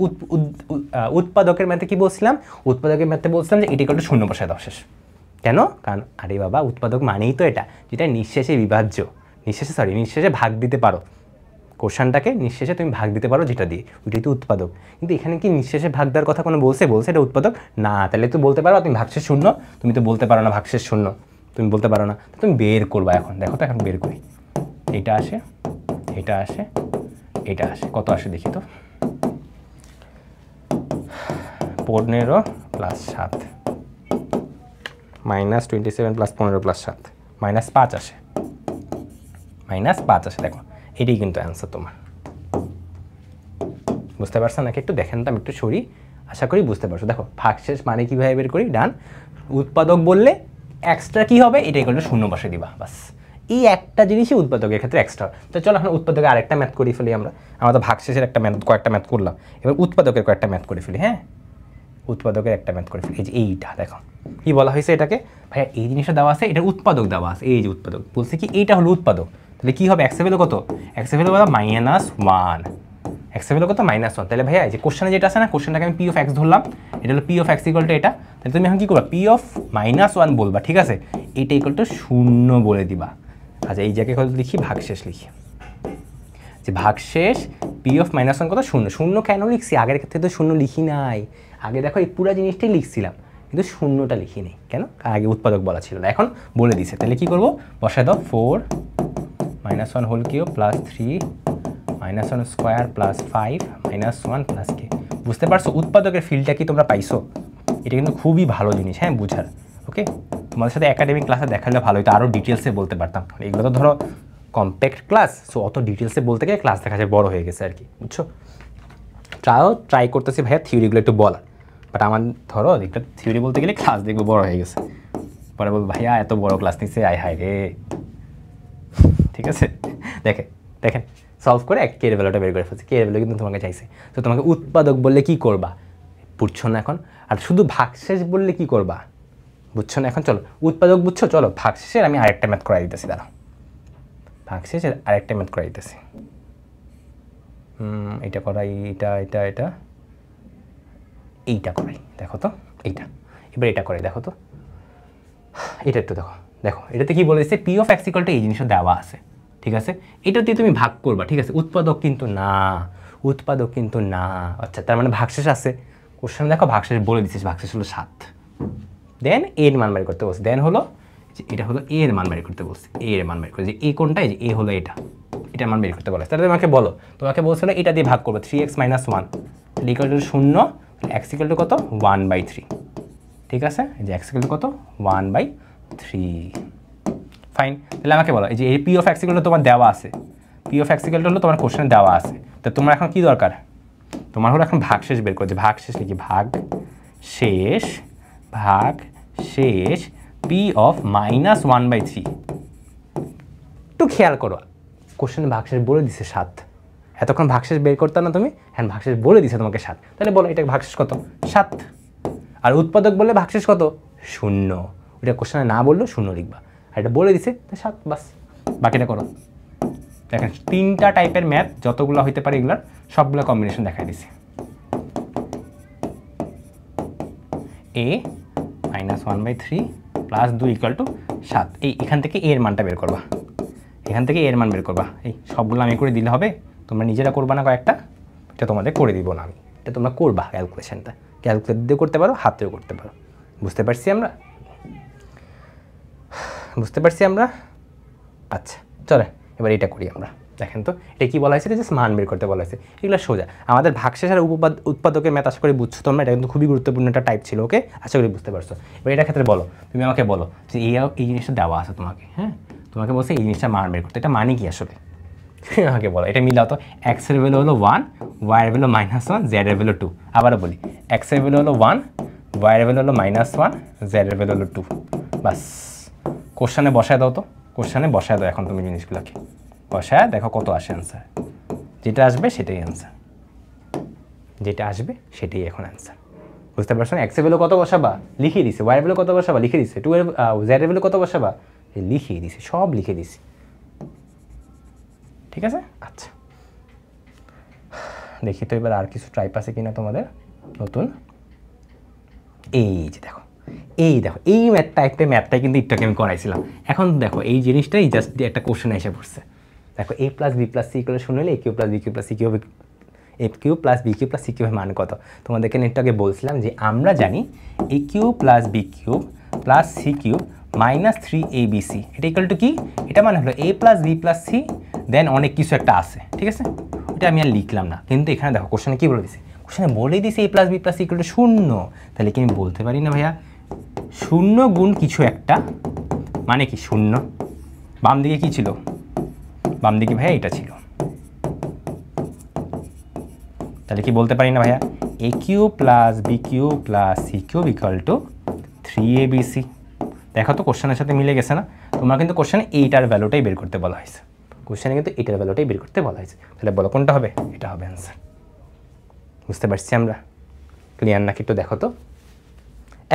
উৎপাদকের ম্যাথে কি বলছিলাম, উৎপাদকের ম্যাথে বলছিলাম যে এটি করতে শূন্য বসায় দাও, শেষ। কেন, কারণ আরে বাবা উৎপাদক মানেই তো এটা, যেটা নিঃশেষে বিভাজ্য, নিঃশেষে ভাগ দিতে পারো, কোশ্চেনটাকে নিঃশেষে তুমি ভাগ দিতে পারো যেটা দিয়ে, ওইটাই তো উৎপাদক। কিন্তু এখানে কি নিঃশেষে ভাগ দেওয়ার কথা কোনো বলছে এটা উৎপাদক না, তাহলে তো বলতে পারো তুমি ভাগশেষ শূন্য, তুমি তো বলতে পারো না ভাগশেষ শূন্য, তুমি বলতে পারো না, তুমি বের করবা। এখন দেখো তো, এখন বের করি, এটা আসে, এটা আসে, এটা আসে, কত আসে দেখি তো, 15 plus 7 minus 27 plus 15 plus 7 minus 5 আসে, দেখো এটাই কিন্তু অ্যান্সার তোমার। বুঝতে পারছো নাকি? একটু দেখেন তো, আমি একটু সরি, আশা করি বুঝতে পারছো। দেখো ভাগশেষ মানে কীভাবে বের করি, ডান। উৎপাদক বললে এক্সট্রা কী হবে, এটা ইকুয়াল টু 0 বসে দিবা, বাস। এই একটা জিনিসই উৎপাদকের ক্ষেত্রে এক্সট্রা। তো চলো এখন উৎপাদকের আরেকটা ম্যাথ করি ফেলি আমরা তো ভাগশেষের একটা ম্যাথ, কয়েকটা ম্যাথ করলাম, এবার উৎপাদকের কয়েকটা ম্যাথ করে ফেলি। হ্যাঁ, উৎপাদকের একটা ম্যাথ করে ফেলি। এই যে এইটা দেখো কী বলা হয়েছে এটাকে, ভাইয়া এই জিনিসটা দেওয়া আছে, এটার উৎপাদক দেওয়া আছে, এই যে উৎপাদক বলছে কি এইটা হলো উৎপাদক, তাহলে কী হবে, এক্স এর ভ্যালু কত, এক্স এর ভ্যালু কত -1, এক্স এর ভ্যালু কত -1। তাহলে ভাইয়া এই যে কোশ্চেনে যেটা আছে না, কোশ্চেনটাকে আমি পি অফ এক্স ধরলাম, এটা হলো P of x equal two এটা, তাহলে তুমি এখন কী করবা, পি অফ -1 বলবা, ঠিক আছে, এইটা ইকুয়াল টু 0 বলে দিবা। আচ্ছা এই জায়গায় কত লিখি, ভাগশেষ লিখি, যে ভাগশেষ পি অফ -1 কত, 0 কেন লিখছি, আগের ক্ষেত্রে তো 0 লিখি নাই, আগে দেখো এই পুরো জিনিসটাই লিখছিলাম কিন্তু 0টা লিখি নেই কেন, আগে উৎপাদক বলা ছিল না, এখন বলে দিছে। তাহলে কী করবো, বসায় দাও 4 -1 whole cube plus 3 -1 square plus 5 -1 plus কে। বুঝতে পারছো উৎপাদকের ফিল্ডটা কি তোমরা পাইছো, এটা কিন্তু খুবই ভালো জিনিস, হ্যাঁ বুঝার। ওকে, তোমাদের সাথে একাডেমিক ক্লাসে দেখালে ভালো হতো, আরও ডিটেলসে বলতে পারতাম, এগুলো তো ধরো কম্প্যাক্ট ক্লাস, সো অত ডিটেলসে বলতে গেলে ক্লাস দেখা যায় বড় হয়ে গেছে আর কি, বুঝছো। ট্রাই করতেছি ভাইয়া থিওরিগুলো একটু বলার, বাট আমার ধরো একটা থিওরি বলতে গেলে ক্লাস দেখবো বড় হয়ে গেছে, পরে বলবো ভাইয়া এত বড় ক্লাস নিচ্ছে, আয় হায় রে। ঠিক আছে, দেখেন সলভ করে কে এর ভ্যালুটা বের করে ফেলছে, কে এর ভ্যালু কিন্তু তোমাকে চাইছে। তো তোমাকে উৎপাদক বললে কি করবা, বুঝছো না এখন, আর শুধু ভাগশেষ বললে কি করবা, বুঝছো না এখন। চলো উৎপাদক বুঝছো, চলো ভাগশেষের আমি আরেকটা ম্যাথ করাই দিতেছি, দাঁড়াও ভাগশেষের আরেকটা ম্যাথ করাই দিতেছি। এটা করাই, এইটা করাই, দেখো তো এইটা, এবার এটা করাই, দেখো তো এটা একটু দেখো এটাতে কি বলে দিচ্ছে, P of x equal two এই জিনিসটা দেওয়া আছে, ঠিক আছে, এটা দিয়ে তুমি ভাগ করবা, ঠিক আছে, উৎপাদক কিন্তু না, আচ্ছা তার মানে ভাগশেষ আছে, কোশ্চেন দেখো ভাগশেষ বলে দিচ্ছিস, ভাগশেষ হলো 7, দেন এর মান বের করতে বলছে, দেন হলো যে এটা হলো এর মান বের করতে বলছে, এর মান বের করে, যে এ কোনটা, এই যে এ হলো এটার মান বের করতে বলে। তাহলে তোমাকে বলছিল এটা দিয়ে ভাগ করবো, 3x - 1 equal to 0, x equal to কত 1/3, ঠিক আছে, এই যে এক্স ইকুয়াল টু কত 1/3, ফাইন। তাহলে আমাকে বলো এই যে এই P of x equal two তোমার দেওয়া আছে, P of x equal two হলো তোমার কোশ্চেনে দেওয়া আছে, তো তোমার এখন কি দরকার, তোমার হলো এখন ভাগশেষ বের করতে, ভাগশেষ লিখি, ভাগশেষ পি অফ -1/3। একটু খেয়াল করো কোশ্চেনে ভাগশেষ বলে দিছে 7, এতক্ষণ ভাগশেষ বের করতে না তুমি, হ্যাঁ ভাগশেষ বলে দিছে তোমাকে 7, তাহলে বলো এটা ভাগশেষ কত 7, আর উৎপাদক বললে ভাগশেষ কত 0, ওইটা কোশ্চেনে না বললেও 0 লিখবা, আর এটা বলে দিছে 7, বাস বাকিটা করো। দেখেন 3টা টাইপের ম্যাথ যতগুলো হইতে পারে এগুলার সবগুলো কম্বিনেশন দেখাই দিছি, a -1/3 প্লাস 2 ইকুয়াল টু 7, এখান থেকে এর মানটা বের করবা, এই সবগুলো আমি করে দিলে হবে, তোমরা নিজেরা করবা না কয়েকটা, এটা তোমাদের করে দিব না আমি, এটা তোমরা করবা, ক্যালকুলেশনটা ক্যালকুলেটর দিয়ে করতে পারো, হাতেও করতে পারো, বুঝতে পারছি আমরা। আচ্ছা চলে এবার এটা করি আমরা, দেখেন তো এটা কি বলা হয়েছে, জাস্ট মান বের করতে বলা হয়েছে, এগুলো সোজা। আমাদের ভাগশেষ আর উৎপাদকের ম্যাথ আশা করি বুঝছো তোমরা, এটা কিন্তু খুবই গুরুত্বপূর্ণ একটা টাইপ ছিল, ওকে আশা করি বুঝতে পারছো। এবার এটার ক্ষেত্রে বলো, তুমি আমাকে বলো যে এই জিনিসটা দেওয়া আছে তোমাকে, হ্যাঁ তোমাকে বলছে এই জিনিসটা মান বের করতে, এটা মানে কি আসলে, আমাকে বলো, এটা মিলাও তো, এক্স এর ভ্যালু হলো 1, ওয়াই এর ভ্যালু -1, জেড এর ভ্যালু 2, আবারও বলি এক্স এর ভ্যালু হলো 1, ওয়াই এর ভ্যালু হলো -1, জেড এর ভ্যালু হলো 2, বাস কোশ্চেনে বসায় দাও তো, এখন তুমি জিনিসগুলোকে বসায় দেখো কত আসে অ্যান্সার, যেটা আসবে সেটাই এখন অ্যান্সার, বুঝতে পারছো না। এক্স এর ভ্যালু কত বসাবা লিখিয়ে দিছে, ওয়াই এর ভ্যালু কত বসাবা লিখে দিছে, জেড এর ভ্যালু কত বসাবা লিখিয়ে দিছে, সব লিখে দিছি, ঠিক আছে। আচ্ছা দেখি তো এবার আর কিছু টাইপ আছে কিনা তোমাদের নতুন, এই যে দেখো এই ম্যাথটাই কিন্তু একটু আমি করাইছিলাম, এখন দেখো এই জিনিসটাই জাস্ট একটা কোশ্চেন এসে পড়ছে, দেখো a + b + c = 0 হলে a³ + b³ + c³ হবে, a³ + b³ + c³ মান কত, তোমাদেরকে একটু আগে বলছিলাম যে আমরা জানি a³ + b³ + c³ - 3abc, এটা ইকুয়াল টু কি, এটা মানে হলো a + b + c, দেন অনেক কিছু একটা আছে, ঠিক আছে, এটা আমি আর লিখলাম না, কিন্তু এখানে দেখো কোশ্চেনে কি বলে দিছে কোশ্চেনে বলেই দিছি a + b + c = 0, তাহলে কি আমি বলতে পারি না ভাইয়া 0 গুণ কিছু একটা মানে কি 0? বাম দিকে কি ছিল? বাম দিকে ভাইয়া এটা ছিল, তাহলে কি বলতে পারি না ভাইয়া a³ + b³ + c³ = 3abc। দেখো তো কোশ্চেনের সাথে মিলে গেছে না? তোমরা কিন্তু কোশ্চেনে এইটার ভ্যালুটাই বের করতে বলা হয়েছে, কোশ্চেনে কিন্তু এটার ভ্যালুটাই বের করতে বলা হয়েছে। তাহলে বলো কোনটা হবে? এটা হবে অ্যান্সার। বুঝতে পারছি আমরা? ক্লিয়ার নাকি একটু দেখো তো।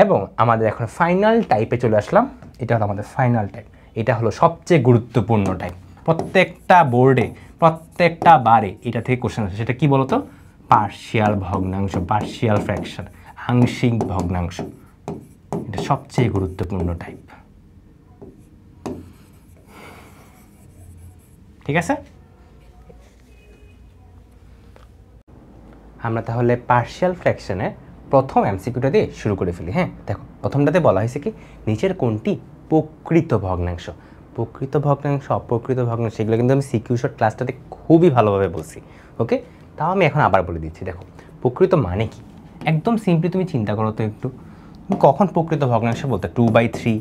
এবং আমাদের এখন ফাইনাল টাইপে চলে আসলাম। এটা হলো আমাদের ফাইনাল টাইপ, এটা হলো সবচেয়ে গুরুত্বপূর্ণ টাইপ। প্রত্যেকটা বোর্ডে প্রত্যেকটা বারে এটা থেকে কোশ্চেন আসে। সেটা কি বলতো? পার্শিয়াল ভগ্নাংশ, পার্শিয়াল ফ্র্যাকশন, আংশিক ভগ্নাংশ। এটা সবচেয়ে গুরুত্বপূর্ণ টাইপ। ঠিক আছে, আমরা তাহলে পার্শিয়াল ফ্র্যাকশনে প্রথম এমসিকিউটা দিয়ে শুরু করে ফেলি। হ্যাঁ দেখো, প্রথমটাতে বলা হয়েছে কি নিচের কোনটি প্রকৃত ভগ্নাংশ। প্রকৃত ভগ্নাংশ, অপ্রকৃত ভগ্নাংশ, এগুলো কিন্তু আমি সিকিউ শর্ট ক্লাসটাতে খুবই ভালোভাবে বলছি। ওকে, তাও আমি এখন আবার বলে দিচ্ছি। দেখো প্রকৃত মানে কি, একদম সিম্পলি তুমি চিন্তা করো তো একটু, তুমি কখন প্রকৃত ভগ্নাংশ বলতে 2/3,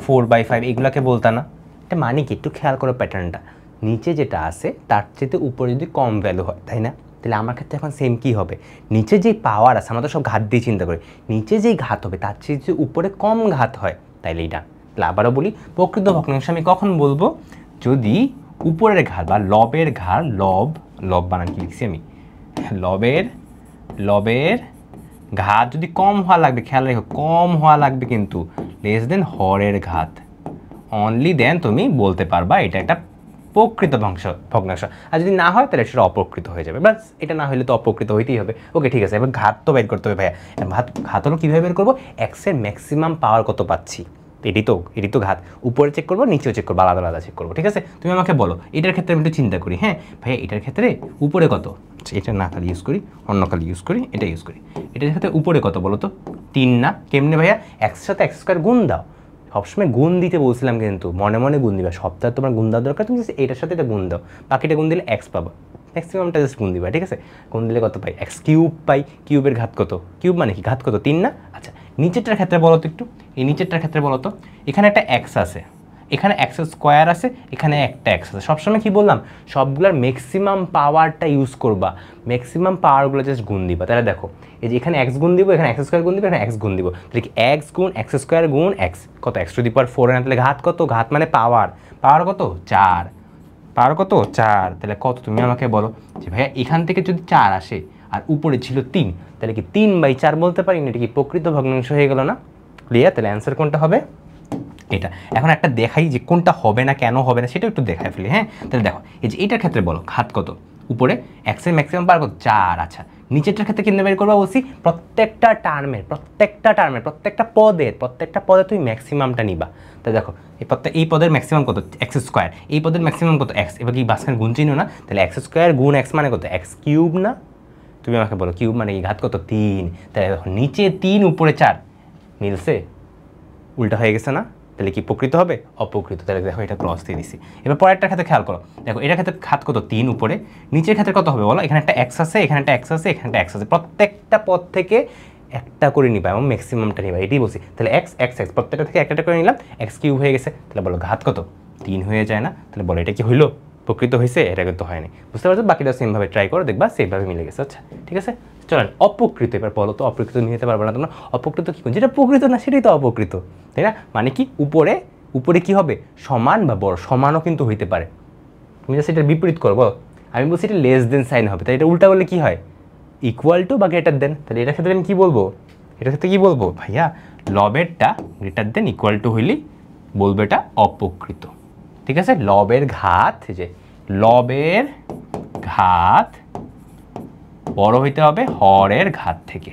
4/5 এগুলোকে বলতা না? এটা মানে কি একটু খেয়াল করো প্যাটার্নটা। নিচে যেটা আছে তার চেয়ে উপরে যদি কম ভ্যালু হয়, তাই না? তাহলে আমার ক্ষেত্রে এখন সেম কী হবে, নিচে যেই পাওয়ার আছে, আমরা তো সব ঘাত দিয়ে চিন্তা করি, নিচে যেই ঘাত হবে তার চেয়ে যদি উপরে কম ঘাত হয় তাইলে এইটা। তাহলে আবারও বলি, প্রকৃত ভগ্নাংশ আমি কখন বলবো? যদি উপরের ঘাত বা লবের ঘাত, লব বানান কি লিখছি আমি, লবের ঘাত যদি কম হওয়া লাগবে, খেয়াল রেখো কম হওয়া লাগবে কিন্তু, লেস দেন হরের ঘাত, অনলি দেন তুমি বলতে পারবা এটা একটা প্রকৃত ভগ্নাংশ। আর যদি না হয় তাহলে সেটা অপ্রকৃত হয়ে যাবে। বাস, এটা না হলে তো অপ্রকৃত হইতেই হবে। ওকে ঠিক আছে, এবার ঘাত তো বের করতে হবে ভাইয়া। ঘাত হলো কীভাবে বের করবো? এক্সের ম্যাক্সিমাম পাওয়ার কত পাচ্ছি, এটি তো ঘাত। উপরে চেক করবো, নিচেও চেক করবো, আলাদা আলাদা চেক করবো। ঠিক আছে, তুমি আমাকে বলো এটার ক্ষেত্রে আমি একটু চিন্তা করি। হ্যাঁ ভাইয়া, এটার ক্ষেত্রে উপরে কত? এটা না খালি ইউজ করি, অন্য খালি ইউজ করি, এটা ইউজ করি। এটার ক্ষেত্রে উপরে কত বলো তো? 3 না? কেমনে ভাইয়া? এক্সের সাথে x² গুণ দাও। সবসময় গুণ দিতে বলছিলাম কিন্তু মনে মনে গুণ দিবা, সপ্তাহে তোমার গুণ দেওয়ার দরকার, তুমি এটার সাথে এটা গুণ দাও, বাকিটা গুণ দিলে এক্স পাবা, ম্যাক্সিমামটা জাস্ট গুণ দিবা। ঠিক আছে, গুণ দিলে কত পাই? x³ পাই। কিউবের ঘাত কত? কিউব মানে কি? ঘাত কত? 3 না? আচ্ছা, নিচেরটার ক্ষেত্রে বলো তো একটু, এই নিচেরটার ক্ষেত্রে বলো তো, এখানে একটা এক্স আছে, এখানে x² আছে, এখানে একটা এক্স আছে। সবসময় কি বললাম? সবগুলোর ম্যাক্সিমাম পাওয়ারটা ইউজ করবা, ম্যাক্সিমাম পাওয়ারগুলো জাস্ট গুণ দিবা। তাহলে দেখো এই যে এখানে এক্স গুণ দিব, এখানে x² গুণ দিব, এখানে এক্স গুণ দিব, তাহলে কি এক্স গুণ x² গুণ এক্স কত? x⁴ না? তাহলে ঘাত কত? ঘাত মানে পাওয়ার, পাওয়ার কত? 4, পাওয়ার কত? 4। তাহলে কত তুমি আমাকে বলো যে ভাইয়া এখান থেকে যদি 4 আসে আর উপরে ছিল 3, তাহলে কি 3/4 বলতে পারি না? এটা কি প্রকৃত ভগ্নাংশ হয়ে গেল না? ক্লিয়ার? তাহলে অ্যান্সার কোনটা হবে? এটা। এখন একটা দেখাই যে কোনটা হবে না, কেন হবে না সেটা একটু দেখাই ফেলি। হ্যাঁ তাহলে দেখো, এই যে এটার ক্ষেত্রে বলো ঘাত কত? উপরে এক্সের ম্যাক্সিমাম পাওয়ার কত? 4। আচ্ছা, নিচেরটার ক্ষেত্রে কিভাবে বের করবা বলছি? প্রত্যেকটা টার্মের প্রত্যেকটা পদে তুমি ম্যাক্সিমামটা নিবা। তাই দেখো এই পদের ম্যাক্সিমাম কত? x², এই পদের ম্যাক্সিমাম কত? x। এবার কি বাসখানে গুণ চিহ্ন না? তাহলে x² গুণ x মানে কত? x³ না? তুমি আমাকে বলো কিউব মানে কি? ঘাত কত? 3। তাহলে দেখো নিচে 3 উপরে 4 মিলছে, উল্টা হয়ে গেছে না? তাহলে কি প্রকৃত হবে? অপ্রকৃত। তাহলে দেখো এটা ক্রস দিয়ে দিছি। এবার পরেরটার ক্ষেত্রে খেয়াল করো, দেখো এটার ক্ষেত্রে ঘাত কত? 3 উপরে, নিচের ক্ষেত্রে কত হবে বলো? এখানে একটা এক্স আছে, এখানে একটা এক্স আছে, এখানে একটা এক্স আছে, প্রত্যেকটা পদ থেকে একটা করে নিবা এবং ম্যাক্সিমামটা নিবা, এটাই বলছি। তাহলে এক্স প্রত্যেকটা থেকে একটা করে নিলাম, x³ হয়ে গেছে। তাহলে বলো ঘাত কত? 3 হয়ে যায় না? তাহলে বলো এটা কি হইলো? প্রকৃত হয়েছে? এটা কিন্তু হয়নি। বুঝতে পারছো? বাকিটা সেমভাবে ট্রাই করো, দেখবা সেমভাবে মিলে গেছে। আচ্ছা ঠিক আছে, চলেন অপ্রকৃত এবার বলো তো। অপ্রকৃত নিতে পারবো না তোমরা? অপ্রকৃত কি? যেটা প্রকৃত না সেটাই তো অপ্রকৃত, তাই না? মানে কি উপরে কি হবে? সমান বা বড়, সমানও কিন্তু হইতে পারে। তুমি জাস্ট এটার বিপরীত করবো, আমি বলছি এটা লেস দেন সাইন হবে, তাই এটা উল্টা করলে কি হয়? ইকুয়াল টু বা গ্রেটার দেন। তাহলে এটার ক্ষেত্রে আমি কী বলবো? এটার ক্ষেত্রে কী বলবো ভাইয়া? লবেরটা গ্রেটার দেন ইকুয়াল টু হইলেই বলবো এটা অপ্রকৃত। ঠিক আছে, লবের ঘাত, যে লবের ঘাত বড় হইতে হবে হরের ঘাত থেকে,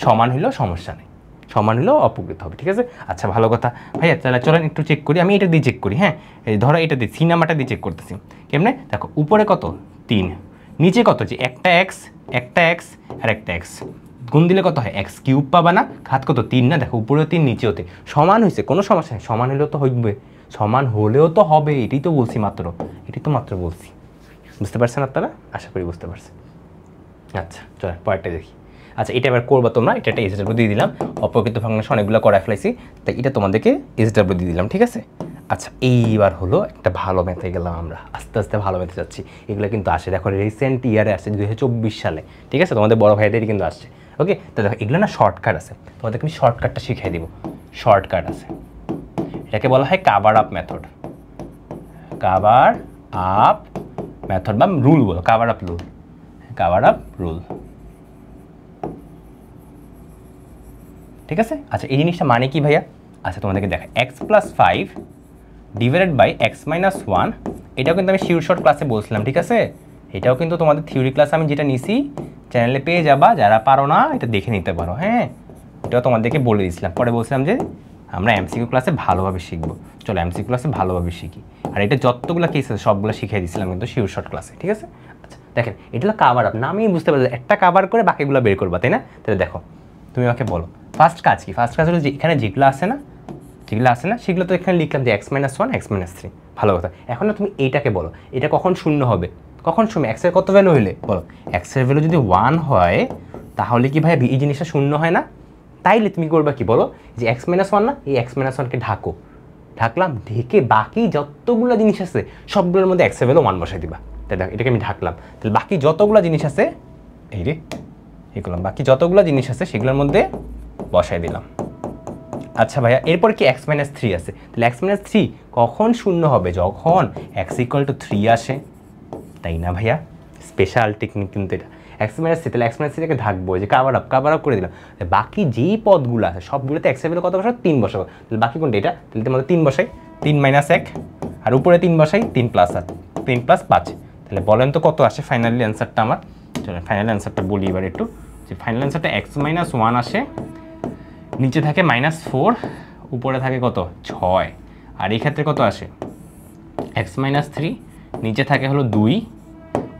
সমান হইলেও সমস্যা নেই, সমান হলেও অপ্রকৃত হবে। ঠিক আছে, আচ্ছা ভালো কথা ভাইয়া। তাহলে চলেন একটু চেক করি, আমি এটা দিয়ে চেক করি। হ্যাঁ এই ধরো এটা দিয়ে সি নাম্বারটা দিয়ে চেক করতেছি। কেমনে? দেখো উপরে কত? 3, নিচে কত? যে একটা এক্স আর একটা এক্স, গুণ দিলে কত হয়? x³ পাবা না? ঘাত কত? 3 না? দেখো উপরেও 3 নিচেও 3, সমান হয়েছে, কোনো সমস্যা নেই। সমান হলেও তো হইবে, সমান হলেও তো হবে, এটাই তো বলছি মাত্র, এটাই তো মাত্র বলছি। বুঝতে পারছেন আপনারা? আশা করি বুঝতে পারছেন। আচ্ছা চলো পরেরটা দেখি। আচ্ছা এটা এবার করবা তোমরা, এটা একটা এসডব্লিউ দিয়ে দিলাম, অপরকৃত ভগ্নাংশ অনেকগুলো করায় ফেলাইছি, তাই এটা তোমাদেরকে এসডব্লিউ দিয়ে দিলাম, ঠিক আছে। আচ্ছা এইবার হলো একটা ভালো ম্যাথে গেলাম আমরা, আস্তে আস্তে ভালো ম্যাথে যাচ্ছি। এগুলো কিন্তু আসে দেখো রিসেন্ট ইয়ারে আসছে 2024 সালে, ঠিক আছে, তোমাদের বড় ভাইদেরই কিন্তু আসছে। ওকে, তো দেখো এগুলো না শর্টকাট আছে, তোমাদেরকে আমি শর্টকাটটা শিখিয়ে দিব। শর্টকাট আছে, এটাকে বলা হয় cover up method, cover up method বা রুল বলো, cover up rule, cover up rule, ঠিক আছে। আচ্ছা এই জিনিসটা মানে কি ভাইয়া? আচ্ছা তোমাদেরকে দেখা x+5 ডিভাইডেড বাই x-1, এটাও কিন্তু আমি শিওর শর্ট ক্লাসে বলছিলাম, ঠিক আছে। এটাও কিন্তু তোমাদের থিওরি ক্লাস আমি যেটা নিছি চ্যানেলে পেয়ে যাবা, যারা পারো না এটা দেখে নিতে পারো, হ্যাঁ। এটাও তোমাদেরকে বলে দিয়েছিলাম, পরে বলছিলাম যে আমরা এমসিকিউ ক্লাসে ভালোভাবে শিখবো, চলো এমসিকিউ ক্লাসে ভালোভাবে শিখি। আর এটা যতগুলো কেস আছে সবগুলো শিখিয়ে দিয়েছিলাম কিন্তু শিওর শর্ট ক্লাসে, ঠিক আছে। আচ্ছা দেখেন এটা হলো কাভার আপ, নামেই বুঝতে পারলে একটা কাভার করে বাকিগুলো বের করবা, তাই না। তাহলে দেখো তুমি আমাকে বলো ফার্স্ট কাজ কি? ফার্স্ট কাজ হলো যে এখানে যেগুলো আসে না, যেগুলো আসে না সেগুলো তো এখানে লিখলাম যে x-1 x-3, ভালো কথা। এখন তুমি এইটাকে বলো এটা কখন শূন্য হবে, কখন শূন্য, x এর কত ভ্যালু হইলে বলো, x এর ভ্যালু যদি 1 হয় তাহলে কি ভাই এই জিনিসটা শূন্য হয় না? তাইলে তুমি করবা কি বলো, যে x-1 না, এই x-1কে ঢাকো, ঢাকলাম, ঢেকে বাকি যতগুলো জিনিস আছে সবগুলোর মধ্যে x এর ভ্যালু 1 বসাই দিবা। তাই দেখো এটাকে আমি ঢাকলাম, তাহলে বাকি যতগুলো জিনিস আছে এই রে এই করলাম, বাকি যতগুলো জিনিস আছে সেগুলোর মধ্যে বসাই দিলাম। আচ্ছা ভাইয়া এরপর কি x-3 আছে, তাহলে x-3 কখন শূন্য হবে? যখন x = 3 আসে, তাই না ভাইয়া? স্পেশাল টেকনিক কিন্তু এটা। x-3 তাহলে x-3কে ঢাকবো, যে কাভার আপ করে দিলাম। বাকি যেই পদগুলো আছে সবগুলোতে x এর ভ্যালু কত বসাবো? 3 বসাবো। তাহলে বাকি কোনটা? এটা। তাহলে তোমাদের 3 বসাই, 3 - 1, আর উপরে 3 বসাই, 3 + 8, 3 + 5। তাহলে বলেন তো কত আসে ফাইনালি অ্যান্সারটা আমার? চলো ফাইনাল অ্যান্সারটা বলি এবার একটু, যে ফাইনাল অ্যান্সারটা x-1 আসে, নিচে থাকে -4, উপরে থাকে কত 6, আর এই ক্ষেত্রে কত আসে x-3, নিচে থাকে হলো 2,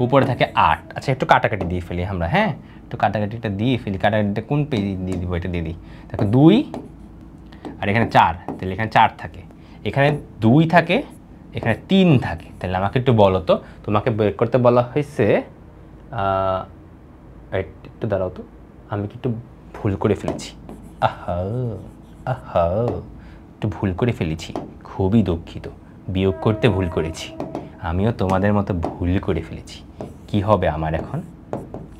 উপরে থাকে 8। আচ্ছা একটু কাটাকাটি দিয়ে ফেলি আমরা, হ্যাঁ একটু কাটাকাটিটা দিয়ে ফেলি, কাটাকাটিটা কোন পেজ দিয়ে দিব, এটা দিয়ে দিই। দেখো 2 আর এখানে 4, তাহলে এখানে 4 থাকে, এখানে 2 থাকে, এখানে 3 থাকে। তাহলে আমাকে একটু বলো তো, তোমাকে বের করতে বলা হয়েছে, একটু দাঁড়াও তো, আমি কি একটু ভুল করে ফেলেছি, একটু ভুল করে ফেলেছি, খুবই দুঃখিত, বিয়োগ করতে ভুল করেছি, আমিও তোমাদের মতো ভুল করে ফেলেছি। কি হবে আমার এখন,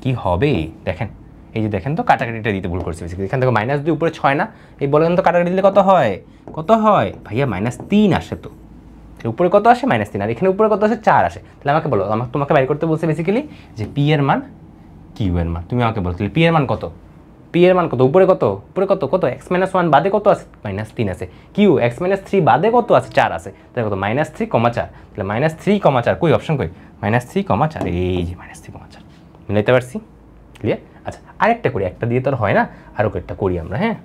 কি হবে? দেখেন এই যে দেখেন তো কাটাকাটিটা দিতে ভুল করছি, এখান থেকে -2 উপরে 6 না, এই বলেন তো কাটাকাটি দিলে কত হয়? কত হয় ভাইয়া? -3 আসে তো, উপরে কত আসে? -3, আর এখানে উপরে কত আসে? 4 আসে। তাহলে আমাকে বলো, তোমাকে বাইর করতে বলছে বেসিক্যালি যে পি এর মান কিউ এর মান। তুমি আমাকে বলো তাহলে পি এর মান কত, পি এর মান কত, উপরে কত, উপরে কত, কত x-1 বাদে কত আছে? -3 আছে। কিউ x-3 বাদে কত আছে? 4 আছে। তাহলে কত? -3,4। তাহলে -3,4 কই অপশন কই? -3,4, এই যে -3,4 মিলাইতে পারছি, ক্লিয়ার। আচ্ছা আরেকটা করি, একটা দিয়ে তো আর হয় না, আরও একটা করি আমরা, হ্যাঁ।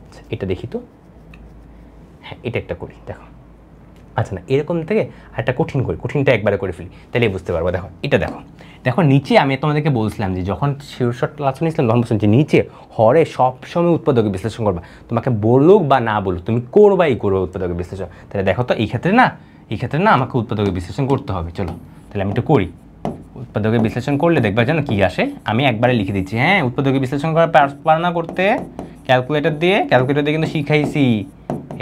আচ্ছা এটা দেখি তো, হ্যাঁ এটা একটা করি, দেখো। আচ্ছা না এরকম থেকে একটা কঠিন করি, কঠিনটা একবারে করে ফেলি, তাহলে বুঝতে পারবো। দেখো এটা দেখো, দেখো নিচে আমি তোমাদেরকে বলছিলাম যে যখন শিওর শর্ট ক্লাস নিয়েছিলাম তখন বলছিলাম যে নিচে হরে সবসময় উৎপাদকের বিশ্লেষণ করবা, তোমাকে বলুক বা না বলুক তুমি করবাই করবে উৎপাদকের বিশ্লেষণ। তাহলে দেখো তো এই ক্ষেত্রে না আমাকে উৎপাদকের বিশ্লেষণ করতে হবে। চলো তাহলে আমি একটু করি, উৎপাদকের বিশ্লেষণ করলে দেখবা জানো কি আসে, আমি একবারে লিখে দিচ্ছি, হ্যাঁ। উৎপাদকের বিশ্লেষণ করা পার না করতে ক্যালকুলেটর দিয়ে কিন্তু শিখাইছি,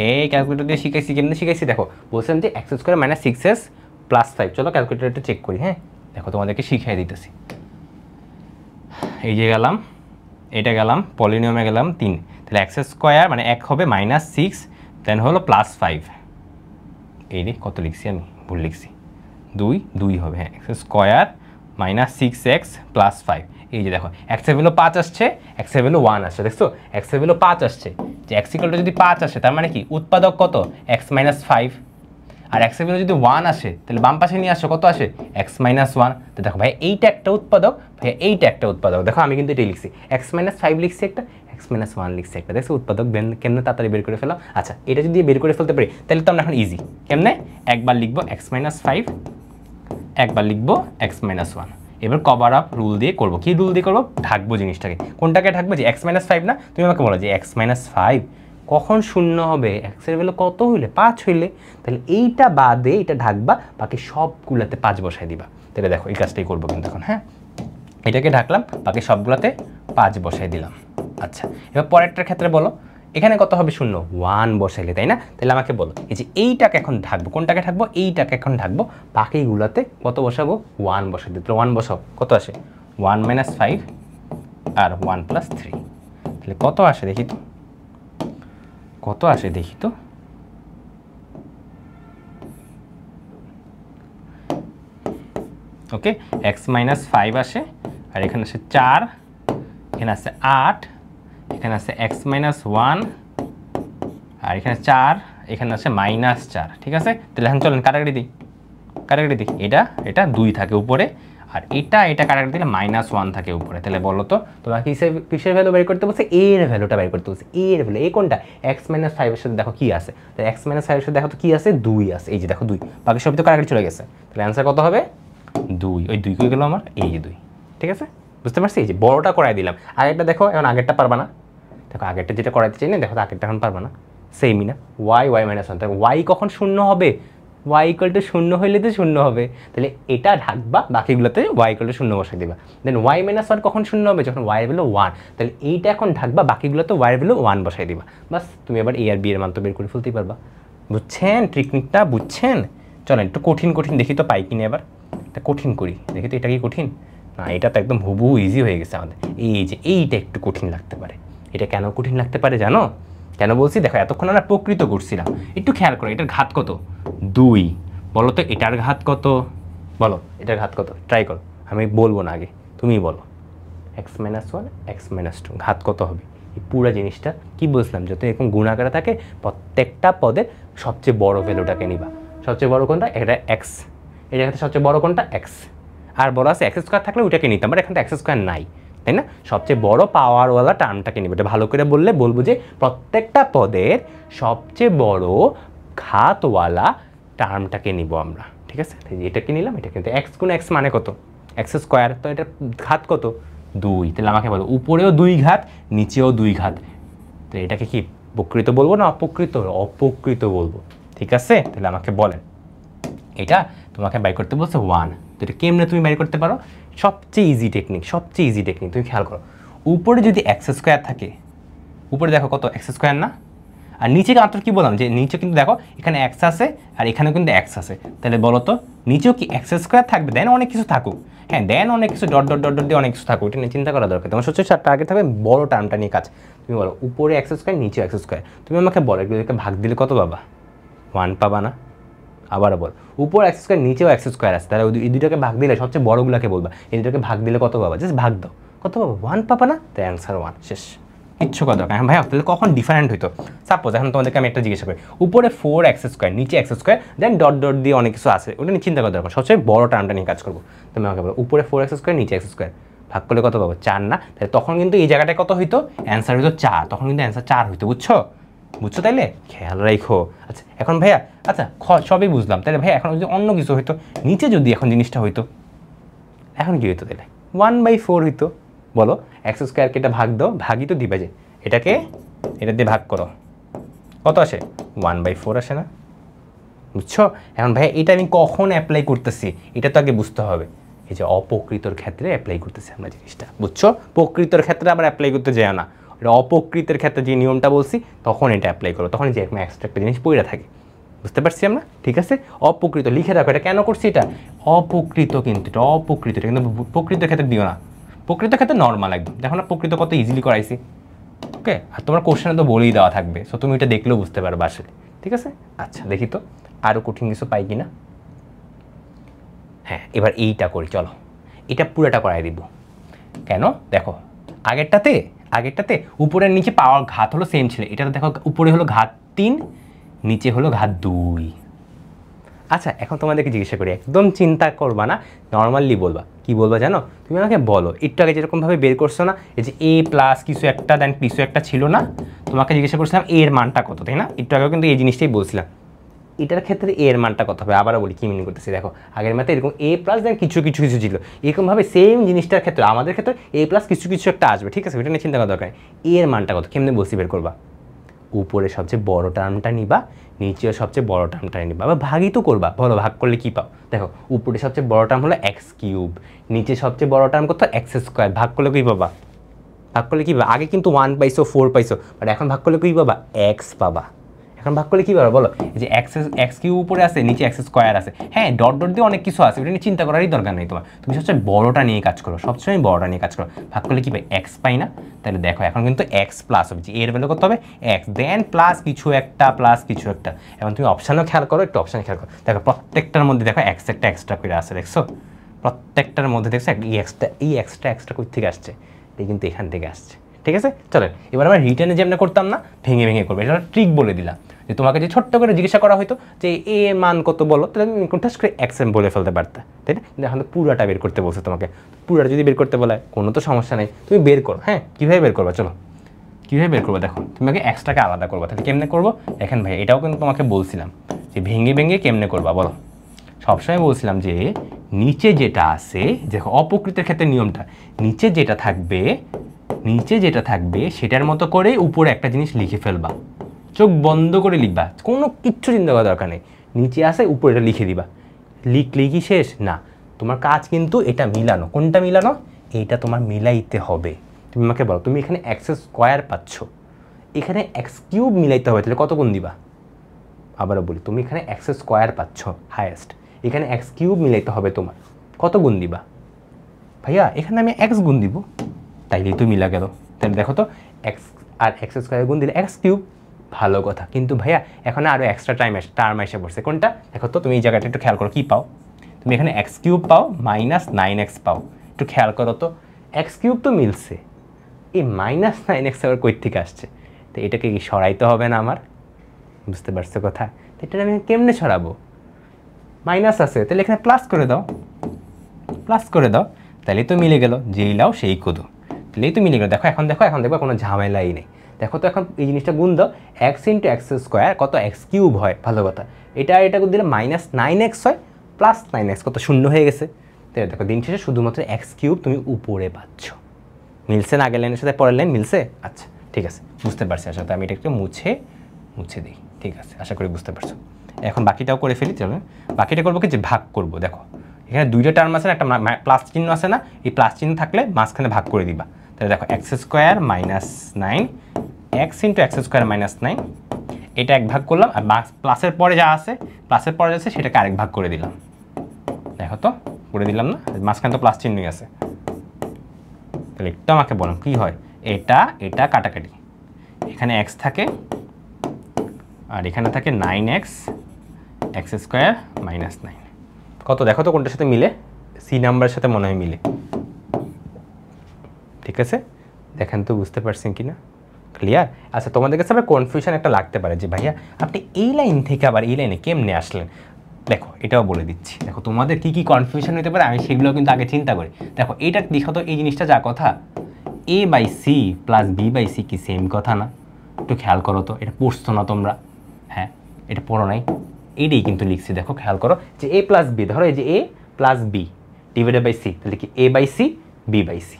এই ক্যালকুলেটর দিয়ে শিখাইছি। কেমনি শিখাইছি দেখো, বলছিলাম যে x² - 6s + 5। চলো ক্যালকুলেটরটা চেক করি, হ্যাঁ। দেখো তোমাদেরকে শিখাই দিতেছি, এই যে গেলাম, এটা গেলাম, পলিনিয়মে গেলাম 3, তাহলে x² মানে 1 হবে -6, দেন হলো +5, এই রে কত লিখছি আমি, ভুল লিখছি, 2 হবে, হ্যাঁ। x² - 6x + 5, এই যে দেখো x এর ভ্যালু 5 আসছে, x এর ভ্যালু 1 আসছে, দেখছো x এর ভ্যালু 5 আসছে, যে x = যদি 5 আসে তার মানে কি উৎপাদক কত? x - 5, আর x এর ভ্যালু যদি 1 আসে তাহলে বাম পাশে নিয়ে আসো, কত আসে? x - 1। তো দেখো ভাই এইটা একটা উৎপাদক, ভাই এইটা একটা উৎপাদক। দেখো আমি কিন্তু এটাই লিখছি, x - 5 লিখছি একটা, x - 1 লিখছি একটা, দেখছো উৎপাদক কেমনে তাড়াতাড়ি বের করে ফেলাম। আচ্ছা এটা যদি বের করে ফেলতে পারি তাহলে তো আমরা এখন ইজি, কেমনে? একবার লিখবো x - 5, একবার লিখবো x - 1। এবার কভার আপ রুল দিয়ে করবো, কি রুল দিয়ে করবো? ঢাকবো জিনিসটাকে, কোনটাকে ঢাকবো? যে x - 5 না, তুমি আমাকে বলো যে x - 5 কখন শূন্য হবে? x এর ভ্যালু কত হইলে? 5 হইলে। তাহলে এইটা বাদে এটা ঢাকবা, বাকি সবগুলোতে 5 বসাই দিবা। তাহলে দেখো এই কাজটাই করবো কিন্তু এখন, হ্যাঁ। এটাকে ঢাকলাম, বাকি সবগুলোতে 5 বসাই দিলাম। আচ্ছা, এবার পরেরটার ক্ষেত্রে বলো, এখানে কত হবে? 0, 1 বসাইলে, তাই না? তাহলে আমাকে বলো, এই যে এইটাকে এখন ঢাকবো, কোনটাকে ঢাকবো? এইটাকে এখন ঢাকবো, বাকিগুলোতে কত বসাবো? 1 বসাই দিতে। 1 বসাও, কত আসে? 1 - 5 আর 1 + 3, তাহলে কত আসে দেখি তো, কত আসে দেখি তো। ওকে, x - 5 আসে, আর এখানে আসে 4, এখানে আছে 8, এখানে আছে x - 1, আর এখানে 4, এখানে আছে -4। ঠিক আছে, তাহলে এখন চলেন কাটাকাটি দিই, কাটাকাটি দিই। এটা 2 থাকে উপরে, আর এটা কাটাকাটি দিলে -1 থাকে উপরে। তাহলে বলো তো তোমরা কিসের ভ্যালু বের করতে বলছে? a এর ভ্যালুটা বের করতে বলছে। a এর ভ্যালু, এই কোনটা? x - 5 এর সাথে দেখো কি আছে, তাহলে x - 5 এর সাথে দেখো তো কি আছে? 2 আছে, এই যে দেখো 2, বাকি সব তো কাটাকাটি চলে গেছে। তাহলে অ্যান্সার কত হবে? 2। ওই 2 কই গেল আমার? এই যে 2। ঠিক আছে, বুঝতে পারছি? এই যে বড়টা করাই দিলাম। আগেরটা দেখো, এখন আগেরটা পারবা না। দেখো আগেরটা যেটা করাইতে চাই না, দেখো আগেরটা এখন পারবা না, সেমই না। y - 1, তাহলে y কখন শূন্য হবে? y = 0 হইলে তো 0 হবে, তাহলে এটা ঢাকবা, বাকিগুলোতে y = 0 বসাই দিবা। দেন y - 1 কখন শূন্য হবে? যখন y এর ভ্যালু 1, তাহলে এইটা এখন ঢাকবা, বাকিগুলোতে y এর ভ্যালু 1 বসাই দিবা। বাস, তুমি এবার a আর b এর মান তো বের করে ফেলতেই পারবা। বুঝছেন ট্রিকনিকটা? বুঝছেন? চলেন একটু কঠিন কঠিন দেখি তো পাই কিনা। এবার এটা কঠিন করি দেখি তো, এটা কি কঠিন? না, এটা তো একদম হুবহু ইজি হয়ে গেছে আমাদের। এই যে এইটা একটু কঠিন লাগতে পারে। এটা কেন কঠিন লাগতে পারে জানো? কেন বলছি? দেখো এতক্ষণ আমরা প্রকৃত করছিলাম, একটু খেয়াল করো, এটার ঘাত কত? 2। বলো তো এটার ঘাত কত? বলো এটার ঘাত কত? ট্রাই করো, আমি বলবো না, আগে তুমি বলো। x - 1, x - 2 ঘাত কত হবে? এই পুরো জিনিসটা কি বলছিলাম, যত এরকম গুণাকারে থাকে প্রত্যেকটা পদের সবচেয়ে বড় ভ্যালুটাকে নিবা। সবচেয়ে বড় কোনটা? এটা x, এটা সবচেয়ে বড় কোনটা? x। আর বড় আছে x² থাকলে ওইটাকে নিতাম, বাট এখানে x² নাই, তাই না? সবচেয়ে বড় পাওয়ারওয়ালা টার্মটাকে নিব। এটা ভালো করে বললে বলবো যে প্রত্যেকটা পদের সবচেয়ে বড় ঘাতওয়ালা টার্মটাকে নিব আমরা। ঠিক আছে, এটাকে নিলাম। এটা কিন্তু x × x মানে কত? x², তো এটার ঘাত কত? 2। তাহলে আমাকে বলো উপরেও 2 ঘাত, নিচেও 2 ঘাত, তো এটাকে কি প্রকৃত বলবো না অপকৃত? অপকৃত বলবো। ঠিক আছে, তাহলে আমাকে বলেন, এটা তোমাকে বাইর করতে বলছে 1, তো এটা কেমনে তুমি বাইর করতে পারো? সবচেয়ে ইজি টেকনিক, সবচেয়ে ইজি টেকনিক। তুমি খেয়াল করো, উপরে যদি x² থাকে, উপরে দেখো কত? x² না? আর নিচে মাত্র কি বললাম, যে নিচে কিন্তু দেখো এখানে x আছে, আর এখানেও কিন্তু x আছে। তাহলে বলো তো নিচেও কি x² থাকবে? দেন অনেক কিছু থাকুক, হ্যাঁ দেন অনেক কিছু ডট ডট ডট ডট দিয়ে অনেক কিছু থাকুক, এটা নিয়ে চিন্তা করা দরকার। তোমার সবচেয়ে টার্গেট থাকবে বড় টার্মটা নিয়ে কাজ। তুমি বলো উপরে x², নিচে x², তুমি আমাকে বলো এগুলোকে ভাগ দিলে কত পাবা? 1 পাবা না? আবার বল, উপর x², নিচেও x² আছে, তাহলে এই দুইটাকে ভাগ দিলে সবচেয়ে বড়গুলোকে বলবা, এই দুটাকে ভাগ দিলে কত পাবা? জাস্ট ভাগ দাও, কত পাবা? 1 পাবা না? তো অ্যান্সার 1, শেষ, কিচ্ছু কথা দরকার। হ্যাঁ ভাইয়া, তাহলে কখন ডিফারেন্ট হইতো? সাপোজ এখন তোমাদেরকে আমি একটা জিজ্ঞাসা করি, উপরে 4x², নিচে x², দেন ডট ডট দিয়ে অনেক কিছু আছে, ওটা নিয়ে চিন্তা করা দরকার, সবচেয়ে বড় টার্মটা নিয়ে কাজ করবো। তুমি আমাকে বলো উপরে 4x², নিচে x², ভাগ করলে কত পাবো? 4 না? তাহলে তখন কিন্তু এই জায়গাটায় কত হইতো? অ্যান্সার হইতো 4, তখন কিন্তু অ্যান্সার 4 হইতো। বুঝছো? বুঝছো? তাইলে খেয়াল রাখো। আচ্ছা এখন ভাইয়া, আচ্ছা সবই বুঝলাম, তাহলে ভাইয়া এখন যদি অন্য কিছু হইতো, নিচে যদি এখন জিনিসটা হইতো, এখন কি হইতো? তাহলে 1/4 হইতো। বলো x²কে এটা ভাগ দাও, ভাগই তো দিবা, যে এটাকে এটা দিয়ে ভাগ করো, কত আসে? 1/4 আসে না? বুঝছো? এখন ভাইয়া এটা আমি কখন অ্যাপ্লাই করতেছি এটা তো আগে বুঝতে হবে। এই যে অপকৃতর ক্ষেত্রে অ্যাপ্লাই করতেছি আমরা জিনিসটা, বুঝছো? প্রকৃতর ক্ষেত্রে আবার অ্যাপ্লাই করতে যায় না, এটা অপকৃতের ক্ষেত্রে যে নিয়মটা বলছি তখন এটা অ্যাপ্লাই করো, তখন যে এক্সট্রা একটা জিনিস পড়ে থাকে। বুঝতে পারছি আমরা? ঠিক আছে, অপকৃত লিখে রাখো। এটা কেন করছি? এটা অপকৃত, কিন্তু এটা অপকৃত, এটা কিন্তু প্রকৃতির ক্ষেত্রে দিও না। প্রকৃতির ক্ষেত্রে নর্মাল একদম, দেখো না প্রকৃত কত ইজিলি করাইছি। ওকে, আর তোমার কোশ্চেনে তো বলেই দেওয়া থাকবে, সো তুমি এটা দেখলেও বুঝতে পারবে আসলে। ঠিক আছে, আচ্ছা দেখি তো আরও কঠিন কিছু পাই কিনা। হ্যাঁ, এবার এইটা করি, চলো এটা পুরোটা করাই দিব। কেন? দেখো আগেরটাতে উপরের নিচে পাওয়ার ঘাত হলো সেম ছিল, এটা দেখো উপরে হলো ঘাত 3, নিচে হলো ঘাত 2। আচ্ছা এখন তোমাদেরকে জিজ্ঞাসা করি, একদম চিন্তা করবা না, নর্মালি বলবা। কি বলবা জানো? তুমি আমাকে বলো একটু আগে যেরকমভাবে বের করছো না, এই যে a প্লাস কিছু একটা দেন কিছু একটা ছিল না, তোমাকে জিজ্ঞাসা করছিলাম a এর মানটা কত, তাই না? একটু আগেও কিন্তু এই জিনিসটাই বলছিলাম। এটার ক্ষেত্রে a এর মানটা কত হবে? আবারও বলি কি মিনিং করতেছি, দেখো আগের ম্যাথে এরকম a প্লাস দেন কিছু কিছু কিছু ছিল, এরকমভাবে সেম জিনিসটার ক্ষেত্রে আমাদের ক্ষেত্রে a প্লাস কিছু কিছু একটা আসবে। ঠিক আছে, ওইটা নিয়ে চিন্তা করা দরকার। a এর মানটা কত কেমনে বলছি বের করবা? উপরে সবচেয়ে বড় টার্মটা নিবা, নিচের সবচেয়ে বড় টার্মটা নিবা, বা ভাগই তো করবা, বলো ভাগ করলে কী পাও? দেখো উপরে সবচেয়ে বড় টার্ম হলো এক্স কিউব, নিচে সবচেয়ে বড় টার্ম কত? X square. ভাগ করলে কী পাবা? ভাগ করলে কী পাবা? আগে কিন্তু 1 পাইছো, 4 পাইছো, বাট এখন ভাগ করলে কী পাবা? এক্স পাবা। এখন ভাগ করলে কী পাবা বলো? এই যে এক্স কিউব উপরে আছে, নিচে এক্স স্কোয়ার আছে, হ্যাঁ ডট ডট দিয়ে অনেক কিছু আছে, ওটা নিয়ে চিন্তা করারই দরকার নেই তোমার, তুমি সবচেয়ে বড়টা নিয়ে কাজ করো, সবসময় বড়টা নিয়ে কাজ করো। ভাগ করলে কী পাই? এক্স পাই না? তাহলে দেখো এখন কিন্তু এক্স প্লাস হবে, এর ভ্যালু করতে হবে এক্স, দেন প্লাস কিছু একটা, প্লাস কিছু একটা। এখন তুমি অপশানও খেয়াল করো, একটু অপশান খেয়াল করো, দেখো প্রত্যেকটার মধ্যে দেখো এক্স একটা এক্সট্রা করে আসে, দেখছো? প্রত্যেকটার মধ্যে দেখছো এই এক্সট্রা কই থেকে আসছে? এটা কিন্তু এখান থেকে আসছে। ঠিক আছে, চলো এবার আমরা রিটার্নে যে আমরা করতাম না, ভেঙে ভেঙে করবো, এটা ট্রিক বলে দিলাম। যে তোমাকে যে ছোট্ট করে জিজ্ঞাসা করা হতো যে এ মান কত বলো, তাহলে তুমি কোনটা করে এক্স এম বলে ফেলতে পারতা, তাই না? কিন্তু এখন তো পুরাটা বের করতে বলছে তোমাকে, পুরাটা যদি বের করতে বলে কোনো তো সমস্যা নেই, তুমি বের করো। হ্যাঁ, কীভাবে বের করবা? চলো কীভাবে বের করবো দেখো, তুমি আগে এক্সটাকে আলাদা করবো, তাহলে কেমনে করবো? দেখেন ভাই, এটাও কিন্তু তোমাকে বলছিলাম যে ভেঙে ভেঙে কেমনে করবা বলো। সবসময় বলছিলাম যে নিচে যেটা আছে, দেখো অপকৃতের ক্ষেত্রে নিয়মটা, নিচে যেটা থাকবে সেটার মতো করে উপরে একটা জিনিস লিখে ফেলবা, চোখ বন্ধ করে লিখবা, কোনো কিচ্ছু চিন্তা করার দরকার নেই, নিচে আসে উপরে এটা লিখে দিবা। লিখলেই কি শেষ? না, তোমার কাজ কিন্তু এটা মিলানো। কোনটা মিলানো? এইটা তোমার মিলাইতে হবে। তুমি আমাকে বলো, তুমি এখানে এক্স স্কোয়ার পাচ্ছ, এখানে এক্স কিউব মিলাইতে হবে, তাহলে কত গুণ দিবা? আবারও বলি, তুমি এখানে এক্স স্কোয়ার পাচ্ছ হায়েস্ট, এখানে এক্স কিউব মিলাইতে হবে তোমার, কত গুণ দিবা? ভাইয়া এখানে আমি এক্স গুণ দিব, তাইলেই তো মিলা গেল। তাহলে দেখো তো, এক্স আর এক্স স্কোয়ার গুণ দিলে এক্স কিউব, ভালো কথা। কিন্তু ভাইয়া এখন আরও এক্সট্রা টার্ম এসে পড়ছে, কোনটা? দেখো তো, তুমি এই জায়গাটা একটু খেয়াল করো, কী পাও তুমি এখানে? এক্স কিউব পাও, মাইনাস 9x পাও। একটু খেয়াল করো তো, এক্স কিউব তো মিলছে, এই মাইনাস 9x আবার কই থেকে আসছে? তো এটাকে কি সরাইতে হবে না আমার? বুঝতে পারছো কথা? তো এটা আমি কেমনে সরাবো? মাইনাস আছে, তাহলে এখানে প্লাস করে দাও, তাহলেই তো মিলে গেল, যেই লাও সেই কুদো, তাহলেই তো মিলে গেল। দেখো এখন দেখো কোনো ঝামেলাই নেই। দেখো তো এখন এই জিনিসটা গুণ দাও, এক্স ইন্টু এক্স স্কোয়ার কত? এক্স কিউব হয়, ভালো কথা। এটা গুণ দিলে মাইনাস 9x হয়, প্লাস 9x কত? শূন্য হয়ে গেছে। তাই দেখো দিন শেষে শুধুমাত্র এক্স কিউব তুমি উপরে পাচ্ছ। মিলছে না? আগের লাইনের সাথে পরের লাইন মিলছে? আচ্ছা ঠিক আছে, বুঝতে পারছি। আসলে আমি এটা একটু মুছে দিই। ঠিক আছে, আশা করি বুঝতে পারছো। এখন বাকিটাও করে ফেলি। চলো বাকিটা করবো কি, যে ভাগ করবো। দেখো এখানে দুইটা টার্ম আছে না, একটা প্লাস চিহ্ন আছে না, এই প্লাস চিহ্ন থাকলে মাঝখানে ভাগ করে দিবা। তাহলে দেখো x square minus 9, x into x square minus 9, এটা এক ভাগ করলাম, আর প্লাসের পরে যা আছে সেটাকে আরেক ভাগ করে দিলাম। দেখো তো করে দিলাম না, মাঝখানে তো প্লাস চিহ্নই আছে। তাহলে একটু আমাকে বলুন কী হয়? এটা কাটাকাটি, এখানে এক্স থাকে আর এখানে থাকে 9x এক্স স্কোয়ার মাইনাস 9। কত দেখো তো কোনটার সাথে মিলে? সি নাম্বারের সাথে মনে হয় মিলে। ঠিক আছে, দেখেন তো বুঝতে পারছেন কি না? ক্লিয়ার? আচ্ছা তোমাদের কাছে আবার কনফিউশন একটা লাগতে পারে যে ভাইয়া আপনি এই লাইন থেকে আবার এই লাইনে কেমনে আসলেন? দেখো এটাও বলে দিচ্ছি। দেখো তোমাদের কি কি কনফিউশন হতে পারে, আমি সেগুলো কিন্তু আগে চিন্তা করি। দেখো এইটা দেখো তো, এই জিনিসটা যা কথা, a by C plus B by C কি সেম কথা না? একটু খেয়াল করো তো, এটা পড়ছো না তোমরা? হ্যাঁ, এটা পড়ো নাই? এইটাই কিন্তু লিখছি, দেখো খেয়াল করো, যে a প্লাস বি, ধরো এই যে a plus B divided by C, তাহলে কি a by C B by C,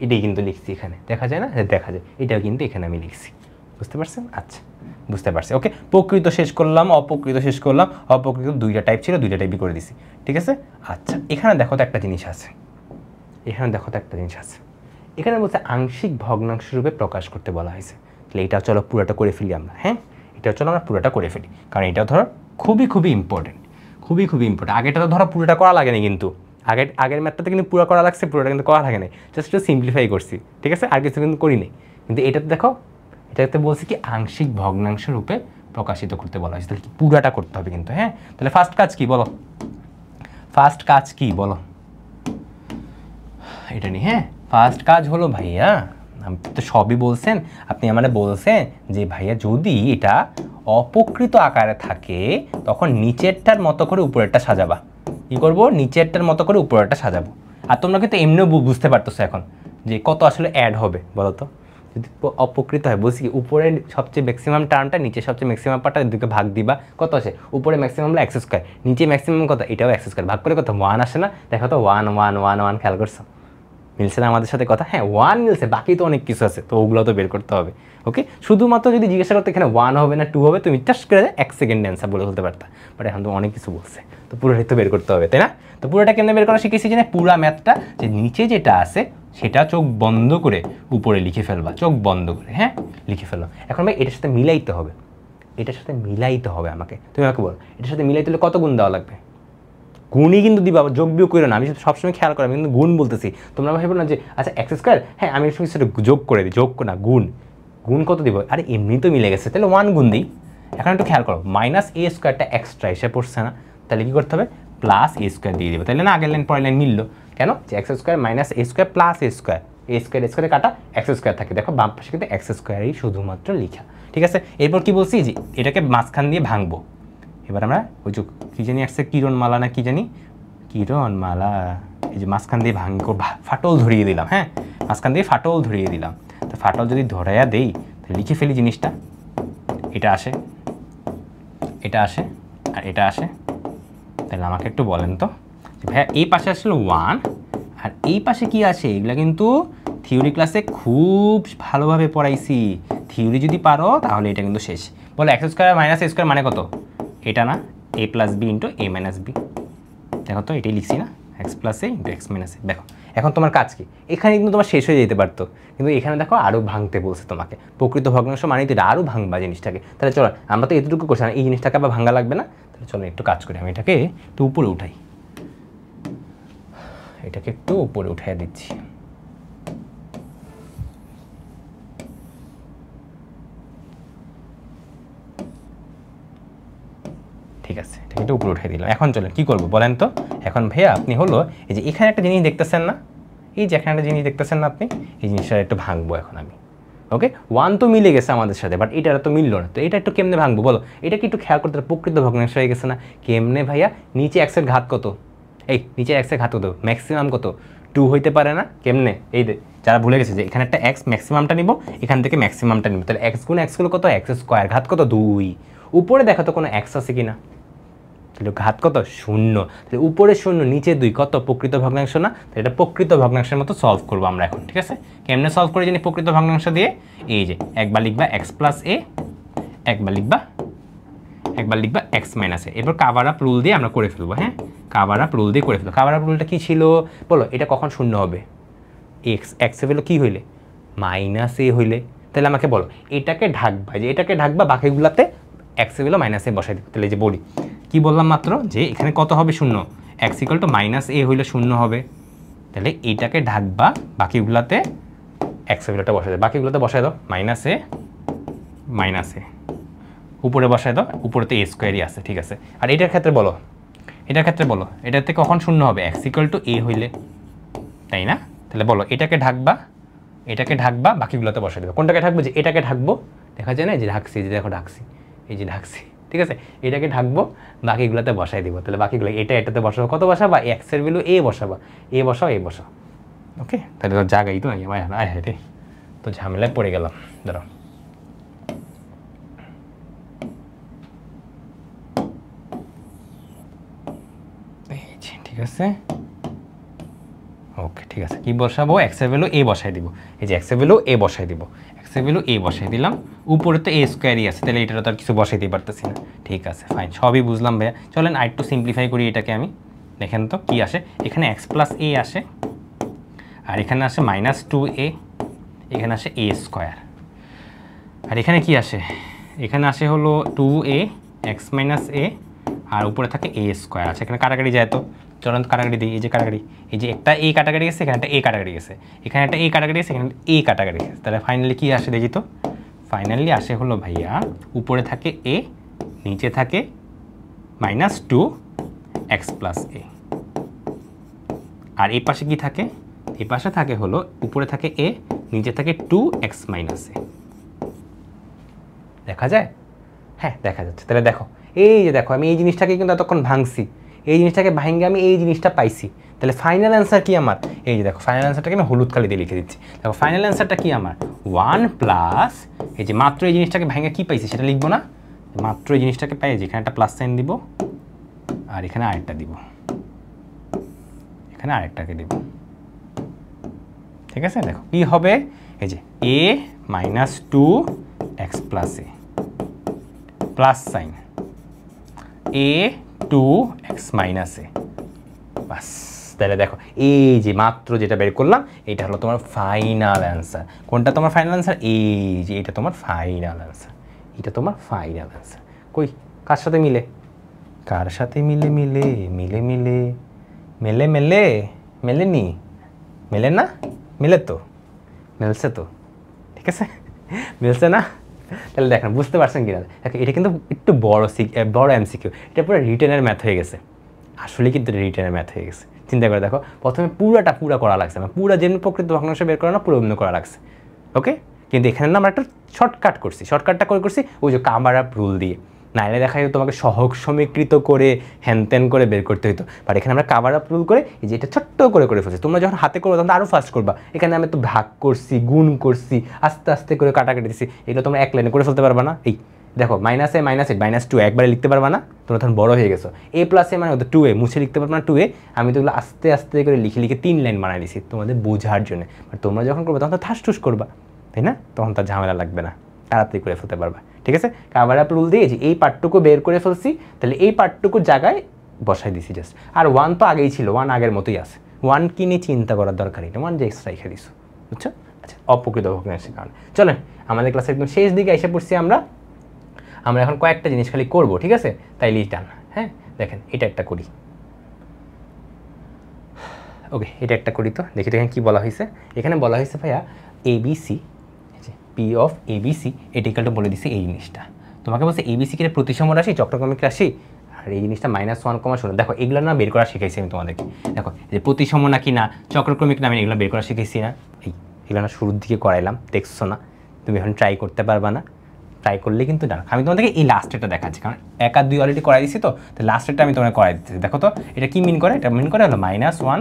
এটাই কিন্তু লিখছি এখানে। দেখা যায় না? দেখা যায়, এটাও কিন্তু এখানে আমি লিখছি। বুঝতে পারছেন? আচ্ছা বুঝতে পারছি। ওকে, প্রকৃত শেষ করলাম, অপকৃত শেষ করলাম। অপকৃত দুইটা টাইপ ছিল, দুইটা টাইপই করে দিছি। ঠিক আছে, আচ্ছা এখানে দেখো তো একটা জিনিস আছে, এখানে বলছে আংশিক ভগ্নাংশ রূপে প্রকাশ করতে বলা হয়েছে। তাহলে এটা চলো পুরোটা করে ফেলি আমরা। হ্যাঁ, এটা চলো আমরা পুরোটা করে ফেলি, কারণ এটাও ধরো খুবই ইম্পর্টেন্ট, খুবই ইম্পর্টেন্ট। আগেটা তো ধরো পুরোটা করা লাগে না, কিন্তু আগের ম্যাথটাতে কিন্তু পুরো করা লাগছে, পুরোটা কিন্তু করা লাগে না, জাস্ট একটু সিম্পলিফাই করছি। ঠিক আছে, আর কিছু কিন্তু করি নাই। কিন্তু এটাতে দেখো, এটাতে বলছি কি আংশিক ভগ্নাংশ রূপে প্রকাশিত করতে বলা হয়েছে, তাহলে কি পুরাটা করতে হবে কিন্তু। হ্যাঁ, তাহলে ফার্স্ট কাজ কি বলো? এটা নিয়ে, হ্যাঁ ফার্স্ট কাজ হলো ভাইয়া, আমি তো সবই বলছেন, আপনি আমারে বলছেন যে ভাইয়া যদি এটা অপকৃত আকারে থাকে তখন নিচেরটার মতো করে উপরেরটা সাজাবা। কী করবো? নিচেরটার মতো করে উপরেরটা সাজাবো। আর তোমরা কিন্তু এমনিও বুঝতে পারতেছো এখন যে কত আসলে অ্যাড হবে বলো তো। যদি অপকৃত হয়, বলছি কি উপরে সবচেয়ে ম্যাক্সিমাম টার্মটা নিচে সবচেয়ে ম্যাক্সিমাম পার্টটা দুটোকে ভাগ দিবা। কত আসে? উপরে ম্যাক্সিমাম হলো এক্স স্কোয়ার, নিচে ম্যাক্সিমাম কত? এটাও এক্স স্কোয়ার, ভাগ করে কত? 1 আসে না? দেখো তো 1 1 1 1, খেয়াল করছো? মিলছে না আমাদের সাথে কথা? হ্যাঁ 1 মিলছে, বাকি তো অনেক কিছু আছে, তো ওগুলো তো বের করতে হবে। ওকে, শুধুমাত্র যদি জিজ্ঞাসা করতে এখানে 1 হবে না 2 হবে, তুমি জাস্ট করে 1 সেকেন্ডে অ্যান্সার বলে ফেলতে পারতা, বাট এখন তো অনেক কিছু বলছে, তো পুরোটাই তো বের করতে হবে, তাই না? তো পুরোটা কেমনে বের করা শিখেছি যে পুরা ম্যাথটা যে নিচে যেটা আছে সেটা চোখ বন্ধ করে উপরে লিখে ফেলবা, চোখ বন্ধ করে, হ্যাঁ লিখে ফেলো। এখন ভাই এটার সাথে মিলাইতে হবে, এটার সাথে মিলাইতে হবে আমাকে, তুমি আমাকে বলো এটার সাথে মিলাইতে হলে কত গুণ দেওয়া লাগবে? গুণই কিন্তু দিবা, যোগ বিয়োগ করো না, আমি সবসময় খেয়াল করি আমি কিন্তু গুণ বলতেছি, তোমরা ভাবো না যে আচ্ছা এক্স স্কোয়ার, হ্যাঁ আমি সেটা যোগ করে দিই, যোগ না গুণ, গুণ কত দিব? আরে এমনি তো মিলে গেছে, তাহলে 1 গুণ দিই। এখন একটু খেয়াল করো, মাইনাস এ স্কোয়ারটা এক্সট্রা এসে পড়ছে না, তাহলে কী করতে হবে? প্লাস এ স্কোয়ার দিয়ে দেবো, তাহলে না আগের লাইন পরের লাইন মিললো, কেন? যে এক্স স্কোয়ার মাইনাস এ স্কোয়ার প্লাস এ স্কোয়ার, এ স্কোয়ারে কাটা এক্স স্কোয়ার থাকে, দেখো বাম পাশে কিন্তু এক্স স্কোয়ারই শুধুমাত্র লিখা, ঠিক আছে? এরপর কি বলছি যে এটাকে মাঝখান দিয়ে ভাঙবো। এবার আমরা ওই যে কী জানি আসছে, কিরণমালা না কি জানি, কিরণমালা, এই যে মাঝখান দিয়ে ফাটল ধরিয়ে দিলাম, হ্যাঁ মাঝখান দিয়ে ফাটল ধরিয়ে দিলাম। তো ফাটল যদি ধরাইয়া দেই তাহলে লিখে ফেলি জিনিসটা, এটা আসে, এটা আসে, আর এটা আসে, তাহলে আমাকে একটু বলেন তো ভাইয়া এই পাশে আসলে 1 আর এই পাশে কি আসে? এগুলা কিন্তু থিওরি ক্লাসে খুব ভালোভাবে পড়াইছি, থিওরি যদি পারো তাহলে এটা কিন্তু শেষ। বলো এক্স স্কোয়ার মাইনাস এ স্কোয়ার মানে কত? এটা না, এ প্লাস বি ইন্টু এ মাইনাস বি, দেখো তো এটাই লিখছি না, এক্স প্লাস এ ইন্টু এক্স মাইনাস এ। দেখো এখন তোমার কাজ কি? এখানে কিন্তু তোমার শেষ হয়ে যেতে পারতো, কিন্তু এখানে দেখো আরও ভাঙতে বলছে তোমাকে, প্রকৃত ভগ্নাংশ মানে তো এটা আরও ভাঙবা জিনিসটাকে। তাহলে চলো আমরা তো এতটুকু করছি না, এই জিনিসটাকে আবার ভাঙা লাগবে না, তাহলে চলো একটু কাজ করি, আমি এটাকে একটু উপরে উঠাই, এটাকে একটু উপরে উঠাই দিচ্ছি। ঠিক আছে, এটাকে একটু উপরে উঠাই দিলাম। এখন চলেন কী করবো বলেন তো? এখন ভাইয়া আপনি হলো এই যে এখানে একটা জিনিস দেখতেছেন না, এই যে এখানে একটা জিনিস দেখতেছেন না আপনি, এই জিনিসটা একটু ভাঙবো এখন আমি। ওকে 1 তো মিলে গেছে আমাদের সাথে, বাট এটা তো মিললো না, তো এটা একটু কেমনে ভাঙবো বলো? এটা কি একটু খেয়াল করতে হবে, প্রকৃত ভগ্নাংশ হয়ে গেছে না? কেমনে ভাইয়া? নিচে এক্সের ঘাত কত? এই নিচে এক্সের ঘাত কত? ম্যাক্সিমাম কত? 2 হইতে পারে না? কেমনে? এই যারা ভুলে গেছে যে এখানে একটা এক্স ম্যাক্সিমামটা নিব, এখান থেকে ম্যাক্সিমামটা নিব, তাহলে এক্স গুণ এক্স গুলো কত? এক্স স্কোয়ার, ঘাত কত? 2। উপরে দেখো তো কোনো এক্স আছে কিনা, তাহলে ঘাত কত? 0, তাহলে উপরে 0 নিচে 2 কত? প্রকৃত ভগ্নাংশ না? তাহলে এটা প্রকৃত ভগ্নাংশের মতো সলভ করবো আমরা এখন, ঠিক আছে? কেমনে সলভ করে জানি প্রকৃত ভগ্নাংশ দিয়ে? এই যে একবার লিখবা এক্স প্লাস এ, একবার লিখবা এক্স মাইনাস এ, এরপর কাভার আপ রুল দিয়ে আমরা করে ফেলবো, হ্যাঁ কাভার আপ রুল দিয়ে করে ফেলবো। কাভার আপ রুলটা কী ছিল বলো? এটা কখন 0 হবে? এক্স এ হলো কী হইলে? মাইনাস এ হইলে, তাহলে আমাকে বলো এটাকে ঢাকবা, যে এটাকে ঢাকবা, বাকিগুলাতে এক্স এ হলো মাইনাস এ বসাই দিবে। তাহলে যে বলি কি বললাম মাত্র, যে এখানে কত হবে? 0, এক্স ইকুয়াল টু মাইনাস এ হইলে 0 হবে, তাহলে এইটাকে ঢাকবা, বাকিগুলাতে এক্স এগুলোটা বসাই দাও, বাকিগুলোতে বসাই দাও মাইনাস এ, উপরে বসাই দাও, উপরে তো এ স্কোয়ারই আছে, ঠিক আছে? আর এটার ক্ষেত্রে বলো, এটাতে কখন 0 হবে? এক্স ইকুয়াল টু এ হইলে, তাই না? তাহলে বলো এটাকে ঢাকবা, বাকিগুলোতে বসাই দেবো। কোনটাকে ঢাকবো? যে এটাকে ঢাকবো, দেখা যায় না যে ঢাকছি, যে দেখো ঢাকছি, এই যে ঢাকছি, ঠিক আছে? এটাকে ঢাকবো, বাকিগুলোতে বসাই দিব, তাহলে বাকিগুলো এটাতে বসাবো, কত বসাবা? এক্সের ভ্যালু এ বসাবা, এ বসাও। ওকে, তাহলে তো জায়গাই তো নাকি আয় রে, তো ঝামেলায় পড়ে গেলাম, ধরো ঠিক আছে। ওকে ঠিক আছে, কি বসাবো? এক্সের ভ্যালু এ বসাই দিব, এই যে এক্সের ভ্যালু এ বসাই দিব, বসাই দিলাম, উপরে তো এ স্কোয়ারই আছে, তাহলে এটারও তো আর কিছু বসাইতে পারতেছি না, ঠিক আছে ফাইন, সবই বুঝলাম ভাইয়া। চলেন আর একটু সিম্পলিফাই করি এটাকে আমি, দেখেন তো কি আসে। এখানে এক্স প্লাস এ আসে, আর এখানে আসে মাইনাস 2a, এখানে আসে এ স্কোয়ার, আর এখানে কি আসে? এখানে আসে হলো 2a এক্স মাইনাস এ, আর উপরে থাকে এ স্কোয়ার। আচ্ছা এখানে কাটাকাটি যায়, তো চলেন তো কাটাকাটি দিই, এই যে কাটাকাটি, এই যে একটা এ কাটাকাটি গেছে, এখানে একটা এ কাটাকাটি গেছে, এখানে একটা এ কাটাকাটি গেছে, এখানে এ কাটাকাটি গেছে, তাহলে ফাইনালি কি আসে দেখি তো? ফাইনালি আসে হলো ভাইয়া, উপরে থাকে এ, নিচে থাকে মাইনাস 2 এক্স প্লাস এ, আর এই পাশে কি থাকে? এই পাশে থাকে হলো, উপরে থাকে এ, নিচে থাকে 2 এক্স মাইনাস এ। দেখা যায়? হ্যাঁ দেখা যাচ্ছে। তাহলে দেখো, এই যে দেখো আমি এই জিনিসটাকে কিন্তু এতক্ষণ ভাঙছি, এই জিনিসটাকে ভাঙে আমি এই জিনিসটা পাইছি, তাহলে ফাইনাল অ্যান্সার কি আমার? এই যে দেখো ফাইনাল অ্যান্সারটাকে আমি হলুদ কালি দিয়ে লিখে দিচ্ছি। দেখো ফাইনাল অ্যান্সারটা কি আমার? 1 প্লাস, এই যে মাত্র এই জিনিসটাকে ভাঙে কি পাইছি সেটা লিখবো না, মাত্র এই জিনিসটাকে পাই, যেখানে একটা প্লাস সাইন দিব, আর এখানে আরেকটা দিব, এখানে আরেকটাকে দিব, ঠিক আছে, দেখো কি হবে, এই যে a minus 2x plus A plus sign a 2x minus A, বাস। তাহলে দেখো এই যে মাত্র যেটা বের করলাম এটা হলো তোমার ফাইনাল অ্যান্সার। কোনটা তোমার ফাইনাল অ্যান্সার? এই যে এটা তোমার ফাইনাল অ্যান্সার, এটা তোমার ফাইনাল অ্যান্সার। কই কার সাথে মিলে? কার সাথে মিলে? মিলে মিলে মিলে মেলে মেলে মেলেনি, মেলে না? মিলে তো, মিলছে তো, ঠিক আছে, মিলছে না? তাহলে দেখেন বুঝতে পারছেন কিনা? দেখো এটা কিন্তু একটু বড় এমসিকিউ, এটা পুরো রিটেনের ম্যাথ হয়ে গেছে, আসলে কিন্তু রিটেনের ম্যাথ হয়ে গেছে। চিন্তা করে দেখো, প্রথমে পুরা করা লাগছে না, পুরা যেমনি প্রকৃত ভগ্নাংশ বের করা না পুরো অন্য করা লাগছে, ওকে। কিন্তু এখানে না আমরা একটা শর্টকাট করছি, শর্টকাটটা করে করছি ওই যে কামার আপ রুল দিয়ে, নাইলে দেখা যেত তোমাকে সহগ সমীকৃত করে হ্যানত্যান করে বের করতে হতো, বাট এখানে আমরা কাভার আপ রুল করে এই যে এটা ছোট্ট করে ফেলছি। তোমরা যখন হাতে করো তখন আরও ফাস্ট করবা, এখানে আমি তো ভাগ করছি, গুণ করছি, আস্তে আস্তে করে কাটাকাটি দিচ্ছি, এগুলো তোমরা এক লাইনে করে ফেলতে পারবা না। এই দেখো মাইনাস এ মাইনাস 8 মাইনাস 2 একবারে লিখতে পারবা না, তোমরা তখন বড় হয়ে গেছো। এ প্লাস এ মানে হতো 2a, মুছে লিখতে পারবা না 2a, আমি তো এগুলো আস্তে আস্তে করে লিখে 3 লাইন বানাই দিছি তোমাদের বোঝার জন্য। বাট তোমরা যখন করবে তখন তো ঠাস করবা, তাই না? তখন তার ঝামেলা লাগবে না, তাড়াতাড়ি করে ফেলতে পারবা, ঠিক আছে। কাভার আপ রুল দিয়েছি, এই পার্টটুকু বের করে ফেলছি, তাহলে এই পার্টটুকুর জায়গায় বসাই দিছি জাস্ট। আর 1 তো আগেই ছিল, 1 আগের মতোই আছে, 1 কি নিয়ে চিন্তা করার দরকার নেই, 1 যে এক্সট্রা রেখে দিছো, বুঝছো? আচ্ছা, অপ্রকৃত ভগ্নাংশের কারণে চলেন আমাদের ক্লাসের একদম শেষ দিকে এসে পড়ছি আমরা এখন কয়েকটা জিনিস খালি করবো, ঠিক আছে? তাই লিস্ট ডান। হ্যাঁ দেখেন এটা একটা করি, ওকে এটা একটা করি, তো দেখি দেখেন কী বলা হয়েছে। এখানে বলা হয়েছে ভাইয়া ABC, পি অফ ABC এটা ইকুয়াল টু বলে দিছি এই জিনিসটা। তোমাকে বলছে ABC কি প্রতিসম রাশি, চক্রক্রমিক রাশি, আর এই জিনিসটা -1,0। দেখো এগুলো না বের করা শিখাইছি আমি তোমাদেরকে। দেখো যে প্রতিসম নাকি না চক্রক্রমিক না, আমি এগুলো বের করা শিখাইছি না, এগুলো না শুরুর দিকে করাইলাম, দেখছো না? তুমি এখন ট্রাই করতে পারবা না, ট্রাই করলে কিন্তু জানো। আমি তোমাদেরকে এই লাস্টেরটা দেখাচ্ছি, কারণ 1 আর 2 অলরেডি করাই দিছি, তো লাস্টেরটা আমি তোমাকে করাই দিচ্ছি। দেখো তো এটা কি মিন করে? এটা মিন করে হলো -1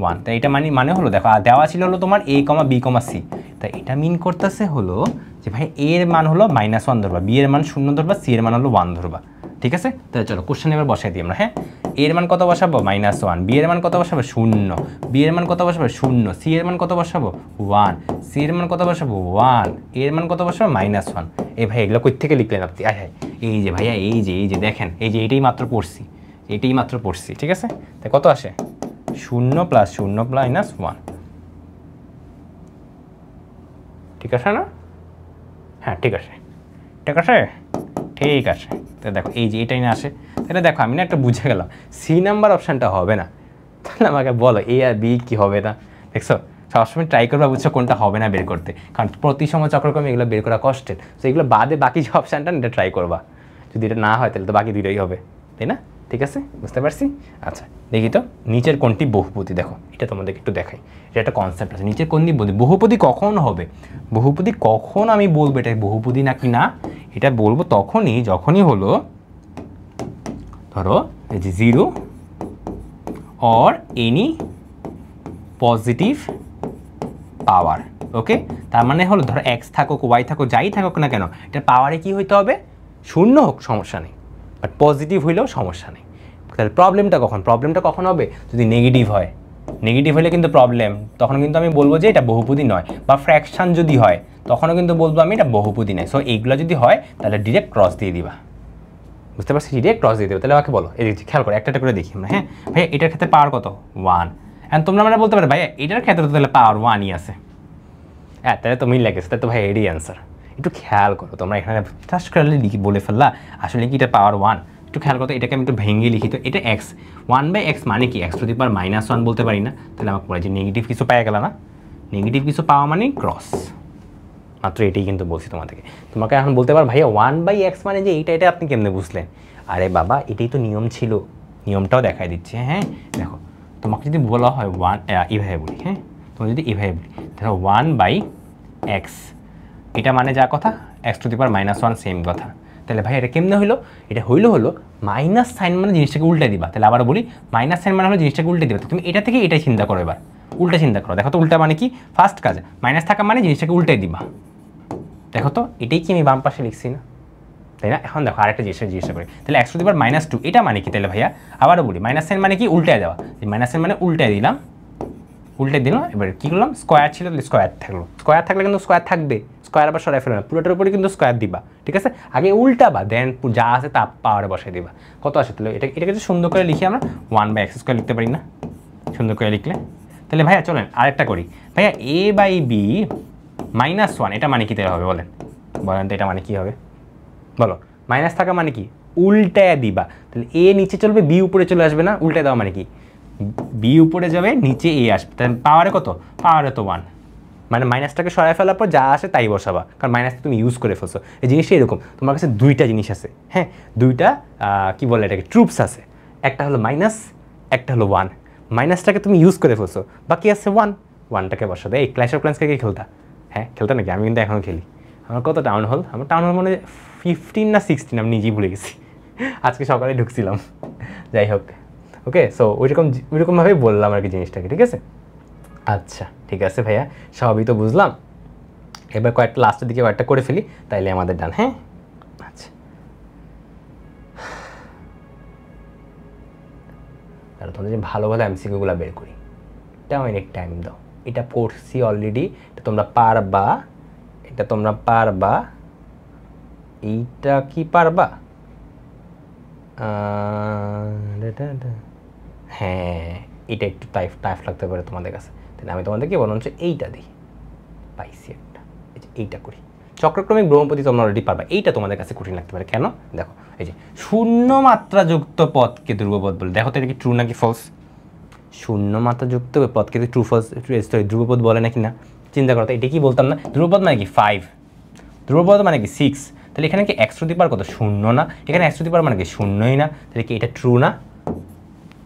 1, তাই এটা মানে হলো দেখো দেওয়া ছিল হলো তোমার A, B, C, তাই এটা মিন করতেছে হলো যে ভাই A এর মান হলো -1 ধরবা, B এর মান 0 ধরবা, C এর মান হলো 1 ধরবা, ঠিক আছে? তাহলে চলো কোশ্চেন এবার বসাই দিই আমরা। হ্যাঁ, A এর মান কত বসাবো? -1, B এর মান কত বসাবো? 0, B এর মান কত বসাবো? 0, C এর মান কত বসাবো? 1, C এর মান কত বসাবো? 1, A এর মান কত বসাবো? -1। এই ভাই এগুলো কই থেকে লিখলেন আপনি? আয় এই যে ভাইয়া এই যে দেখেন, এই যে এটাই মাত্র পড়ছি, ঠিক আছে? তাই কত আসে? 0 + 0 - 1, ঠিক আছে না? হ্যাঁ ঠিক আছে, ঠিক আছে, ঠিক আছে। তো দেখো এই যে এটাই না আসে, তাহলে দেখো আমি না একটা বুঝে গেলাম সি নাম্বার অপশানটা হবে না। তাহলে আমাকে বলো A আর B কি হবে না? দেখছো সবসময় ট্রাই করবা, বুঝছো কোনটা হবে না বের করতে, কারণ প্রতিসম চক্রক্রমে এগুলো বের করা কষ্টের। তো এগুলো বাদে বাকি যে অপশানটা এটা ট্রাই করবা, যদি এটা না হয় তাহলে তো বাকি দুটোই হবে, তাই না? ঠিক আছে, বুঝতে পারছি। আচ্ছা দেখি তো নিচের কোনটি বহুপদী, দেখো এটা তোমাদেরকে একটু দেখাই, এটা একটা কনসেপ্ট আছে। নিচের কোনটি বহুপদী কখন হবে? বহুপদী কখন আমি বলবো এটা বহুপদী নাকি না, এটা বলবো যখনই হলো ধরো এই যে 0 or any পজিটিভ পাওয়ার, ওকে। তার মানে হলো ধরো x থাকুক y থাকুক যাই থাকুক না কেন, এটার পাওয়ারে কি হইতে হবে? 0 হোক সমস্যা নেই, বাট পজিটিভ হইলেও সমস্যা নেই। তাহলে প্রবলেমটা কখন হবে? যদি নেগেটিভ হয়, নেগেটিভ হলে কিন্তু প্রবলেম, তখন কিন্তু আমি বলবো যে এটা বহুপদী নয়। বা ফ্র্যাকশান যদি হয় তখনও কিন্তু বলবো আমি এটা বহুপদী নয়। সো এইগুলো যদি হয় তাহলে ডিরেক্ট ক্রস দিয়ে দিবা, বুঝতে পারছি? ডিরেক্ট ক্রস দিয়ে দেবে। তাহলে আমাকে বলো, এই খেয়াল করে একটা করে দেখি আমরা। হ্যাঁ ভাইয়া এটার ক্ষেত্রে পাওয়ার কত? 1। অ্যান্ড তোমরা মানে বলতে পারো ভাইয়া এটার ক্ষেত্রে তো তাহলে পাওয়ার 1ই আছে। হ্যাঁ তাহলে তো মিল লাগেছে, তাহলে তো ভাই এরই অ্যান্সার। একটু খেয়াল করো তোমরা, এখানে টাচ করলে বলে ফেললা আসলে কি এটা পাওয়ার 1। একটু খেয়াল করো, এটাকে আমি একটু ভেঙে লিখি, তো এটা x, 1/x মানে কি? x⁻1 বলতে পারি না? তাহলে আমাকে বলে যে নেগেটিভ কিছু পাওয়া গেল না, নেগেটিভ কিছু পাওয়া মানে ক্রস, মাত্র এটাই কিন্তু বলছি তোমাদেরকে। তোমাকে এখন বলতে পারো ভাইয়া 1/x মানে যে এটা আপনি কেমনে বুঝলেন? আরে বাবা এটাই তো নিয়ম ছিল, নিয়মটাও দেখাই দিচ্ছে। হ্যাঁ দেখো তোমাকে যদি বলা হয় এভাবে বলি, হ্যাঁ তোমার যদি এভাবে বলি দেখো 1/x, এটা মানে যা কথা x⁻1 সেম কথা। তাহলে ভাই এটা কেমনে হইলো? এটা হলো মাইনাস সাইন মানে জিনিসটাকে উল্টে দিবা। তাহলে আবার বলি মাইনাস সাইন মানে হলো জিনিসটাকে উল্টে দিবা। তুমি এটা থেকে এটাই চিন্তা করো, এবার উল্টা চিন্তা করো। দেখো তো উল্টা মানে কি? ফার্স্ট কাজ মাইনাস থাকা মানে জিনিসটাকে উল্টে দিবা। দেখো তো এটাই কি আমি বাম পাশে লিখছি না, তাই না? এখন দেখো আরেকটা জিনিসটা করি, তাহলে x⁻2 এটা মানে কি? তাহলে ভাইয়া আবারও বলি মাইনাস সাইন মানে কি? উল্টে যাওয়া। মাইনাস সাইন মানে উল্টে দিলাম, উল্টে দিলাম, এবার কী করলাম, স্কোয়ার ছিল তাহলে স্কোয়ার থাকলো, স্কোয়ার থাকলে কিন্তু স্কোয়ার থাকবে, স্কোয়ার আবার সরাই ফেলো না, পুরোটার উপরে কিন্তু স্কোয়ার দিবা, ঠিক আছে। আগে উল্টাবা, দেন যা আছে তা পাওয়ারে বসাই দিবা। কত আসে তাহলে এটাকে যদি সুন্দর করে লিখি আমরা 1/x² লিখতে পারি না, সুন্দর করে লিখলে। তাহলে ভাইয়া চলেন আরেকটা করি, ভাইয়া a/b -1 এটা মানে কী হবে বলেন, বলেন তো এটা মানে কী হবে বলো। মাইনাস থাকা মানে কি, উল্টায় দিবা, তাহলে এ নিচে চলবে, বি উপরে চলে আসবে না, উল্টায় দেওয়া মানে কি, বি উপরে যাবে, নিচে এ আসবে, তাহলে পাওয়ারে কত, পাওয়ারে তো 1, মানে মাইনাসটাকে সরাই ফেলার পর যা আসে তাই বসাবা, কারণ মাইনাসটা তুমি ইউজ করে ফেলছো। এই জিনিসটা এরকম, তোমার কাছে দুইটা জিনিস আছে, হ্যাঁ দুইটা কী বলে এটাকে, ট্রুপস আছে, একটা হলো মাইনাস, একটা হলো 1, মাইনাসটাকে তুমি ইউজ করে ফেলছো, বাকি আছে 1টাকে বসা দেয়। এই ক্ল্যাশ অফ ক্ল্যান্সকে কি খেলতা, হ্যাঁ খেলতা নাকি, আমি কিন্তু এখনও খেলি। আমার কত টাউন হল, আমার টাউন হল মানে 15 না 16, আমি নিজেই ভুলে গেছি, আজকে সকালে ঢুকছিলাম। যাই হোক, ওকে, সো ওইরকমভাবেই বললাম আর কি জিনিসটাকে, ঠিক আছে। আচ্ছা ঠিক আছে ভাইয়া, সবই তো বুঝলাম, এবার কয়েকটা লাস্টের দিকে কয়েকটা করে ফেলি, তাইলে আমাদের ডান। হ্যাঁ আচ্ছা, তাহলে তোমাদের যে ভালো ভালো এমসিকিউগুলো বের করি, এটা অনেক টাইম দাও, এটা পড়ছি অলরেডি, এটা তোমরা পারবা, এটা তোমরা পারবা, এইটা কি পারবা, হ্যাঁ এটা একটু টাইফ লাগতে পারে তোমাদের কাছে, তাহলে আমি তোমাদেরকে বললাম হচ্ছে এইটা দিই, পাইছি একটা, এইটা করি। চক্রক্রমিক ব্রহ্মপতি তোমরা অলরেডি পারবা, এইটা তোমাদের কাছে কঠিন লাগতে পারে, কেন দেখো, এই যে শূন্য মাত্রাযুক্ত পদকে ধ্রুবপদ বলে, দেখো তো এটা কি ট্রু নাকি ফলস, শূন্য মাত্রাযুক্ত পদকে ট্রু ফলস সরি ধ্রুবপদ বলে নাকি না, চিন্তা করো তো, এটা কি বলতাম না, ধ্রুবপদ মানে কি 5, ধ্রুবপদ মানে কি 6, তাহলে এখানে কি x টু দি পাওয়ার কত, শূন্য না, এখানে x টু দি পাওয়ার মানে কি শূন্যই না, তাহলে কি এটা ট্রু না,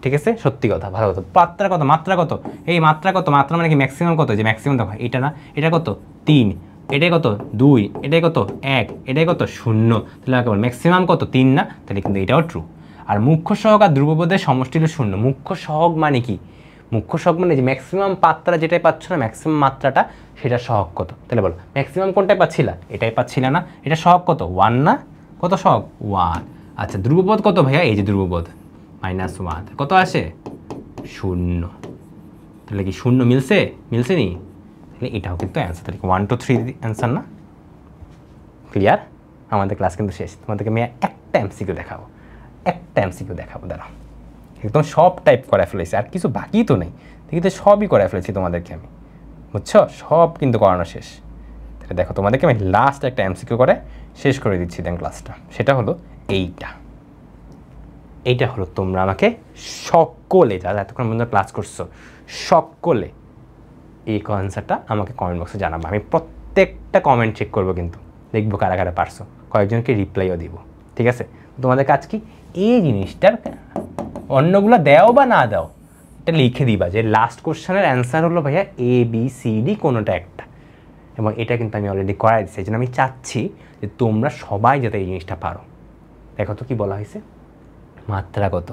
ঠিক আছে, সত্যি কথা, ভালো কথা। মাত্রা কত, মাত্রা কত, এই মাত্রা কত, মাত্রা মানে কি ম্যাক্সিমাম কত, যে ম্যাক্সিমাম দেখো এটা না, এটা কত 3, এটাই কত 2, এটাই কত 1, এটাই কত 0, তাহলে কেবল ম্যাক্সিমাম কত 3 না, তাহলে কিন্তু এটাও ট্রু। আর মুখ্য সহগ আর ধ্রুবপদের সমষ্টি হলো 0, মুখ্য সহগ মানে কি, মুখ্য সহগ মানে যে ম্যাক্সিমাম মাত্রা যেটাই পাচ্ছ না, ম্যাক্সিমাম মাত্রাটা সেটা সহগ কত, তাহলে বলো ম্যাক্সিমাম কোনটাই পাচ্ছিলা, এটাই পাচ্ছিলা না, এটা সহগ কত 1 না, কত সহগ 1। আচ্ছা ধ্রুবপদ কত ভাইয়া, এই যে ধ্রুবপদ -1, কত আসে 0, তাহলে কি 0 মিলছে নি, তাহলে এটাও কিন্তু অ্যান্সার, তাহলে 1 2 3 অ্যান্সার না, ক্লিয়ার। আমাদের ক্লাস কিন্তু শেষ, তোমাদেরকে আমি একটা এমসিকিউ দেখাবো, দাঁড়াও, একদম সব টাইপ করে ফেলেছি, আর কিছু বাকি তো নেই, কিন্তু সবই করে ফেলেছি তোমাদেরকে আমি, বুঝছো, সব কিন্তু করানো শেষ। তাহলে দেখো তোমাদেরকে আমি লাস্ট একটা এমসিকিউ করে শেষ করে দিচ্ছি দেন ক্লাসটা, সেটা হলো এইটা হলো, তোমরা আমাকে সকলে যারা এতক্ষণ পর্যন্ত ক্লাস করছো সকলে এই কনসার্টটা আমাকে কমেন্ট বক্সে জানাবো, আমি প্রত্যেকটা কমেন্ট চেক করবো, কিন্তু দেখবো কারা কারা পারছো, কয়েকজনকে রিপ্লাইও দিব, ঠিক আছে। তোমাদের কাজ কি, এই জিনিসটার অন্যগুলো দেও বা না দাও, এটা লিখে দিবা যে লাস্ট কোশ্চেনের অ্যান্সার হলো ভাইয়া ABCD কোনোটা একটা, এবং এটা কিন্তু আমি অলরেডি করাই দিচ্ছি, এই জন্য আমি চাচ্ছি যে তোমরা সবাই যাতে এই জিনিসটা পারো। দেখো তো কি বলা হয়েছে, মাত্রা কত,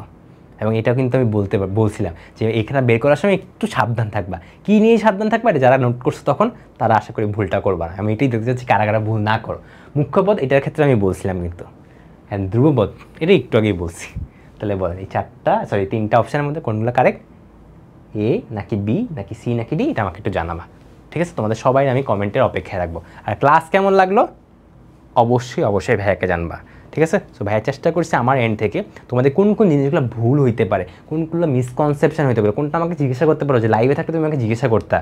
এবং এটাও কিন্তু আমি বলছিলাম যে এখানে বের করার সময় একটু সাবধান থাকবা, কী নিয়ে সাবধান থাকবা, এটা যারা নোট করছো তখন তারা আশা করি ভুলটা করবা না, আমি এটাই দেখতে চাচ্ছি কারা কারা ভুল না করো। মুখ্যপদ এটার ক্ষেত্রে আমি বলছিলাম কিন্তু, হ্যাঁ ধ্রুবপদ এটা একটু আগেই বলছি। তাহলে বলেন এই তিনটা অপশানের মধ্যে কোনগুলো কারেক্ট, A নাকি B নাকি C নাকি D, এটা আমাকে একটু জানাবা, ঠিক আছে। তোমাদের সবাই আমি কমেন্টের অপেক্ষায় রাখবো, আর ক্লাস কেমন লাগলো অবশ্যই ভাইয়াকে জানবা, ঠিক আছে। সো ভাইয়া চেষ্টা করছি আমার এন্ড থেকে তোমাদের কোন কোন জিনিসগুলো ভুল হইতে পারে, কোনগুলো মিসকনসেপশন হইতে পারে, কোনটা আমাকে জিজ্ঞাসা করতে পারো, যে লাইভে থাকলে তুমি আমাকে জিজ্ঞাসা করতা,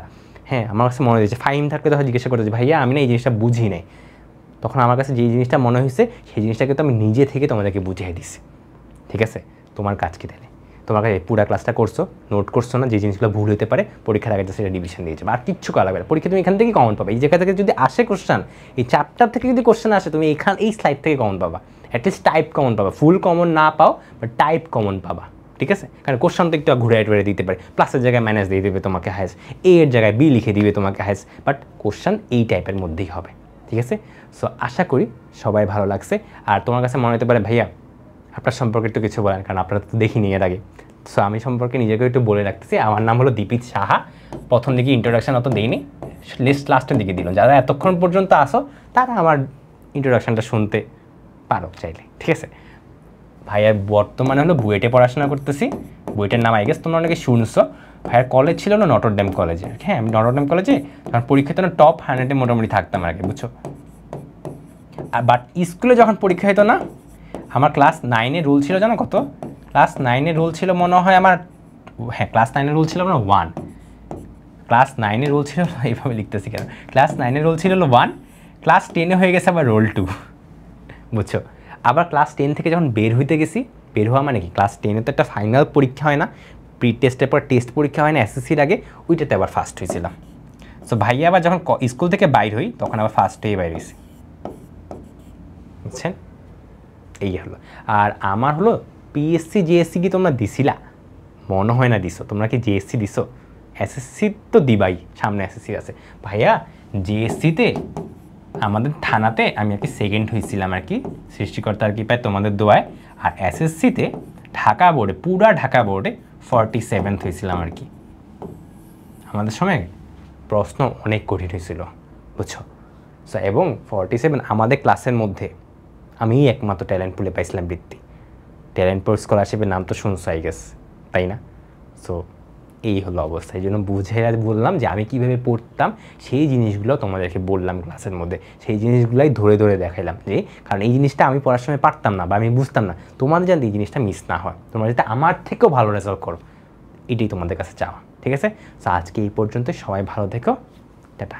হ্যাঁ আমার কাছে মনে হয়েছে ফাইন থাকলে তখন জিজ্ঞাসা করতে যে ভাইয়া আমি না এই জিনিসটা বুঝি নাই, তখন আমার কাছে যে জিনিসটা মনে হয়েছে সেই জিনিসটাকে তো আমি নিজে থেকে তোমাদেরকে বুঝিয়ে দিছি, ঠিক আছে। তোমার কাজ কি তাহলে, তোমার কাছে পুরো ক্লাসটা করছো, নোট করছো না, যে জিনিসগুলো ভুল হতে পারে পরীক্ষার আগে সেটা ডিভিশন দিয়ে যাবে, আর কিচ্ছু করা লাগবে না, পরীক্ষা তুমি এখান থেকে কমন পাবে, এই জায়গা থেকে যদি আসে কোশ্চেন, এই চ্যাপ্টার থেকে যদি কোশ্চেন আসে তুমি এই স্লাইড থেকে কমন পাবা, অ্যাটলিস্ট টাইপ কমন পাবা, ফুল কমন না পাও বাট টাইপ কমন পাবা, ঠিক আছে। কারণ কোশ্চেন তো একটু ঘুরে দিতে পারে, প্লাসের জায়গায় মাইনাস দিয়ে দেবে তোমাকে হাইস, এ এর জায়গায় বি লিখে দিবে তোমাকে হাইস, বাট কোশ্চেন এই টাইপের মধ্যেই হবে, ঠিক আছে। সো আশা করি সবাই ভালো লাগছে, আর তোমার কাছে মনে হতে পারে ভাইয়া আপনার সম্পর্কে একটু কিছু বলেন, কারণ আপনারা তো দেখিনি এর আগে। সো আমি সম্পর্কে নিজেকে একটু বলে রাখতেছি, আমার নাম হলো দীপিত সাহা, প্রথম দিকে ইন্ট্রোডাকশান অত দিইনি, লাস্টের দিকে দিলাম, যারা এতক্ষণ পর্যন্ত আসো তারা আমার ইন্ট্রোডাকশানটা শুনতে পারো চাইলে, ঠিক আছে। ভাইয়া বর্তমানে হলো বুয়েটে পড়াশোনা করতেছি, বুয়েটের নাম আই গেস তোমরা অনেকে শুনছো, ভাইয়ার কলেজ ছিল না নটরডেম কলেজে। হ্যাঁ, আমি নটরডেম কলেজে যখন পরীক্ষা হতো না টপ 100-এ মোটামুটি থাকতাম আর কি, বুঝছো। আর বাট স্কুলে যখন পরীক্ষা হতো না, আমার ক্লাস 9-এ রুল ছিল জানো কত? ক্লাস 9-এ রুল ছিল মনে হয় আমার, হ্যাঁ ক্লাস 9-এর রুল ছিল মানে 1। ক্লাস 9-এর রুল ছিল, এইভাবে লিখতেছি কেন, ক্লাস 9-এর রুল ছিল 1, ক্লাস 10-এ হয়ে গেছে আবার রোল 2, বুঝছো। আবার ক্লাস 10 থেকে যখন বের হইতে গেছি, বের হওয়া মানে কি, ক্লাস 10-এ তো একটা ফাইনাল পরীক্ষা হয় না, প্রি টেস্টের পর টেস্ট পরীক্ষা হয় না এসএসসির আগে, ওইটাতে আবার ফার্স্ট হয়েছিলাম। সো ভাইয়া আবার যখন স্কুল থেকে বাইর হই তখন আবার ফার্স্ট হয়ে বাইর হয়েছি, বুঝছেন। এই হলো। আর আমার হলো পিএসসি জিএসসি কি তোমরা দিছিলা? মনে হয় না দিছো। তোমরা কি জিএসসি দিছো? এসএসসি তো দিবাই, সামনে এসএসসি আছে। ভাইয়া জিএসসিতে আমাদের থানাতে আমি আর কি সেকেন্ড হয়েছিলাম আর কি, সৃষ্টিকর্তা আর কি পায় তোমাদের দোয়ায়। আর এসএসসিতে ঢাকা বোর্ডে, পুরা ঢাকা বোর্ডে 47th হয়েছিলাম আর কি। আমাদের সময় প্রশ্ন অনেক কঠিন হয়েছিল, বুঝছো। সো এবং 47 আমাদের ক্লাসের মধ্যে আমি একমাত্র ট্যালেন্ট পুলে পাইছিলাম বৃত্তি। ট্যালেন্ট পুল স্কলারশিপের নাম তো শুনছো আই গেস, তাই না? সো এই হলো অবস্থা। এই জন্য বুঝে বললাম যে আমি কীভাবে পড়তাম, সেই জিনিসগুলো তোমাদেরকে বললাম ক্লাসের মধ্যে, সেই জিনিসগুলোই ধরে ধরে দেখাইলাম যে, কারণ এই জিনিসটা আমি পড়ার সময় পারতাম না বা আমি বুঝতাম না, তোমাদের যাতে এই জিনিসটা মিস না হয়, তোমরা যাতে আমার থেকেও ভালো রেজাল্ট করো, এটাই তোমাদের কাছে চাওয়া। ঠিক আছে? সো আজকে এই পর্যন্ত, সবাই ভালো থেকো, টাটা।